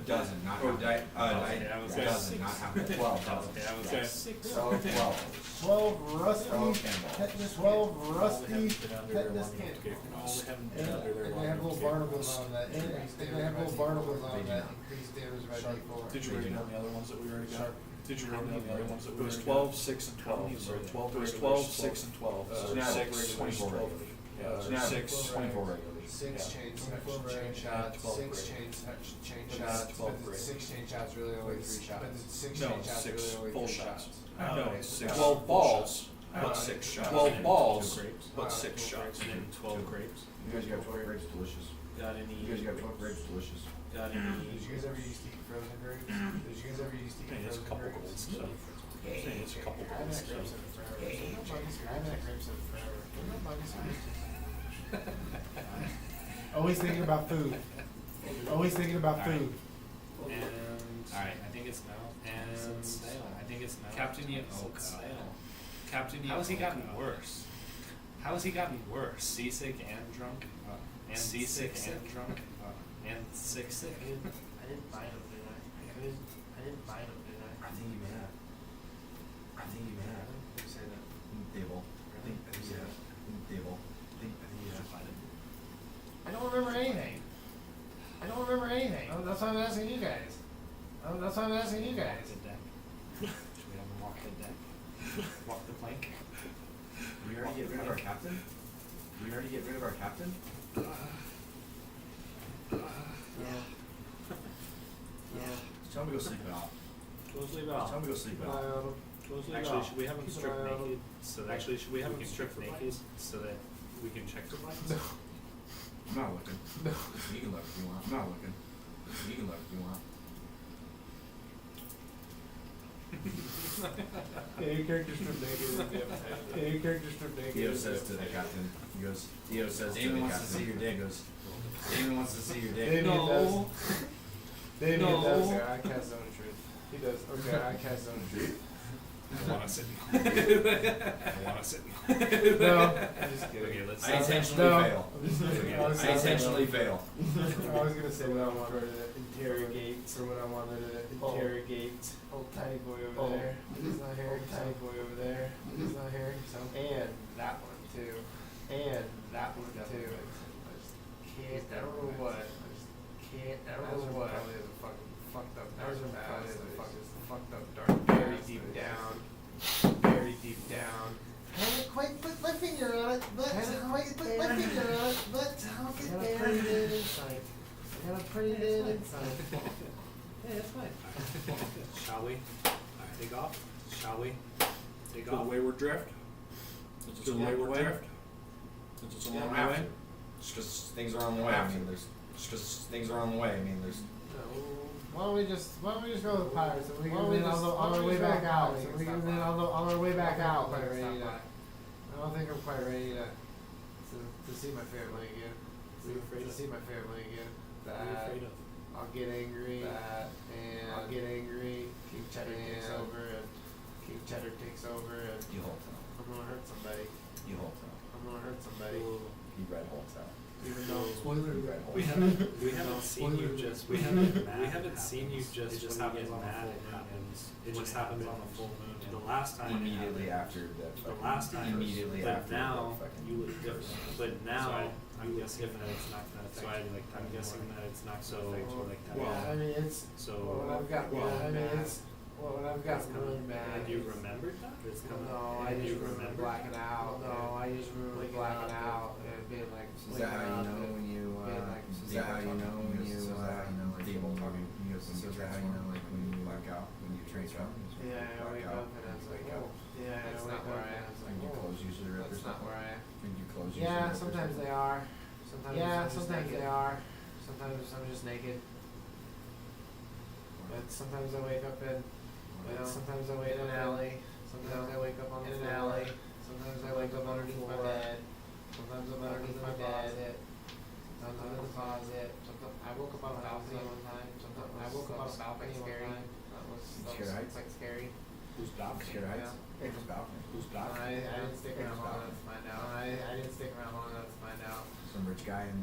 dozen, not half. Okay, I was Dozen, like not half. 12 dozen. Okay, I was Okay. like 6. So 12. 12 rusty, 12 cannonballs. tetanus, 12 rusty Been under there tetanus long cannons. enough to get- all they haven't And been under there they long have enough little to get- barnacles on that, and they have little barnacles on that increase damage by D4. Did you write down the other ones that we already got? Sharp. Did you write down the other ones that we It was already 12, got? 6, and 12. Sorry, So 12, it was 12, 6, and 12. So No, 6, 24 12. regulars. Yeah, No, 6, 24 regulars. 6 Yeah. chain, 24 chain shots, 12 6 grade. chain Yeah, shots, 12 but the grade. 6 chain shots really only 3 shots. But the 6 No, chain shots 6 really only full 3 shots. shots. No, Okay. 6 12 balls, but 6 shots. 12 balls, grapes. but 6 shots. And then 12 grapes. You guys got 12 grapes, delicious. Got any? You guys got 12 grapes, delicious. Got Did any? you guys ever used to eat frozen grapes? Did you guys ever used to Hey, eat it's a frozen couple grapes? golds, so. Hey, it's a couple I haven't golds, had grapes so. in forever. I haven't had grapes in forever. What about buggies? Always thinking about food. Always thinking about food. And alright, I think it's now. And I think it's now. Captain Yeo. Oh god. Captain Yeo. How has he gotten worse? How has he gotten worse? Seasick and drunk? And seasick and drunk? And sick. I didn't buy them, did I? I didn't buy them, did I? I think you may have. I think you may have. Who said that? Dable. I think you have. Dable. I think you have. I don't remember anything. I don't remember anything. Oh, that's why I'm asking you guys. Oh, that's why I'm asking you guys. The deck. Should we have him walk the deck? Walk the plank? Did we already get rid of our captain? Did we already get rid of our captain? Tell him to go sleep it off. Close leave Tell him to go sleep it off. Actually, should we have him Keep an strip eye on naked? So that actually, should we have him strip naked so that we can check for buttons? I'm not looking. No. You can look if you want. I'm not looking. You can look if you want. Yeah, your character stripped naked. Yeah, your character stripped naked. Theo says to the captain, he goes, Theo says to the captain. Damon wants to see your dick. Goes, Damon wants to see your dick. Damien does. Damien No. does. Okay, I cast zone of truth. He does. Okay, I cast zone of truth. I wanna sit. I wanna sit. No, I'm just kidding. Okay, let's. I intentionally No, fail. I'm just kidding. I intentionally fail. I was gonna say what I wanted to interrogate, or what I wanted to interrogate. Old tiny boy over there. He's not here. Old tiny boy over there. He's not here. So and that one too. And that one too. I just can't. I don't know what. I just can't. I don't know what. Probably has a fucking fucked up dark past. Fucked up dark. Very deep down. Very deep down. Haven't quite put my finger on it, but haven't quite put my finger on it, but I'll get there. Put it in inside. I gotta put it in inside. Yeah, that's fine. Shall we take off? Shall we take To the off? wayward drift? Since To the wayward drift? Since it's a long way? Just because things are on the way. I mean, there's. Just because things are on the way. I mean, there's. Why don't we just go with pirates and we can then on our way back out. So we can then on our way back out. Quite ready to. I don't think I'm quite ready to see my family again. What are you afraid To of? see my family again. What are you afraid of? I'll get angry. I'll get angry. King Cheddar takes over and King Cheddar takes over and You hold out. I'm gonna hurt somebody. You hold out. I'm gonna hurt somebody. You red holds out. Even though You red holds We out. haven't seen you just we haven't seen you just happens on mad and it just happens on a full moon. The last time it Immediately happened, after the. the fucking- last time Immediately but after. now the fucking- you look different. But now I'm guessing that it's not gonna affect you like that. I'm guessing that it's not gonna affect you like that. yeah, I mean it's So what I've got. I mean it's what I've got really mad. have you remembered that? It's coming. No, I Have just you remember remembered blacking out. No, I just remember blacking out and being like. Is that how you know when you, is that how you know when you, like, people talking, you know, is that how you know, like, when you black out, when you trace out? Yeah, I wake up and I was like, oh, yeah, that's not where I am. And your clothes usually rip or That's not something? where I am. And your clothes usually Yeah, rip or sometimes something? they are. Sometimes they are. Sometimes I'm just naked. But sometimes I wake up in. Sometimes I wake up in an alley. Sometimes I wake up on the floor. Sometimes I wake up underneath my bed. Sometimes I'm underneath my bed. Sometimes I'm in the closet. Sometimes I woke up on a balcony one time. Sometimes I woke up on a balcony one time. That was like scary. Who's balcony? Scared heights? Hey, who's balcony? Who's I balcony? didn't stick around long enough to find out. I didn't stick around long enough to find out. Some rich guy in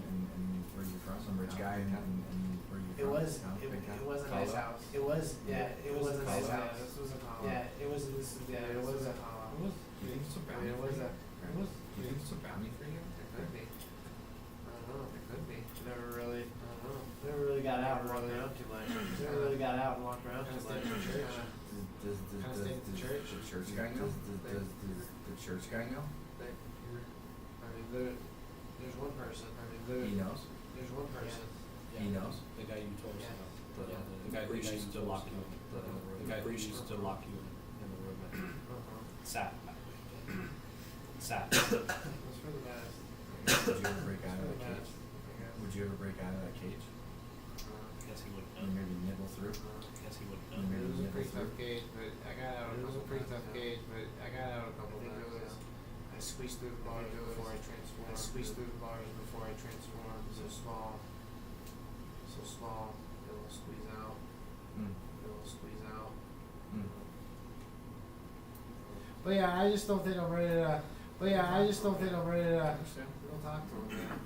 where you from? Some rich guy in where you from? It was Town? it, Big town? it was a Colorado? nice house. It was it was a nice Colorado? house. This was a column. Yeah, it was a column. Do you think it's a I bounty mean, it for was you? a Do you think it's a bounty for you? It could be. I don't know. It could be. Never really. I don't know. Never really got out and walked around too much. Never really got out and walked around too much. Does Kinda stayed at the church. the church guy know? Does the church guy know? I mean, there's one person. I mean, He knows? there's one person. He knows? The guy you told us Yeah. about. The guy who used to lock you in. The guy who used to lock you in the room. Sat, by the way. Sat. It's for the guys. Would you ever break out of For the that guys. cage? Would you ever break out of that cage? Guess he wouldn't And know. maybe nibble through? Guess he wouldn't You know. maybe It was a nibble pretty through? tough gauge, but I got out. It was a pretty tough gauge, but I got out a couple times. I squeezed through the bars before I transformed. I squeezed through the bars before I transformed. So small, it will squeeze out. Mm. It will squeeze out. Mm. But yeah, I just don't think I'm ready to. But yeah, I just don't think I'm ready to. Understand? Go talk to him, man.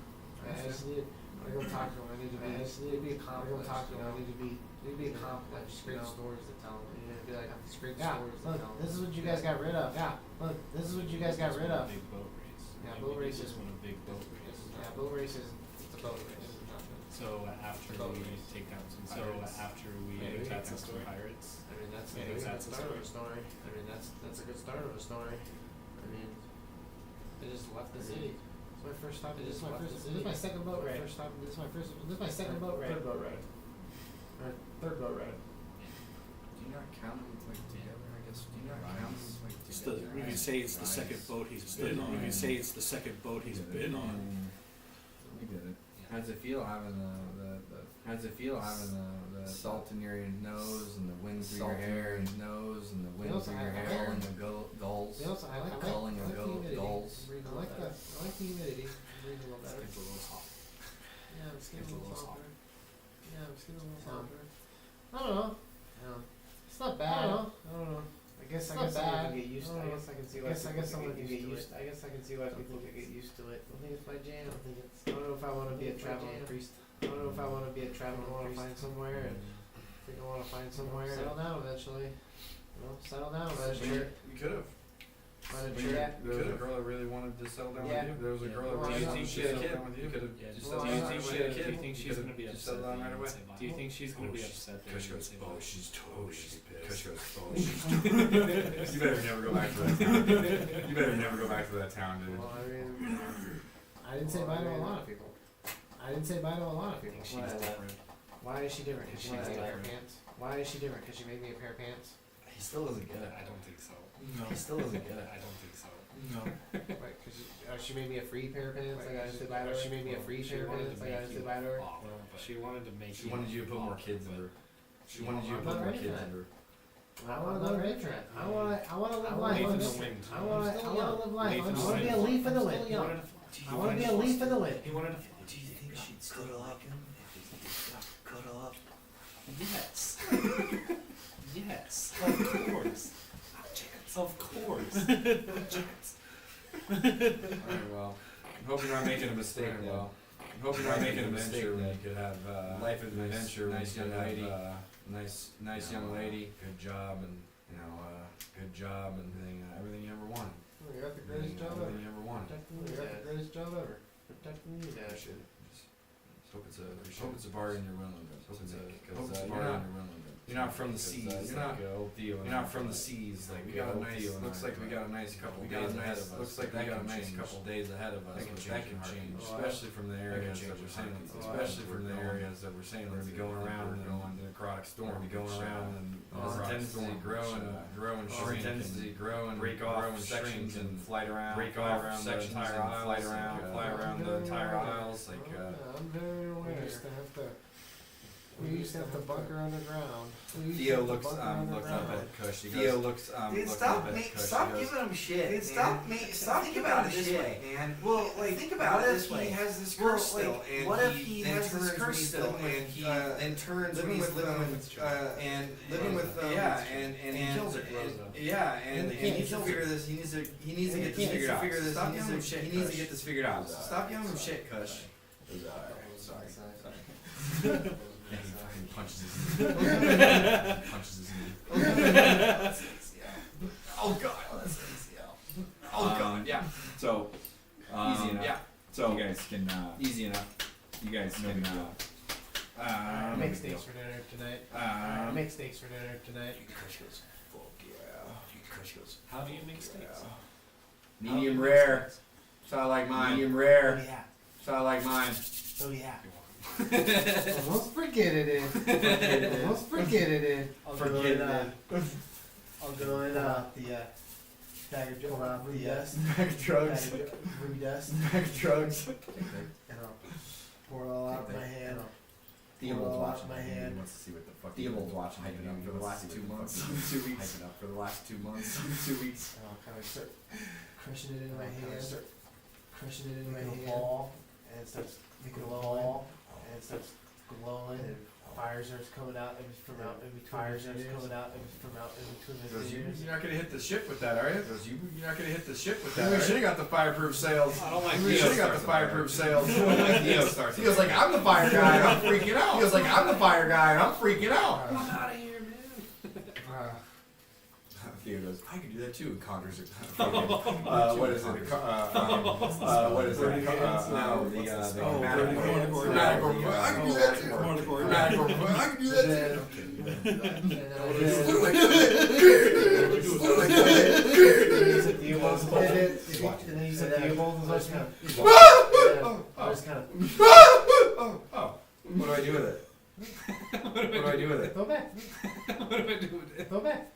I just need. I go talk to him. I need to be. I just need to be accomplished. I go talk to him. I need to be accomplished. Great stories to tell him. You know, be like, great stories to tell him. This is what you guys got rid of. Yeah. Look, this is what you guys got rid of. Big boat race. Yeah, Like, boat we race just is- want a big boat race. Yeah, boat race is. It's a boat race. So after Boat we race. take down some So pirates. after we Maybe take that's down a some story. pirates. I mean, that's Maybe a good that's a start of story. a story. I mean, that's a good start of a story. I mean, I just left the city. It's my first stop. This is my second boat ride. First stop. This is my second boat ride. Third boat ride. Or third boat ride. Do you not count them like together, I guess? Do you not count them like It's together? we could say it's the second boat he's been on. We could say it's the second boat he's been on. We get it. How's it feel having the salt in your nose and the wind through your hair and nose and the wind through your hair and the gulls? You know, so I like Culling the of humidity. gulls. I like the humidity. Breathe a little better. It's a little hot. Yeah, I'm skinning a little softer. Yeah, I'm skinning a little Um, softer. I don't know. It's not bad. I don't know. I guess someone can get used to it. I guess I can see why someone can get used to it. I guess I can see why people can get used to it. I think it's my jam. I don't know if I want to be a traveling priest. I don't know if I want to be a traveling priest. I want to find somewhere and I think I want to find somewhere. Settle down eventually. You know, settle down eventually. You could have. Find a There church. was a girl that really wanted to settle down Yeah. with you. There was a girl that Well, really I know. wanted to She settle had a down with you. You could have Yeah, just do settled Well, down I you know. with think a she, kid. do you think she's gonna be Just upset? settle down that right you away. didn't say bye? Do you think she's gonna be upset that you didn't say bye? she's pissed. You better never go back to that town. You better never go back to that town, dude. Well, I mean, I didn't say bye to a lot of people. I didn't say bye to a lot of I people. think she's different. Why is she different? Because she made me a pair of pants. Why is she different? Because she made me a pair of pants. He still doesn't get it. I don't think so. He still doesn't get it. I don't think so. No. Like, cause she made me a free pair of pants. Like I just did buy her. She made me a free pair of pants. Like I just did buy her. She wanted to make She wanted you to put more kids in her. She wanted you to I'm put not more ready for kids that. in her. I want to live ready for it. I want to live life. Leaf in the I wind. want to live life. Leaf I in the want to be a wind. leaf in the wind. He wanted to. I want to be a leaf in the wind. He wanted to. Do you think she'd cuddle up him if he cuddle up? Yes. Yes. Of course. Of course. Alright, well, I hope you're not making a mistake. Well, I hope you're not making a mistake. When you could have life of an adventure. Nice young lady. Nice young lady. Good job and good job and everything you ever wanted. You got the greatest job ever. Everything you ever wanted. You got the greatest job ever. Protecting you, Dad. Hope it's a bar in your willing. Hope it's a bar in your willing. You're not from the seas. You're not from the seas. Like we got a nice. Looks like we got a nice couple days ahead of us. Looks like we got a nice couple days ahead of us. That can change, especially from the areas that we're saying. Especially from the areas that we're saying. We're gonna be going around and going to the necrotic storm. We're going around and our tendency grow and shrink. Tendency grow and break off sections and fly around the entire aisles. Fly around the entire aisles. Like I'm very aware. I have to. We used to have to bunker underground. Theo looks up at Kush. Theo looks Dude, looks stop, up at mate, Kush. stop He goes, giving him shit. Dude, man. stop Think giving about him it this shit, way. man. Well, like, Think about what it if this way. he has this Well, curse still, like, and what if he then has this turns curse when he's still, living and with, he then turns when he's living with, living with, and he kills it. yeah, and He he needs to kills figure it. this. He needs to get He this needs figured to out. figure this. Stop He needs giving him to- shit. he He needs needs to get this figured out. Stop giving him shit, Kush. Sorry. He fucking punches his knee. Punches his knee. Oh god. Oh god. Yeah. So, Easy enough. Yeah. so you guys can, Easy enough. you guys No can, big deal. I make steaks for dinner tonight. I make steaks for dinner tonight. Kush goes, fuck yeah. Kush goes, How do you make steaks? medium rare. So I like mine. Medium rare. Yeah. So I like mine. Oh yeah. Almost forget it in. Almost forget it in. I'll go Forget in, it. I'll go in the bag of pull out the dust. Bag of drugs. Ruby dust. Bag of drugs. And I'll pour it all out of my hand. Theobald's watching my hand. He wants to see what the fuck. Theobald's watching hyping up for the last 2 months. 2 weeks. Hyping up for the last 2 months. 2 weeks. And I'll kind of start crushing it into my hand. Crushing it into my Making a hand. ball. And it starts glowing. And it starts glowing. And fire starts coming out from out in between. Fire starts coming out from out in between the fingers. You're not gonna hit the ship with that, are you? You're not gonna hit the ship with that. You should have got the fireproof sails. I don't like You should have got the starts fireproof sails. Theo starts. He was like, I'm the fire guy, and I'm freaking out. He was like, I'm the fire guy, and I'm freaking out. I'm out of here, man. Theo goes, I can do that too. And conjures it. What is it? What is it? No, the chromatic orb. Chromatic orb. I can do that too. Chromatic orb. I can do that too. And then you said Theobald was always kind of. I was kind of. Oh, what do I do with it? What do I do with it? Go back. What do I do with it? Go back.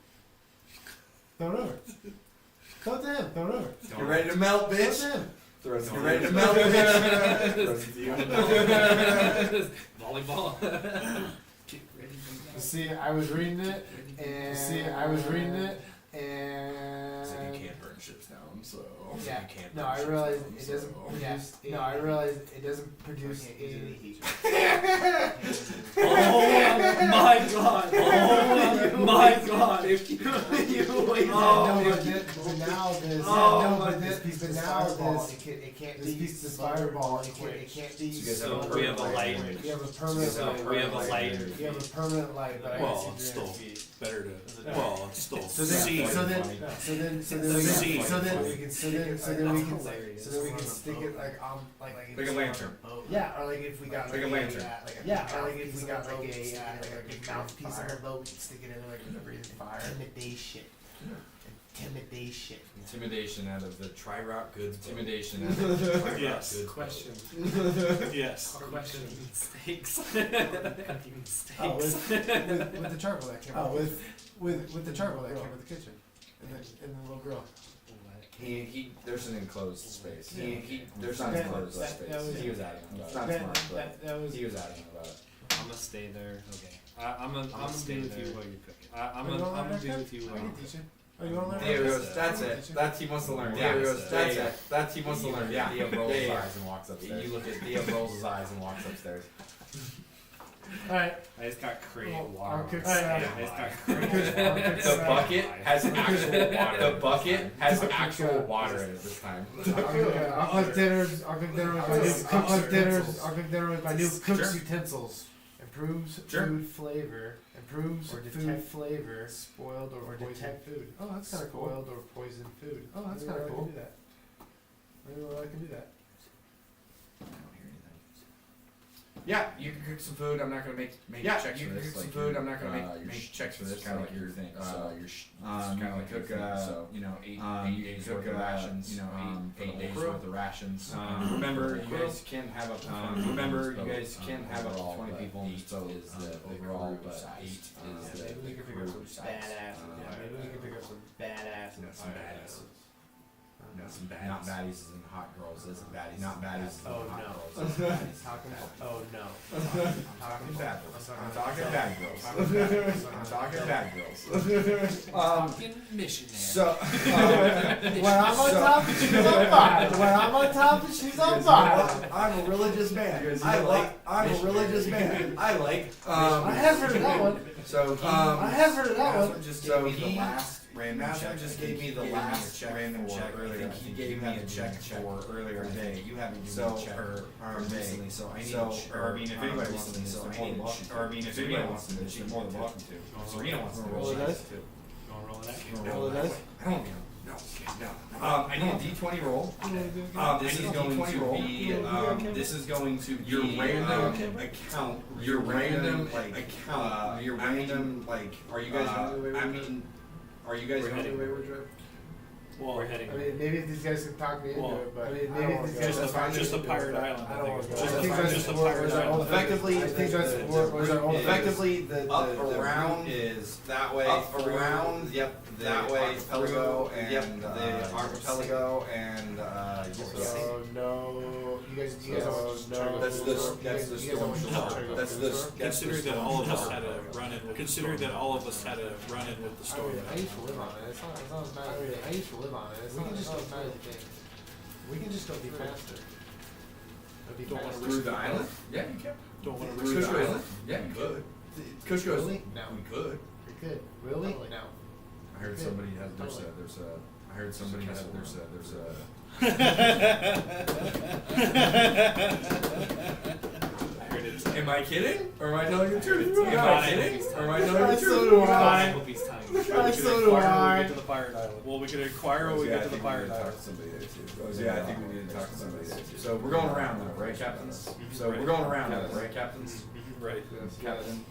Throw it over. Throw it to him. Throw it over. You ready to melt, Throw it bitch? to him. You ready to melt, bitch? Volleyball. See, I was reading it, and and You can't burn ships down, so yeah. you can't. No, burn I ships realized down, it doesn't so- produce. No, I realized it doesn't produce any heat. Oh my god! Oh my god! If you No, but now this. Oh, No, my but this. But now this. It can't. This piece of fireball. It can't be. So we have a light. We have a permanent So light. we have a light. We have a permanent light, but I Well, can it's see still 300 feet. better to, well, it's still So then, see. so then, so then, so then, See. so then we can, so then we can, so then we can stick it like Like a lantern. Yeah, or like if we got Like a lantern. Yeah, or like if we got like a mouthpiece on a boat, we can stick it in like a breathing fire. Intimidation. Intimidation. Intimidation out of the Tri-Route Goods. Intimidation out of the Tri-Route Yes. Goods. Question. Yes. Question. Steaks. Cooking steaks. Oh, with the charcoal that came out. With the charcoal that came with the kitchen. And the little girl. There's an enclosed space. There's not an enclosed That space. was- He was adamant about Not it. smart, but That was. He was adamant about it. I'm gonna stay there. Okay. I'm gonna stay with you while you're cooking. I'm You gonna wanna be learn with you that? I while can you're teach you. cooking. Oh, you wanna learn Theo that? goes, that's it. That's he wants to learn. Yeah, Theo goes, yeah, that's yeah. it. That's he wants to learn. Yeah. Theo rolls his Yeah. eyes and walks upstairs. You look at Theo rolls his eyes and walks upstairs. Alright. I just got create Well, water. our on cook- the stand. yeah. I just got Our create. cook- our cook- The bucket has actual water. The in it bucket has Our cook- actual water in it this time. I'll cook dinner with my new cook's utensils. Improves Sure. food flavor. Improves food flavor. Spoiled or detect food. Oh, that's kind of cool. Spoiled or poisoned food. Oh, that's kind of cool. Maybe I can do that. yeah, you can cook some food. I'm not gonna make checks you for can this. cook some Like food. your- I'm not gonna your make sh- checks for this. Kind of Like like your thing. thing. So Your kind of like cook, cook, you know, 8 you days cook, worth of rations. you know, for the 8 whole days crew. worth of rations. Remember, for the you crew. guys can have up to Remember, you guys can have up to 20 people in 8 this boat. is the overall, crew but size. 8 is the Maybe we can pick up crew some size. badass. Maybe we can pick up some badass. Some badass. some baddies. Not baddies as in hot girls, as in baddies. Not baddies as in Oh, hot no. girls. As in baddies. Talking about. Oh no. I'm talking bad girls. I'm talking about- bad girls. I'm talking bad girls. Fucking missionary. So, When I'm on top, she's on fire. When I'm on top, she's on fire. I'm a religious man. I'm a religious man. I like. I have heard of that one. So I have heard of that one. Matthew just gave me the last random check. Just gave me the last random check earlier. He gave me a check for earlier today. You haven't given me a check recently, so I need to. Or I mean, if anybody wants to, so I need to. Or I mean, if anybody wants to, she's more than welcome to. Serena wants to Roll the dice. Gonna roll that. Roll the dice. I don't know. No. I need a D20 roll. This is going to be. This is going to be your random account. Your random account. Your random like. Are you guys? I mean, are you guys going to Wayward Trip? Well, we're heading. I mean, maybe if these guys can talk me into Well, it, but I mean, maybe if these guys can talk me just into the Pirate it, but Island, I don't want to go. Just I the think Pirate- that's just the where- Pirate where's our Island. old- Effectively, I think that's where's our old- effectively the Up the around is that way up around. Yep, that way archipelago through. and, Yep, the archipelago and So no, you guys So, no. that's the storm shore. That's the Considering that all of us had a run in, considering that all of us had a run in with the storm. I used to live on it. It's not as bad as you think. I used to live on it. It's not as bad as you think. We can just go be faster. It'd be Don't wanna faster. through the island. Yeah, you can. Don't want to Through risk the it. island. Yeah, you could. Kush goes. Really? No. We could. We could. Really? No. I heard somebody has there's a. I heard somebody has there's a. Am I kidding? Or am I telling the truth? Am I kidding? Or am I telling the So truth? do I. Hope he's time. We could So do inquire when we I. get to the Pirate Island. Well, we could inquire when we get to the Pirate Island. somebody there too. Yeah, I think we need to talk to somebody there too. So we're going around now, right, captains? So we're going around now, right, captains? Right. Captain.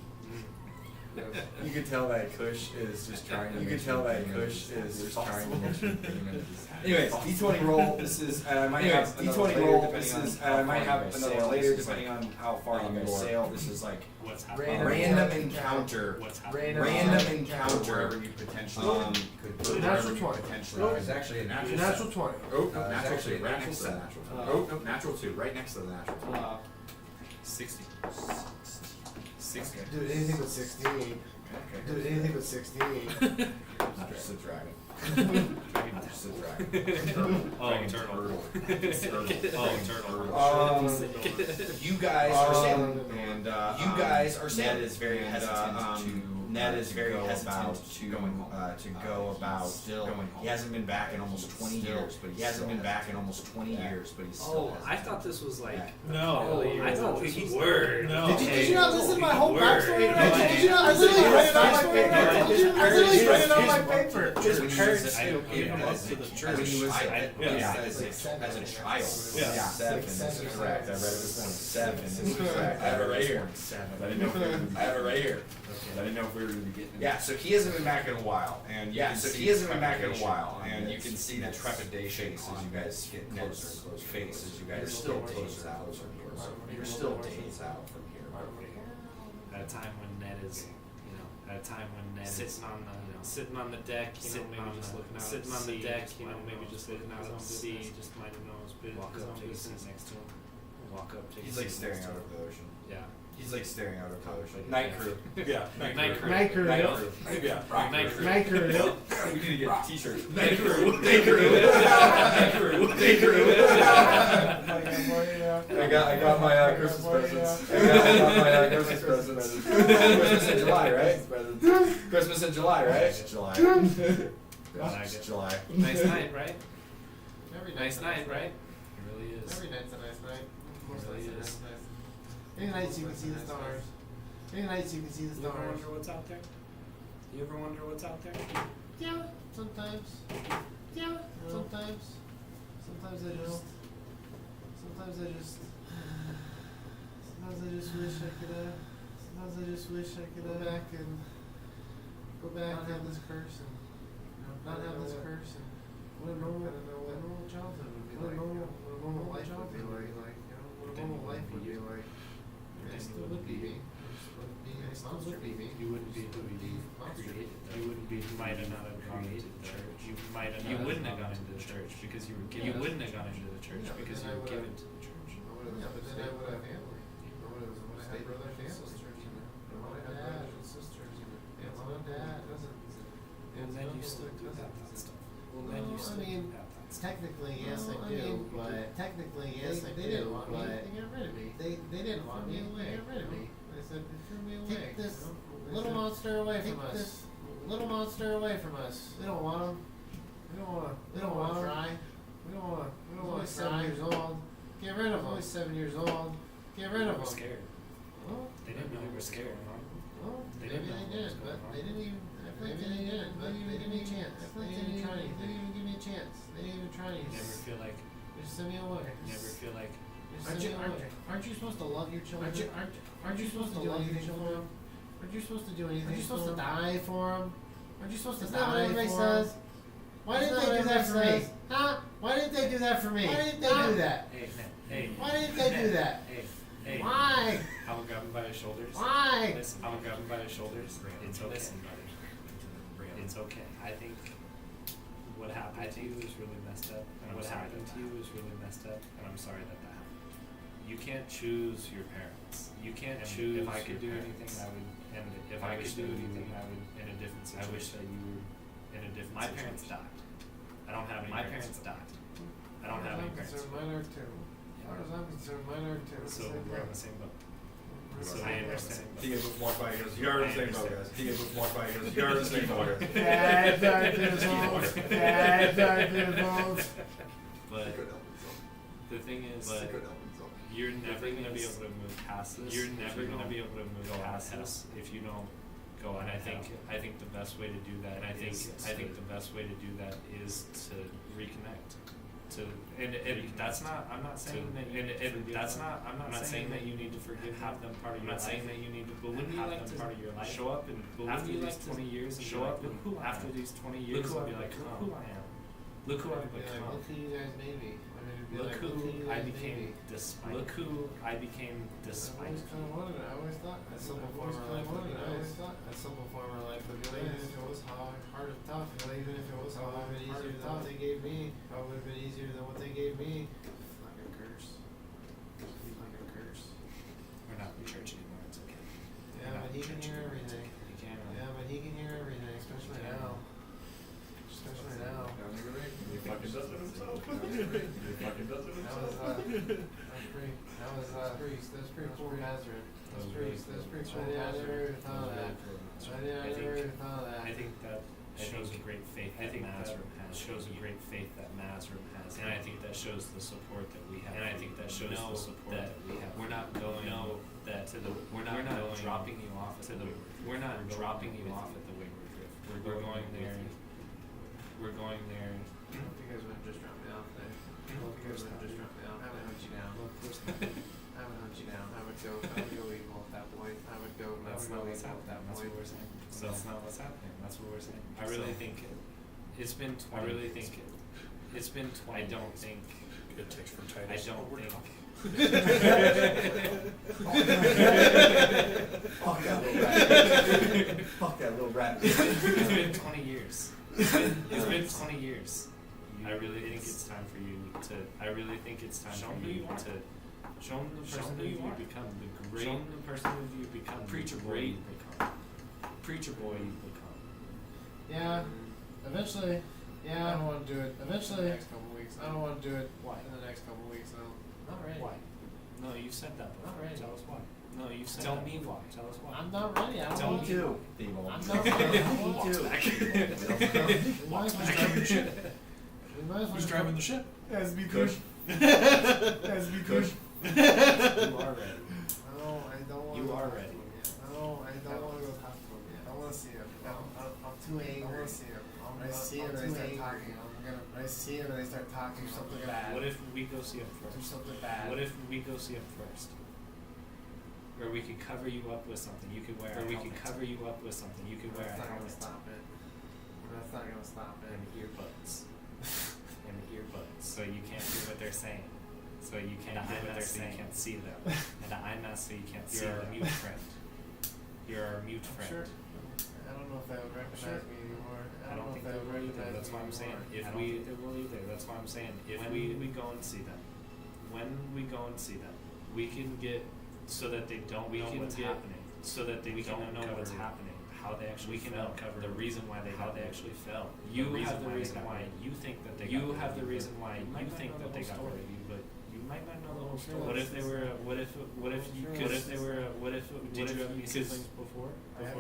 You can tell that Kush is just trying. You can tell that Kush is just trying to mention demons. Anyways, D20 roll. This is. I might have D20 roll. This is. I might have another later depending on how far you guys sail. This is like What's happening? Random random encounter. What's happening? Random encounter. wherever you potentially could. Natural 20. Potentially. It's actually a natural. Natural 20. Oh, no, natural 2, right next to the natural 20. Oh, no, natural 2, right next to the natural 20. 60. 60. Dude, anything with 16. Dude, anything with 16. Just a dragon. Just a dragon. Oh, turtle. Oh, turtle. You guys are sailing, and you guys are sailing. Ned is very And, hesitant to. Ned is very hesitant to going home. to go about Still going home. He hasn't been back in almost 20 years, but he hasn't been back in almost 20 years, but he's still. Oh, I thought this was like. No. I thought this was word. No. Did you not listen to my whole Word. backstory? No, Did you not? I literally read it on my paper. I literally read it on my paper. His When he parents was still a- gave him up as to a- the When church. he was Yeah. as a child. Yeah. 7 is correct. I read it this morning. 7 is correct. I have it right here. 7. I didn't know if we were gonna be, I have it right here. I didn't know if we were going to be getting. Yeah, so he hasn't been back in a while, and he hasn't been back in a while, and you can see the trepidation as you guys get closer and closer. Face as you guys still days out from here. So you're still days out from here. At a time when Ned is, at a time when Ned sitting on the, sitting on the deck, maybe just looking out, sitting on the deck, maybe just looking out at the sea, just minding his own business next to him. Walk up, take He's like staring out over the ocean. Yeah. He's like staring out over the ocean. Night crew. Yeah. Night crew. Night crew. Night Yep. crew. Yeah. Night crew. Night crew. Yep. We need to get t-shirts. Night crew. Night crew. Night crew. Night crew. I got my Christmas presents. I got my Christmas presents. Christmas in July, right? Christmas in July, right? July. July. Nice night, right? Every Nice night's a night, right? It really is. Every night's a nice night. Most Really nights are is. nice nights. Any nights you can see the stars. Any nights you can see the You ever stars. wonder what's out there? You ever wonder what's out there? Yeah, sometimes. Yeah, sometimes. Sometimes I just. Sometimes I just. Sometimes I just wish I could. Sometimes I just wish I could go back and not have this curse and not have this curse and what a normal childhood would be like. What a normal life would be like. What a normal life would be like. I still would be me. I still would be me. You wouldn't be who you created. You wouldn't be, you might have not have gone into the church. You wouldn't have gone into the church because you were given. You wouldn't have gone into the church because you were given to the church. Yeah, but then I would have family. I would have had brothers and sisters, you know. I would have had brothers and sisters, you know. Yeah, mom and dad, cousins. Well, then you still do have that stuff. Well, then you I still mean, have that stuff. Technically, yes, I do, but technically, yes, I do, they didn't want me. They got rid of me. They didn't want me. They got rid of me. They said, "Threw me away." Take this little monster away from us. This little monster away from us. We don't want him. We don't want to. We don't want to try. We don't want to. We don't want to try. 7 years old. Get rid of him. Only 7 years old. Get rid of him. Scared. Well, They didn't know you were scared, huh? well, They maybe didn't know they what was did, but going on. they didn't even. Maybe they did, but they didn't give me a chance. They didn't even try anything. They didn't even give me a chance. They didn't even try You anything. never feel like. They just sent me away. You never feel like. Aren't you supposed to love your children? Aren't you supposed to love your children? Aren't you supposed to do anything? Aren't you supposed to die for them? Aren't you supposed to die for them? Everybody says. Why didn't they do that for me? Huh? Why didn't they do that for me? Why didn't they do that? Hey, hey. Why didn't they do that? Hey. Why? I will grab him by his shoulders. Why? Listen, I will grab him by his shoulders. It's okay. It's okay. I think what happened to you is really messed up. And what happened to you is really messed up. And I'm sorry that happened. You can't choose your parents. You can't choose. If I could do anything, I would. And if I could do anything, I would. In a different situation. I wish that you were in a different. My parents died. I don't have any. My parents died. I don't have any parents. Mine are too. As far as I'm concerned, mine are too. So we're on the same boat. So I understand. He gave us walk by, he goes, you're in the same boat, guys. He gave us walk by, he goes, you're in the same boat, guys. Bad both. But the thing is, you're never gonna be able to move past this. You're never gonna be able to move past this if you don't go. And I think the best way to do that. And I think the best way to do that is to reconnect. And that's not. I'm not saying that. I'm not saying that you need to forgive. Have them part of your life. I'm not saying that you need to. But when you have them part of your life, show up and after these 20 years, show up and after these 20 years, and be like, look who I am. Look who I've become. Look who you guys made me. Look who I became despite. Look who I became despite. I always kind of wanted it. I always thought that simple farmer life would be nice. That simple farmer life would be nice. Even if it was hard and tough. Even if it was hard and easier than what they gave me. Probably would have been easier than what they gave me. Like a curse. Like a curse. We're not in church anymore. It's okay. Yeah, but he can hear everything. You can. Yeah, but he can hear everything, especially now. Especially now. He fucking does it himself. He fucking does it That was pretty cool, Nazareth. That's pretty cool. I never even thought of that. I never even thought of that. I think that shows a great faith. I think that shows a great faith that Nazareth has, and I think that shows the support that we have. And I think that shows the support that we have. We're not going. We're not dropping you off at the. We're not dropping you off at the Wayward Drift. We're going there. We're going there. I hope you guys wouldn't just drop me off there. I hope you guys wouldn't just drop me off. I would hunt you down. I would hunt you down. I would go evil at that point. I would go That's not what's happening. That's what we're saying. So that's not what's happening. That's what we're saying. I really think it's been 20. I really think it's been 20. I don't think Good text from I Titus. don't think. Fuck that little rat. Fuck that little rat. It's been 20 years. It's been 20 years. I really think it's time for you to. I really think it's time for you to show them the person who you become. The great. Show them the person who you become. Preacher boy you become. Preacher boy you become. Yeah, eventually. Yeah, I don't want to do it. Eventually. In the next couple weeks. I don't want to do it. Why? In the next couple weeks, though. Not ready. Why? No, you said that before. Not ready. Tell us why. No, you said Tell that me before. why. Tell us why. I'm not ready. I don't Tell want me to. Too. Demo. I'm not ready. I don't want to. We might as well driving the ship? We might as well. Who's driving the ship? SB Kush. SB Kush. You are ready. No, I don't want. You are ready. No, I don't want to go to the hospital yet. I want to see him. I'm too angry. I want to see him. When I see him and I start talking, when I see him and I start talking, do something bad. What if we go see him Do first? something bad. What if we go see him first? Or we could cover you up with something. You could wear. Or we could cover you up with something. You could wear a That's not gonna helmet. stop it. That's not gonna stop it. And earbuds. And earbuds. So you can't hear what they're saying. So you can't hear what they're saying. You can't see them. And the eye mask so you can't see them. You're our mute friend. You're our mute friend. Sure. I don't know if they would recognize me anymore. I don't know if they would That's why I'm saying if we that's why I'm saying if we go and see them, when we go and see them, we can get so that they don't know what's happening, so that they don't know what's happening, how they actually fell, the reason why how they actually fell. You have the reason why you think that they you have the reason why you think that they got rid of you, but you might not know the whole story. What if they were? What if you? What if they were? What if? Did you have any siblings before?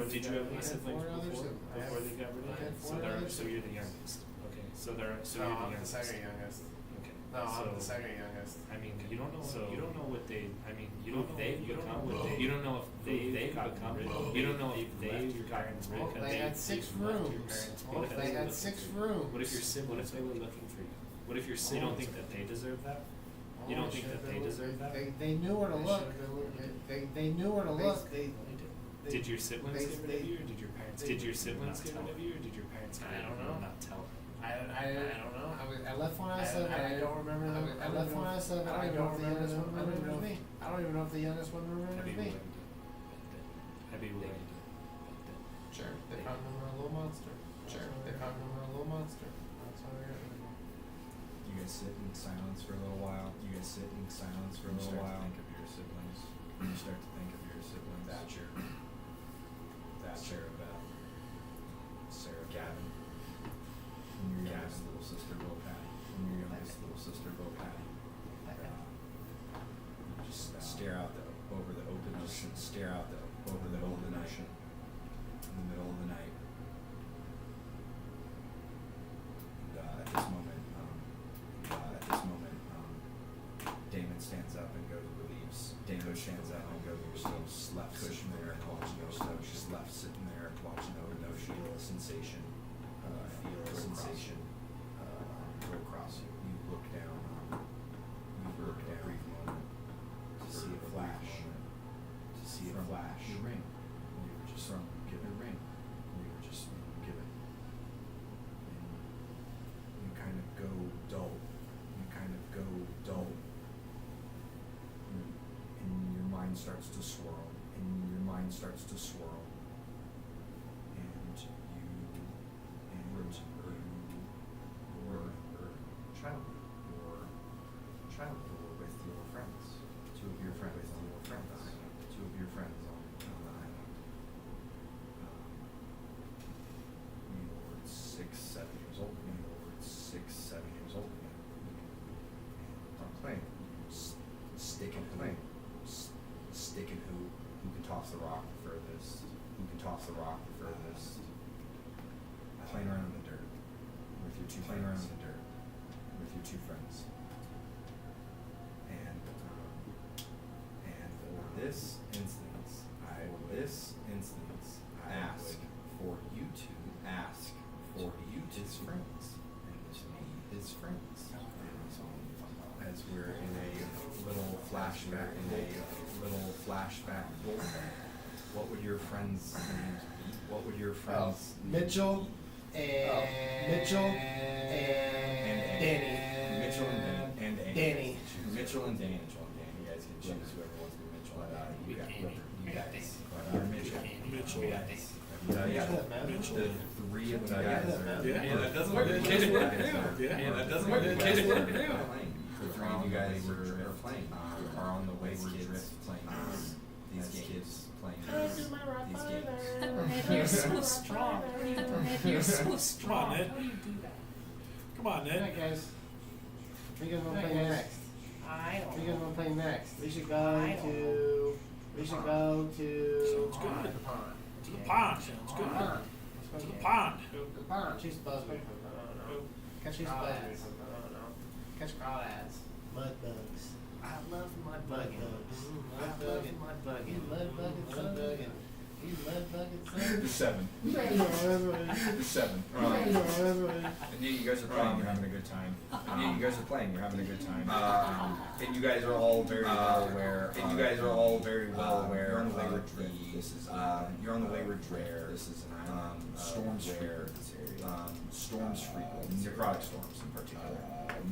Did you have any siblings before they got rid of you? So you're the youngest. Okay. So you're the youngest. second youngest. Okay. No, so, I'm the second youngest. I mean, you don't know. You don't know what they. I mean, you don't know if they've become. You don't know if they've become. You don't know if they've gotten rid of. They had 6 rooms. They had 6 rooms. What if your sibling? What if they were looking for you? What if your sibling? You don't think that they deserve that? You don't think that they deserve that? They knew where to look. They knew where to look. Did your siblings get rid of you, or did your parents? Did your siblings get rid of you, or did your parents? I don't know. Not tell them. I don't know. I left when I was 7. I don't remember. I left when I was 7. I don't even know if the youngest one remembers me. I don't even know if the youngest one remembers me. I'd be willing to bet that. Sure. They probably remember a little monster. Sure. They probably remember a little monster. That's why they're gonna. You guys sit in silence for a little while. You guys sit in silence for a little while. Think of your siblings. You start to think of your siblings. Thatcher, Beth, Sarah, Gavin, and your youngest little sister, Bo Patty, and your youngest little sister, Bo Patty. Just stare out over the open ocean. Stare out over the open ocean in the middle of the night. And at this moment, Damon stands up and goes and relieves. Damon stands up and goes and relieves. Left sitting there, watching Onoshi. Left sitting there, watching Onoshi. Feel a sensation. Go across you. You look down. Brief moment. To see a flash. Your ring. You were just given a ring. You were just given. And you kind of go dull. And your mind starts to swirl. And you were child with your friends. Two of your friends on the island. You were 6, 7 years old. Playing. Sticking who can toss the rock the furthest. Playing around in the dirt with your two friends. And for this instance, I ask for you to his friends and to be his friends. As we're in a little flashback, what would your friends' names be? Mitchell and Danny. Danny. Mitchell and Danny. You guys can choose whoever wants to be Mitchell. You guys. Mitchell. The 3 of you guys are. Yeah, that doesn't work. The 3 of you guys are playing. Are on the wayward drift playing these games. Ned, you're so strong. You're so strong. Ned. How do you do that? Come on, Ned. Alright, guys. What are you guys want to play next? I don't What are you guys know. want to play next? We should I go don't to. Sounds good. the pond. To the pond. Sounds good. To the pond. The pond. Chase buzzards. Catch crawdads. Catch crawdads. Mud bugs. I love my Mud bugging. bugs. I love my bugging. You mud bugging, son. You mud bugging, son. 7. Yeah, 7. And you guys are playing, you're having a good time. And you guys are all very well aware. You're on the wayward drift. You're on the wayward drift. This is an island. Storms where storms frequent, necrotic storms in particular.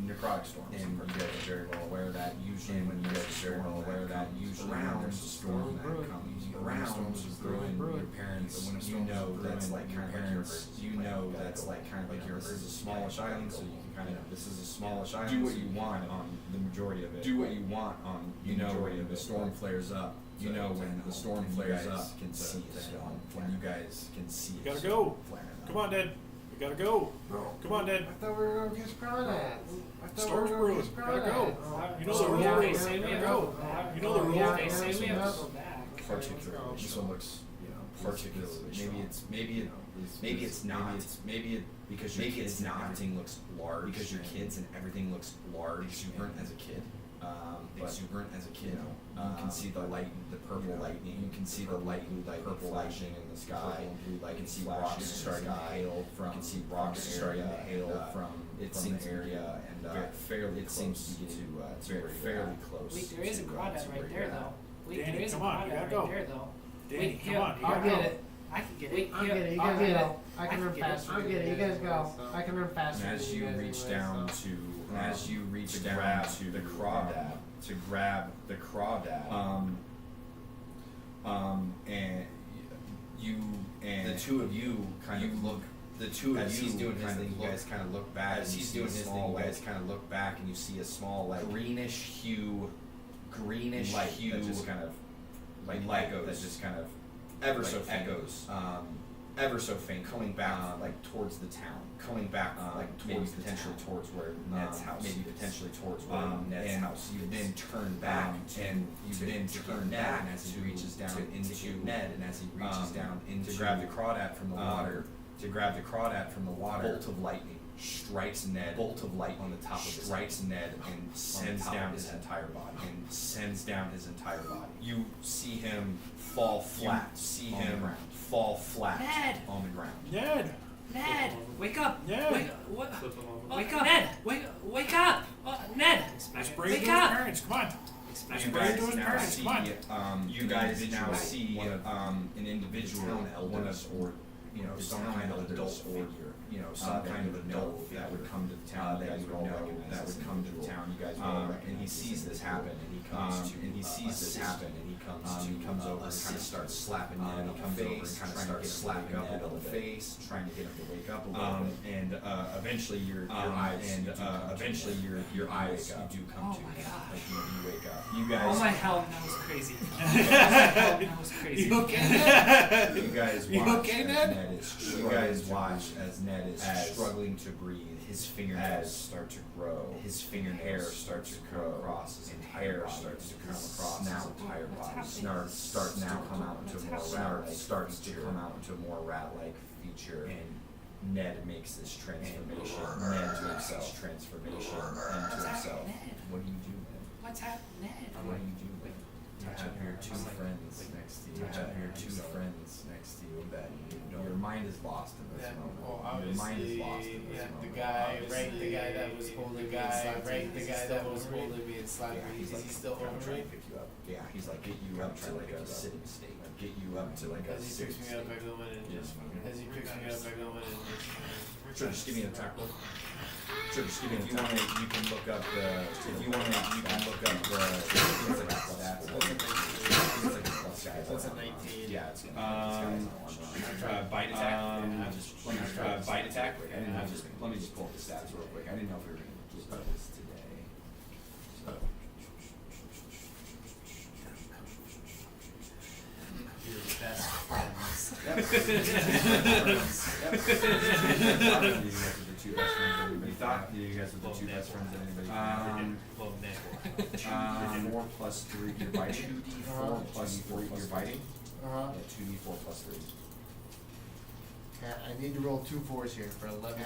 Necrotic storms, and you guys are very well aware of that. Usually, when you guys are very well aware of that, usually when there's a storm that comes around, storms is brewing. Your parents, you know that's like your parents. You know that's like kind of like your. This is a smallish island, so you can kind of. This is a smallish island. Do what you want on the majority of it. Do what you want on. You know when the storm flares up. You know when the storm flares up. Can see the storm. When you guys can see. You gotta go. Come on, Dad. We gotta go. Come on, Dad. I thought we were gonna catch crawdads. I thought Storm's we were gonna brewing. catch Gotta go. crawdads. You know the rules. They say we have to go back. You know the rules. They say we have to go back. Particularly, this one looks, particularly. Maybe it's not. Maybe it because your kids and everything looks large. Because your kids and everything looks large, exuberant as a kid. Exuberant as a kid. You can see the light, the purple lightning. You can see the light, purple flashing in the sky. You can see rocks starting to hail from. You can see rocks starting to hail from. It seems area and fairly. It seems to very fairly close. Wait, there is a crawdad right there, though. Wait, Danny, there is a come on, you crawdad gotta right go. there, though. Danny, Wait, come here, on, you I'll gotta get go. it. I can get Wait, it. I'll get it. You I'll guys get go. it. I can run get it. faster. I'll get it. You guys go. I can run faster. And as than you guys reach anyway, down so. to, as you reach down to the crawdad, to grab the crawdad, and you and the two of you kind of look. The two of you, he's doing his thing, you guys kind of look back. As he's doing his thing, you guys kind of look back, and you see a small, like greenish hue, that just kind of like echoes. That just kind of ever so faint. Ever so faint, coming back like towards the town, coming back like maybe potentially towards where Ned's house, maybe potentially towards where Ned's house. You then turn back, and you then turn back, and as he reaches down into Ned, and as he reaches down into to grab the crawdad from the water, bolt of lightning strikes Ned. Bolt of light on the top of his strikes Ned and sends down his entire body. You see him fall flat. Fall flat Ned! on the ground. Ned! Ned, wake up! Ned! Wake up! Ned, wake up! Ned, Let's bring wake it to his up! parents. Come on. You guys now see, you guys now see an individual, one of, or some kind of adult figure, some kind of adult that would come to the town. You guys would know that would come to the town. You guys know, and he sees this happen, and he comes to, and he sees this happen, and he comes over and kind of starts slapping Ned on the face, kind of starts slapping Ned on the face, trying to get him to wake up a little bit. And eventually your eyes, your eyes, you do come Oh to, my God. like you wake up. You guys. Oh my hell, that was crazy. That was crazy. You okay? You guys You watch okay, as Ned? Ned is struggling to breathe. His fingernails start to grow. His fingernails start to come across his entire body. Starts to come across his entire body. Starts to come out into a more rat-like feature. And Ned makes this transformation. into himself. Ned? What do you do, Ned? What's happening, Ned? What do you do, Ned? Touch up your two friends next to you. That your mind is lost in this Yeah, moment. well, Your mind is obviously, lost in this yeah, moment. the guy that was holding me and slapping me, is he still trying over to me? pick you up. Yeah, he's like get you up to like a sitting state. Get you up to like a As he sitting picks me up, state. I go in and just, as he picks me up, I go in and just. Sure, just give me an attack roll. Sure, just give me an attack roll. You can look up the. If you want to, you can look up the. It's like a plus. It's like a plus guy. That's a 19. Yeah, it's bite attack. Bite attack. Let me just pull up the stats real quick. I didn't know if we were gonna get this today. So. Your best friends. Yep. You guys were the two best friends anybody thought. You guys were the two best friends that anybody thought. 4 plus 3, you're biting. 2d4 plus 3, you're biting. Uh-huh. Yeah, 2d4 plus 3. I need to roll 2 4s here for 11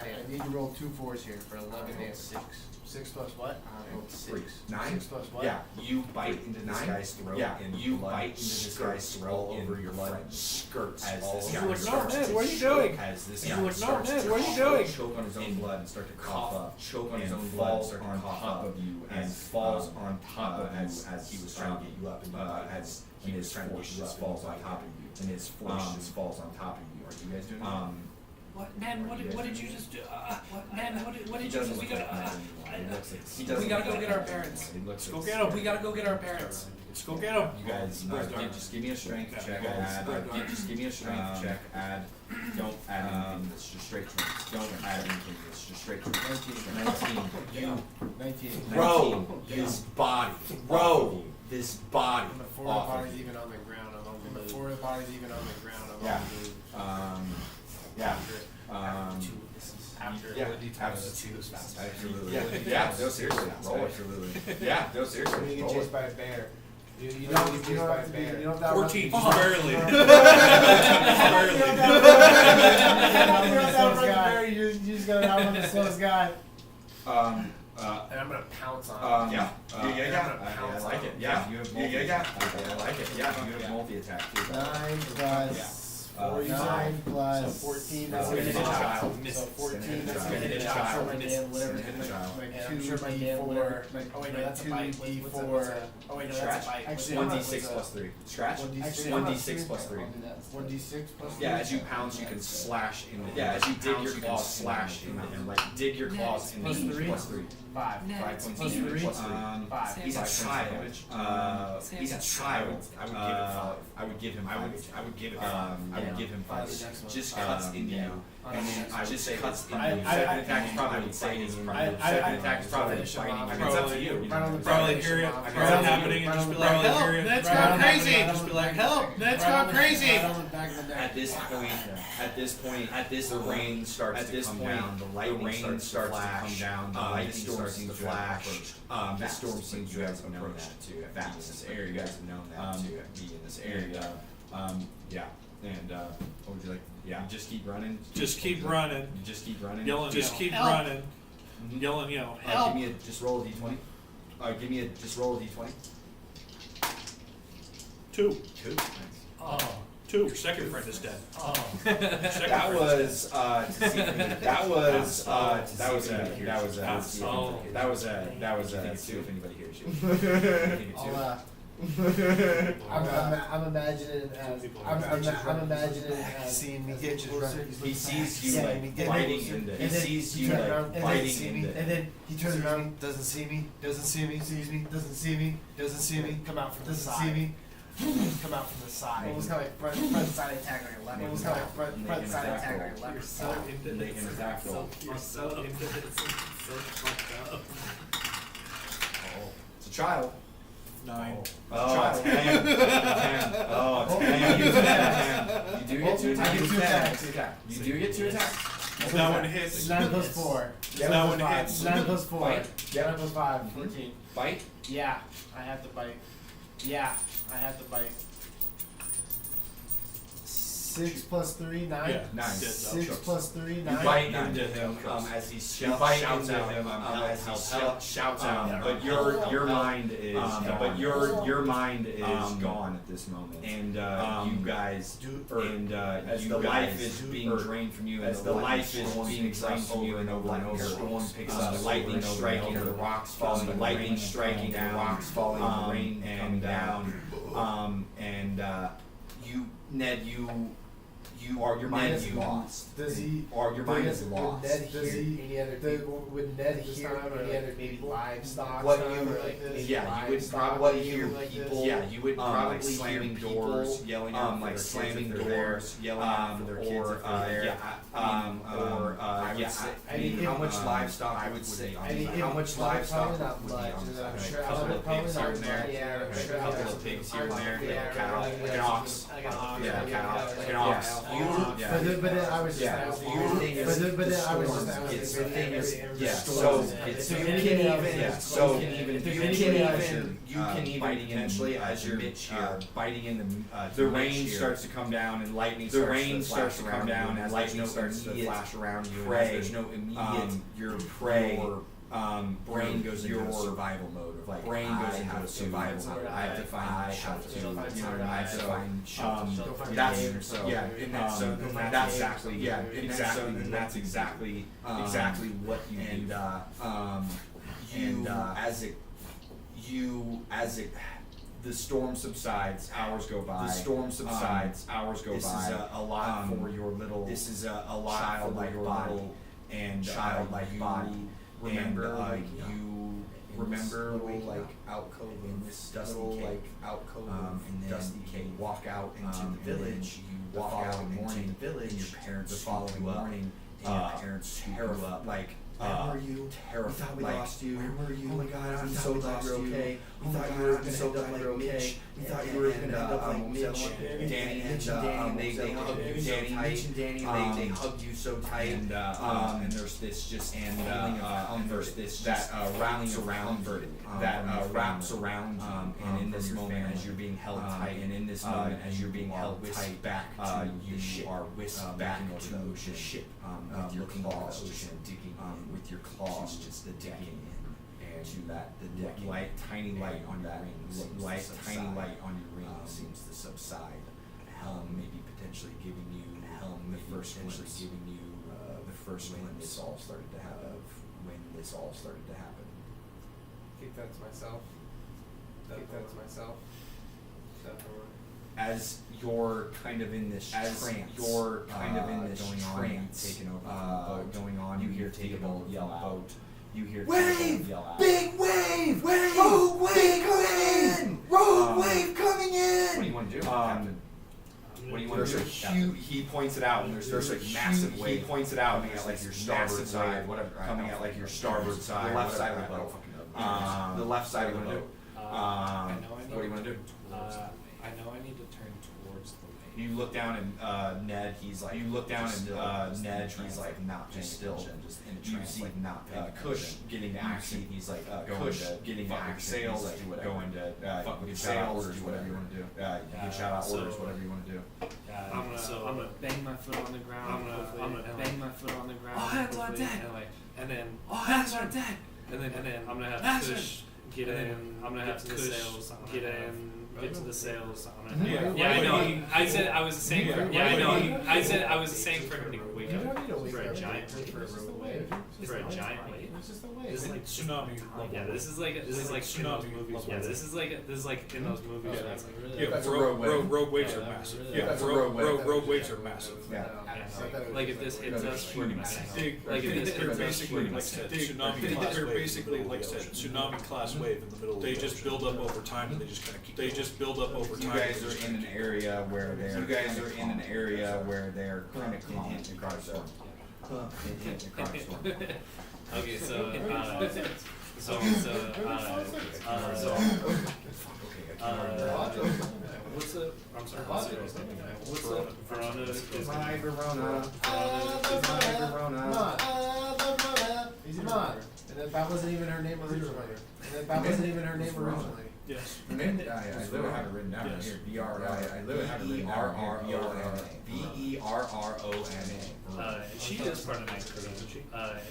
damage. 6. 6 plus what? I rolled 6. 9? 6 plus what? Yeah, you bite into this guy's throat. Yeah, and you bite into this guy's throat over your blood skirts as this guy starts Ned, to what are you choke, doing? as this You guy look, no, starts Ned, to what are you doing? choke on his own blood and start to cough up, choke on his own blood and start to cough up and falls on top of you as he was trying to get you up and as he was trying to get you up, falls on top of you and his force just falls on top of you. Are you guys doing What did you just do? Man, what He did you doesn't do? We look like gotta, that anymore. He looks like we gotta go get our parents. He looks Go like get him. We gotta go get our parents. Let's go get him. You guys, just give me a strength check. Just give me a strength check. Don't add anything. It's just straight strength. Don't add anything. It's just straight strength. 19. 19. Row this body. Row this body Before the off body's of you. even on the ground, I'm on the move. Before the body's even on the ground, I'm Yeah. on the move. Yeah. After Yeah. Absolutely. Yeah. No, seriously. Roll it. Absolutely. Yeah. No, When seriously. you get Roll chased it. by a bear. You don't get chased by a bear. You don't have to 14, just barely. You just gotta outrun the slowest guy. Um, And I'm gonna pounce on him. Yeah. I like it. Yeah. You have Yeah. multi-attack. I like it. Yeah. You have multi-attack too. 9 plus 9 plus 14. That's gonna gonna hit hit a a child. child. So 14. That's Gonna gonna hit hit a a child. child. My damn whatever. Gonna hit a child. My And I'm sure my damn 2d4. whatever. My Oh wait, no, that's a bite. What's 2d4. a- Oh wait, no, Scratch. that's a bite. Actually, One I'm d6 not- plus 3. Scratch. 1d6 1d6 plus 3. 1d6 plus 3. Yeah, as you pounce, you can slash into. Yeah, as you dig your claws, slash into him. Like dig your claws into Plus him. 3? Plus 3. 5. 5 points Plus of damage. 3? Plus 3. 5. He's a child. He's a child. I would give it 5. I would give him. I would give it 5. I would give him 5. Just cuts into you, and then I would say cuts into you. I- Second attack is probably biting. Second attack is probably finish him biting. off. I mean, it's up to you. Right on the Probably back. hear it, Right hear on it the- happening, and right just on be the like, back. help, Right that's on gone the- crazy. right on Just the be like, back. help, that's Right on gone the- crazy. right on the back of the neck. At this point, the rain starts to come down. The lightning starts to come down. The lightning starts to flash. This storm seems to have known that too. Be in this area. You guys have known that too. Be in this area. Yeah. And what would you like? Yeah. You just keep running. Just keep running, You just keep running. yelling, just keep help. running, yelling, help. Give me a just roll a d20. Give me a just roll a d20. 2. 2. Nice. Oh. 2. Your second friend is dead. Oh. Second That friend is was to see if anybody- that was that was That was to see if anybody hears you. I'm imagining it as I'm imagining it as Seeing me get you. He sees you Yeah, like and biting then- into. and He then sees he you turns like around, and then biting see me, into. and then he turns around, doesn't see me, sees me, doesn't see me, come out from the side. Come out from the side. Almost kind of like front side attack on your left. Almost kind of like front side attack on your You're left. so into Make this. an attack roll. You're so into this. So fucked up. It's a child. 9. Oh, it's 10. 10. Oh, it's 10. You 10. You do get 2 attacks. I get 2 attacks. You do get 2 attacks. It's not when it hits. It's 9 plus 4. It's not when it hits. It's 9 plus 4. Bite. 9 plus 5. 14. Bite. Yeah, I have to bite. Yeah, I have to bite. 6 plus 3, 9. Yeah. 9. 6 plus 3, You 9. bite into him as he shouts out as he shouts out. But your mind is gone at this moment. And you guys as the life is being drained from you, as the life is being drained from you, and over and over, storm picks up, lightning striking, the rocks falling, the lightning striking, the rocks falling, the rain coming down, and you, Ned, your mind is lost. Does he? Or your mind is lost. Would Ned hear any other people? Would Ned hear any other maybe livestock? What stuff you or like this? yeah, you would Livestock probably maybe hear like people. this? Yeah, you would probably like slamming hear doors, people, yelling out for like their slamming kids if they're doors, yelling out for their kids or, if they're there. I would say, I mean, how if- much livestock I would say, I mean, how much livestock not would be much. on the I'm side? sure. A couple of probably pigs not here and there. much, yeah, I'm A sure. couple of pigs here and there. Yeah, Like a cow, yeah, like an ox. Like an ox. Yeah, like a cow, a- like an ox. But then I was just Yeah. asking. The thing is, But then I was storms, just asking. it's the thing is, every yeah, storm. so If you there's can anything else, even, yeah, so if there's you anything can else, even biting in potentially as as your Mitch here, biting in to the Mitch rain here. starts to come down and lightning The starts rain to starts flash to around come down you, and lightning lightning starts to immediate flash around you, prey, and there's no immediate your prey. your Brain goes into your survival mode of like brain I goes into have to survival survive. mode. I have to find shelter. You know, I have to find Don't that's find so yeah, in that so that's exactly yeah, exactly that's exactly exactly what you and, do. you as it the storm subsides, hours go by. The storm subsides, hours go by. This is a lot for your little. This is a lot childlike for your body little and childlike body. Remember, you remember little like alcove in this dusty cave, like alcove and then dusty cave. Walk out into the village. You walk out morning the village. And your parents the following morning. And your parents terrified, like. Where were you? Terrified. We thought we lost you. Where were you? Oh my God, I'm so glad you're okay. We thought you were going to end up like Mitch. We thought you were going to end up like Mitch. Danny and Danny, they hug you so tight. Mitch and Danny, they hug you so tight. And there's this just feeling of comfort. There's this rallying around that wraps around you. And in this moment, as you're being held tight, and in this moment, as you're being held tight back to you are whisked back to the ship, looking over the ocean, digging with your claws, just the digging in, and to that the deck light, tiny light on that light, tiny light on your ring seems to subside. Helm maybe potentially giving you the first potentially giving you the first when this all started to happen. When this all started to happen. Keep that to myself. Keep that to myself. As you're kind of in this trance, you're kind of in this trance, taken over from the boat, going on, you hear Theobald yell out, you hear Theobald yell out, big wave, rogue wave coming in, rogue wave coming in. What do you want to do, Captain? What do you want to do? He points it out, and there's a massive wave. He points it out, coming at like your starboard side, whatever, coming at like your starboard side, the left side of the boat. The left side of the boat. What do you want to do? I know I need to turn towards the wave. You look down and Ned, he's like. You look down and Ned, he's like not just still, just in a trance, like not. Kush getting to action. He's like Kush getting to action. Sails, going to fuck with sails, do whatever you want to do. You can shout out orders, whatever you want to do. I'm gonna bang my foot on the ground. I'm gonna bang my foot on the ground. All hands on deck. And then All hands on deck. And then I'm gonna have Kush get in. I'm gonna have Kush get in. Get to the sails. Yeah, I know. I said I was saying for. Yeah, I know. I said I was saying for him to wake up for a giant wave. For a giant wave. This is like tsunami. Yeah, this is like tsunami movies. Yeah, this is like in those movies. Yeah, rogue waves are massive. Yeah, rogue waves are massive. Yeah. Like if this hits us, we're gonna sink. Like if this hits us, we're gonna sink. They're basically like I said, tsunami class wave in the middle. They just build up over time, and they just kind of keep. They just build up over time. You guys are in an area where they're. You guys are in an area where they're kind of calm across the. Okay, what's the? I'm sorry. What's the? Verona is my Verona. Easy mod. And that wasn't even her name originally. Yes. Her name? I literally have it written down right here. I literally have it written down here. Berrona. She is part of my crew, isn't she?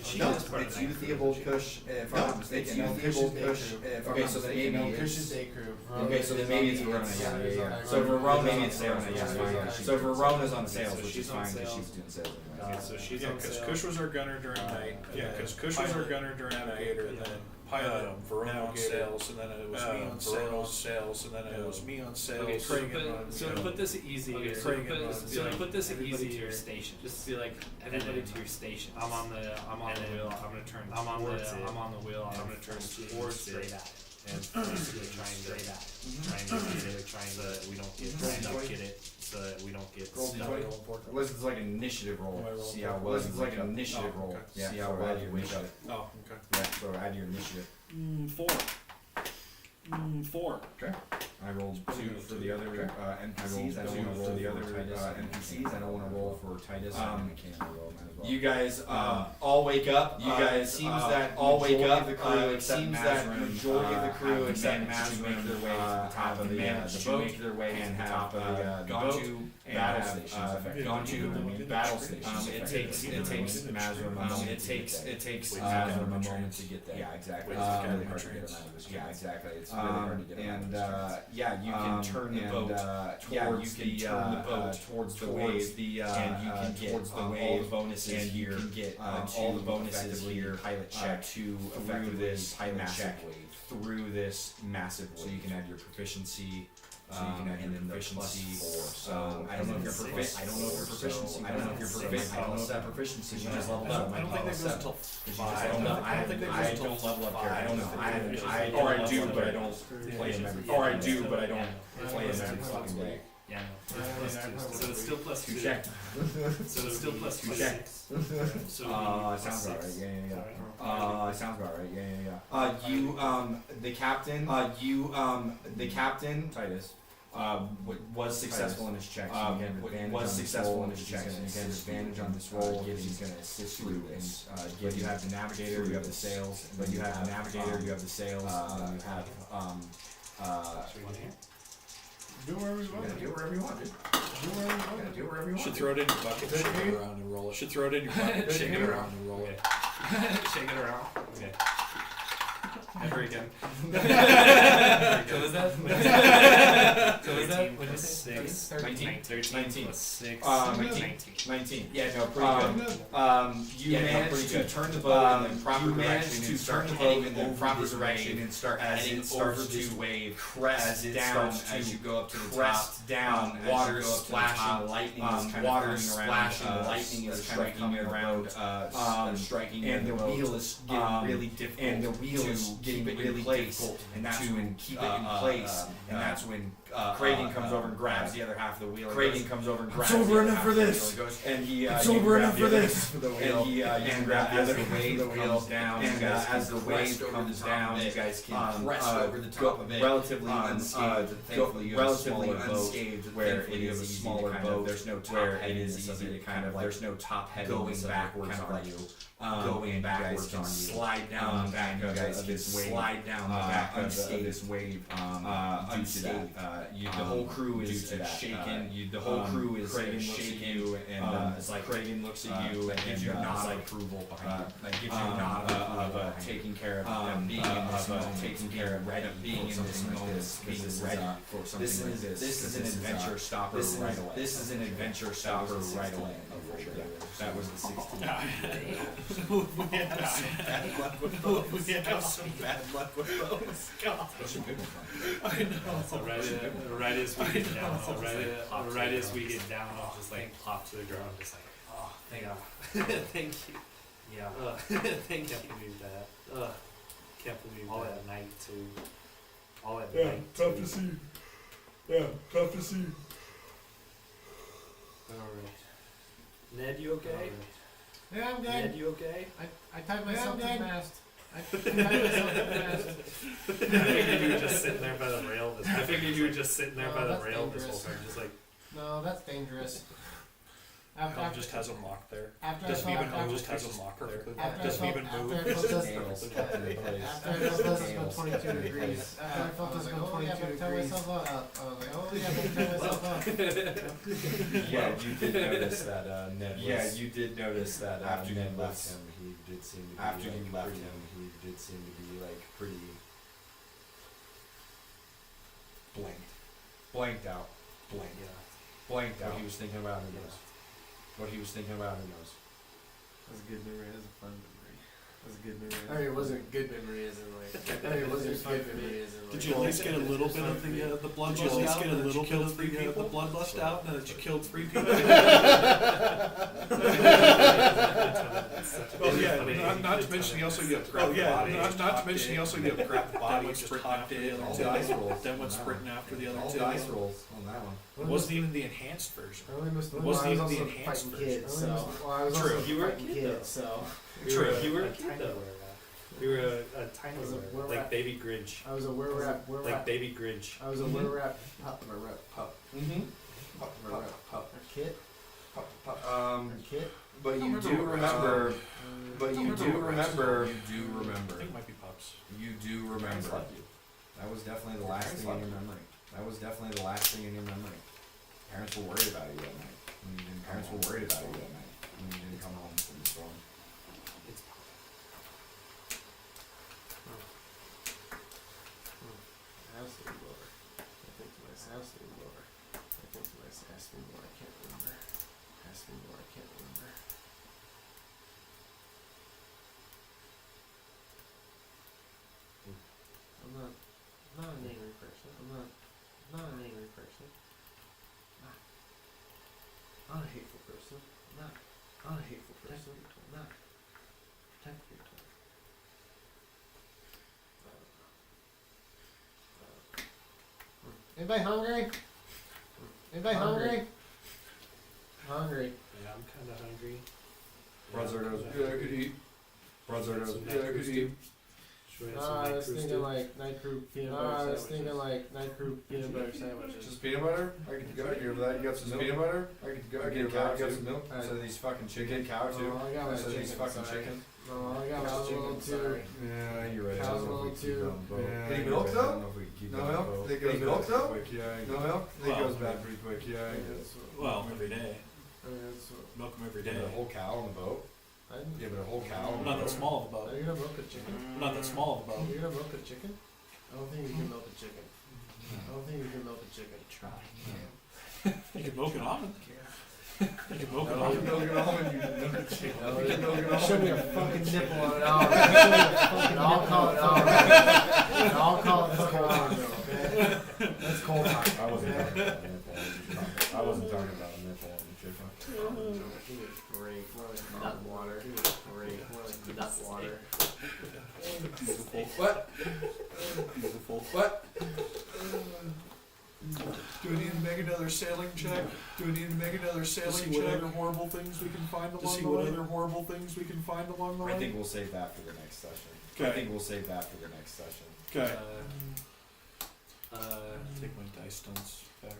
She No, is part of it's my you, crew. Theobald Kush, if I'm not mistaken. No, Theobald Kush. Okay, so then maybe Kush's day crew. Okay, so then maybe it's Verona, yeah. So Verona, maybe it's Verona, yeah. So Verona's on sales, which is fine because she's doing sales anyway. So she's Yeah, on because sale. Kush was our gunner during night. Yeah, because Kush was our gunner during night, and then pilot Verona on sales, and then it was me on sales, and then it was me on sales. Okay, so to put this easier, so to put this everybody to easier, your station. just be like Everybody to your station. I'm on the wheel. I'm gonna turn. I'm on the wheel. I'm gonna turn towards straight it. at it. And basically trying to get it, so that we don't get it, so that we don't get stuck. This is like an initiative roll. See how well. This is like an initiative roll. Yeah. See how well you wake up. Oh, okay. Yeah. So add your initiative. 4. Okay. I rolled 2 for the other NPCs. I don't want to roll for the other NPCs. I don't want to roll for Titus. You guys all wake up. You guys seems that all wake up. It seems that the majority of the crew except Mazrim make their way to the top of the boat. Make their way to the top of the boat. Battle stations. Gone to battle stations. It takes Mazrim a moment. It takes Mazrim a moment to get there. Yeah, exactly. It's really hard to get him out of this. Yeah, exactly. It's really hard to get him out of this. you can turn the boat towards the wave, and you can get all the bonuses here, and you can get all the bonuses here pilot check to through this pilot check through this massive wave. So you can add your proficiency. So you can add your proficiency. So I don't know if you're proficient. I don't know if you're proficiency. I don't know if you're proficient. I don't know if that proficiency. You just leveled up. I don't think that goes until 5. I don't know. I don't level up here. I don't know. Or I do, but I don't play him every. Or I do, but I don't play him every fucking day. Yeah, no. So it's still plus 2. Check. So it's still plus 2. Check. So Sounds about right. Yeah. Sounds about right. Yeah. The captain, Titus, was successful in his checks. Was successful in his checks, and again, advantage on this roll. He's going to assist you and give. You have the navigator, you have the sails, but you have the navigator, you have the sails, and then you have Do whatever you want. do wherever you want, dude. Do whatever you want. Do wherever you want. Should throw it in your bucket, shake it around and roll it. Should throw it in your bucket, shake it around and roll it. Shake it around. Okay. Ever again. So is that? So is that? What is it? 6. 19. 13 plus 6. 19. Yeah, no, pretty good. You managed to turn the boat in the proper direction and start heading in the proper direction and start heading over this wave, crest down as you go up to the top. Down, water splashing, lightning is kind of splashing, lightning is kind of coming around, striking, and the wheel is getting really difficult. And the wheel is getting really difficult, and that's when keep it in place, and that's when Kragen comes over and grabs the other half of the wheel. Kragen comes over and grabs the other half of the wheel. And he, it's over enough for this. And he, you grab the other wave comes down, and as the wave comes down, you guys can crest over the top of it, relatively unscathed. Thankfully, you have a smaller boat, where it is a smaller boat. There's no where it is easy to kind of there's no top heavy going backwards on you. Going backwards on you. Slide down the back of this wave. Slide down the back of this wave. Due to that, the whole crew is shaken. The whole crew is shaken, and it's like Kragen looks at you and gives you a nod of approval behind you. Like gives you a nod of taking care of being in this moment, taking care of ready, being in this moment, being ready for something like this. This is an adventure stopper right away. This is an adventure stopper right away. That was the 16. We have some bad luck with those. God. Those are good ones. I know. So right as we get down, right as we get down, I'll just like pop to the ground, just like, oh, thank you, thank you. Yeah. Thank you. Can't believe that. Can't believe all that night too. All that night. Tough to see. Yeah, tough to see. All right. Ned, you okay? Yeah, I'm good. Ned, you okay? I tied myself too fast. I tied myself too fast. I figured you were just sitting there by the rail. I figured you were just sitting there No, by the that's rail this dangerous. whole time, just like. No, that's dangerous. Helm just has a mock there. After Doesn't I even felt, move, just has a mock there. after I Doesn't felt, even after move. I felt Just this, nails. after I felt this was 22 degrees. After I felt this was 22 degrees. I was like, oh yeah, I'm gonna tie myself up. Yeah, you did notice that Ned was. Yeah, you did notice that after Ned you left was him, he did seem to be after like, you left pretty, him, he did seem to be like pretty blanked out. Blanked out. What he was thinking about, who knows? What he was thinking about, who knows? That was a good memory. That was a fun memory. That was a good memory. I mean, it wasn't a good memory as in like, I mean, it wasn't a good memory as in like. Did you at least get a little bit of the blood lust out? Did you at least get a little bit of the blood lust out now that you killed 3 people? Oh yeah, not to mention he also got grabbed the body. Not to mention he also got grabbed the body, just hopped in. All dice rolls. Then went sprinting after the other All two. dice rolls on that one. It wasn't even the enhanced version. I only missed the It wasn't I was even the also enhanced fighting version. kids, so. Well, I was True. also You were a fighting kid, kids, so. True. You were a tiny kid though. were. You were a tiny Was a were, were like rat. baby Grinch. I was a were-rat, Like baby Grinch. I was a were-rat pup, pup, Mm-hmm. pup, a kit, a kit. But you do remember. But you do remember. You do I remember. think it might be pups. You do remember. That was definitely the last thing in your memory. That was definitely the last thing in your memory. Parents were worried about you that night. When you didn't, parents were worried about you that night when you didn't come home from the storm. It's Absolutely lower. be more, I can't remember. Has to be more, I can't remember. I'm not an angry person. I'm not an angry person. Not a hateful person. Not a hateful person. Not protect your toy. Anybody hungry? Anybody hungry? Hungry. Yeah, I'm kind of hungry. Brother goes, yeah, I could eat. Brother goes, yeah, I could eat. Should we have some I night was cruise thinking too? like night crew peanut butter sandwiches. I was thinking like night crew peanut butter sandwiches. Just peanut butter? I could go. I give that. You got some peanut butter? I could go. I give that. You got some milk? Alright. So these fucking chicken cow too. Oh, I got my So these chicken, fucking sorry. chicken. No, I got my Cow's a little chicken, too. sorry. Yeah, you're right. Cow's a little too. Yeah, Any you're milk right. though? I don't know if we can keep No that milk? boat. They go Any bad milk though? Quick, yeah. No milk? It Well, goes bad pretty quick. Yeah. I guess. Well, every day. I mean, that's what, Milk them every Yeah, day. but a whole cow on the boat. I didn't. Yeah, but a whole cow. I'm not that small of a boat. Are you gonna milk a chicken? I'm not that small of a boat. You're gonna milk a chicken? I don't think you can milk a chicken. I don't think you can milk a chicken. Try. You can milk an almond. You can milk an No, almond. Milk an almond, you milk a chicken. No, You can milk an there should be a almond. fucking nipple on it. I'll call it almond. I'll call it fucking almond, okay? That's cold hot. I wasn't talking about a nipple. I wasn't talking about a nipple on the chicken. Great. More like nut water. Great. More like nut water. Beautiful. What? Beautiful. What? Do we need to make another sailing check? Do we need to make another sailing check? What other horrible things we can find along the way? To see what other horrible things we can find along the way? I think we'll save that for the next session. Okay. I think we'll save that for the next session. Okay. Uh, Take my dice stunts back.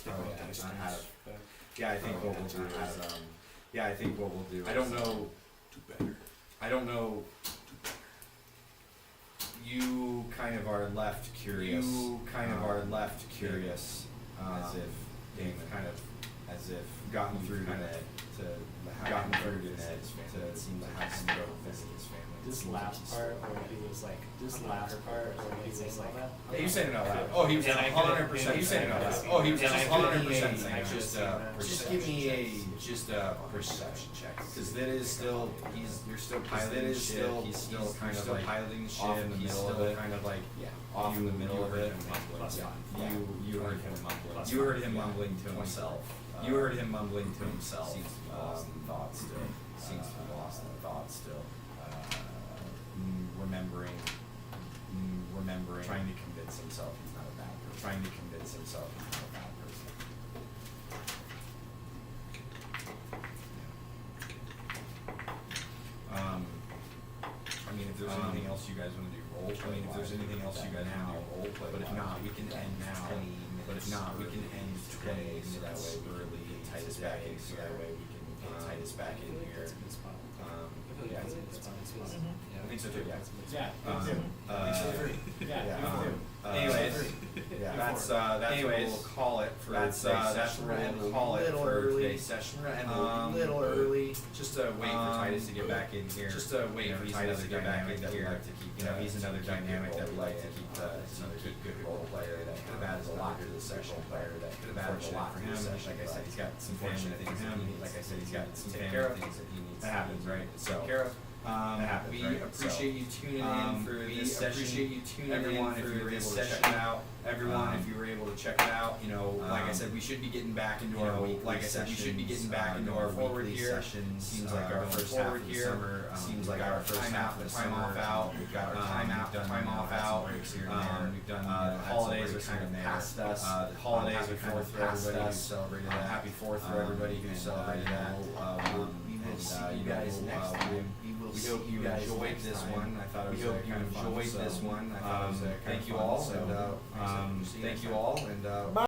Take Oh, my yeah, dice I stunts have. back. Yeah, I think what we'll do is, yeah, I think what we'll do is, I don't know. Do better. I don't know. You kind of are left curious. You kind of are left curious, as if they've kind of, as if gotten through to Ned, gotten through to Ned, to seem to have some go visit his family. this last part where he was like, this last part where he was like, Yeah, you said it out loud. Oh, he was And I 100%. couldn't- You said it out loud. Oh, he was and I just couldn't 100% hear saying you. just give me a perception check, because that is still you're still piloting the ship. He's still kind of like piloting the ship off in the middle of it, kind of like off in the middle of it. Plus Yeah. five. You heard him mumbling. Plus You heard five. him mumbling to himself. You heard him mumbling to himself. Seems to be lost in thought still. Seems to be lost in thought still. Remembering, trying to convince himself he's not a bad person. Trying to convince himself he's not a bad person. I mean, if there's anything else you guys want to do role play. I mean, if there's anything else you guys want to do role play. But if not, we can end now. But if not, we can end today, so that way we're really Titus back in. So that way we can get Titus back in here. That's a good spot. Yeah, That's a good spot. I think so too. Yeah. Yeah. Anyways, that's what we'll call it for today's session. We'll call it for today's session. Little early. Just wait for Titus to get back in here. Just wait for Titus to get back in here. You know, he's another dynamic that we like to keep. Keep good role player that could have added a lot to the session. Player that could have added a lot for him. Like I said, he's got some family things. Like I said, he's got some family things that he needs. That happens, right? So. We appreciate you tuning in for this session. Everyone, if you were able to check it out. Everyone, if you were able to check it out, you know, like I said, we should be getting back into our weekly. Like I said, we should be getting back into our forward here. Seems like our first half of the summer. Seems like our first half of the time off out. We've got our time off out. We've done holidays are kind of past us. The holidays are kind of past us. Celebrated that. Happy 4th for everybody who celebrated that. We will see you guys next time. We hope you enjoyed this one. I thought it was kind of fun. Thank you all, and thank you all, and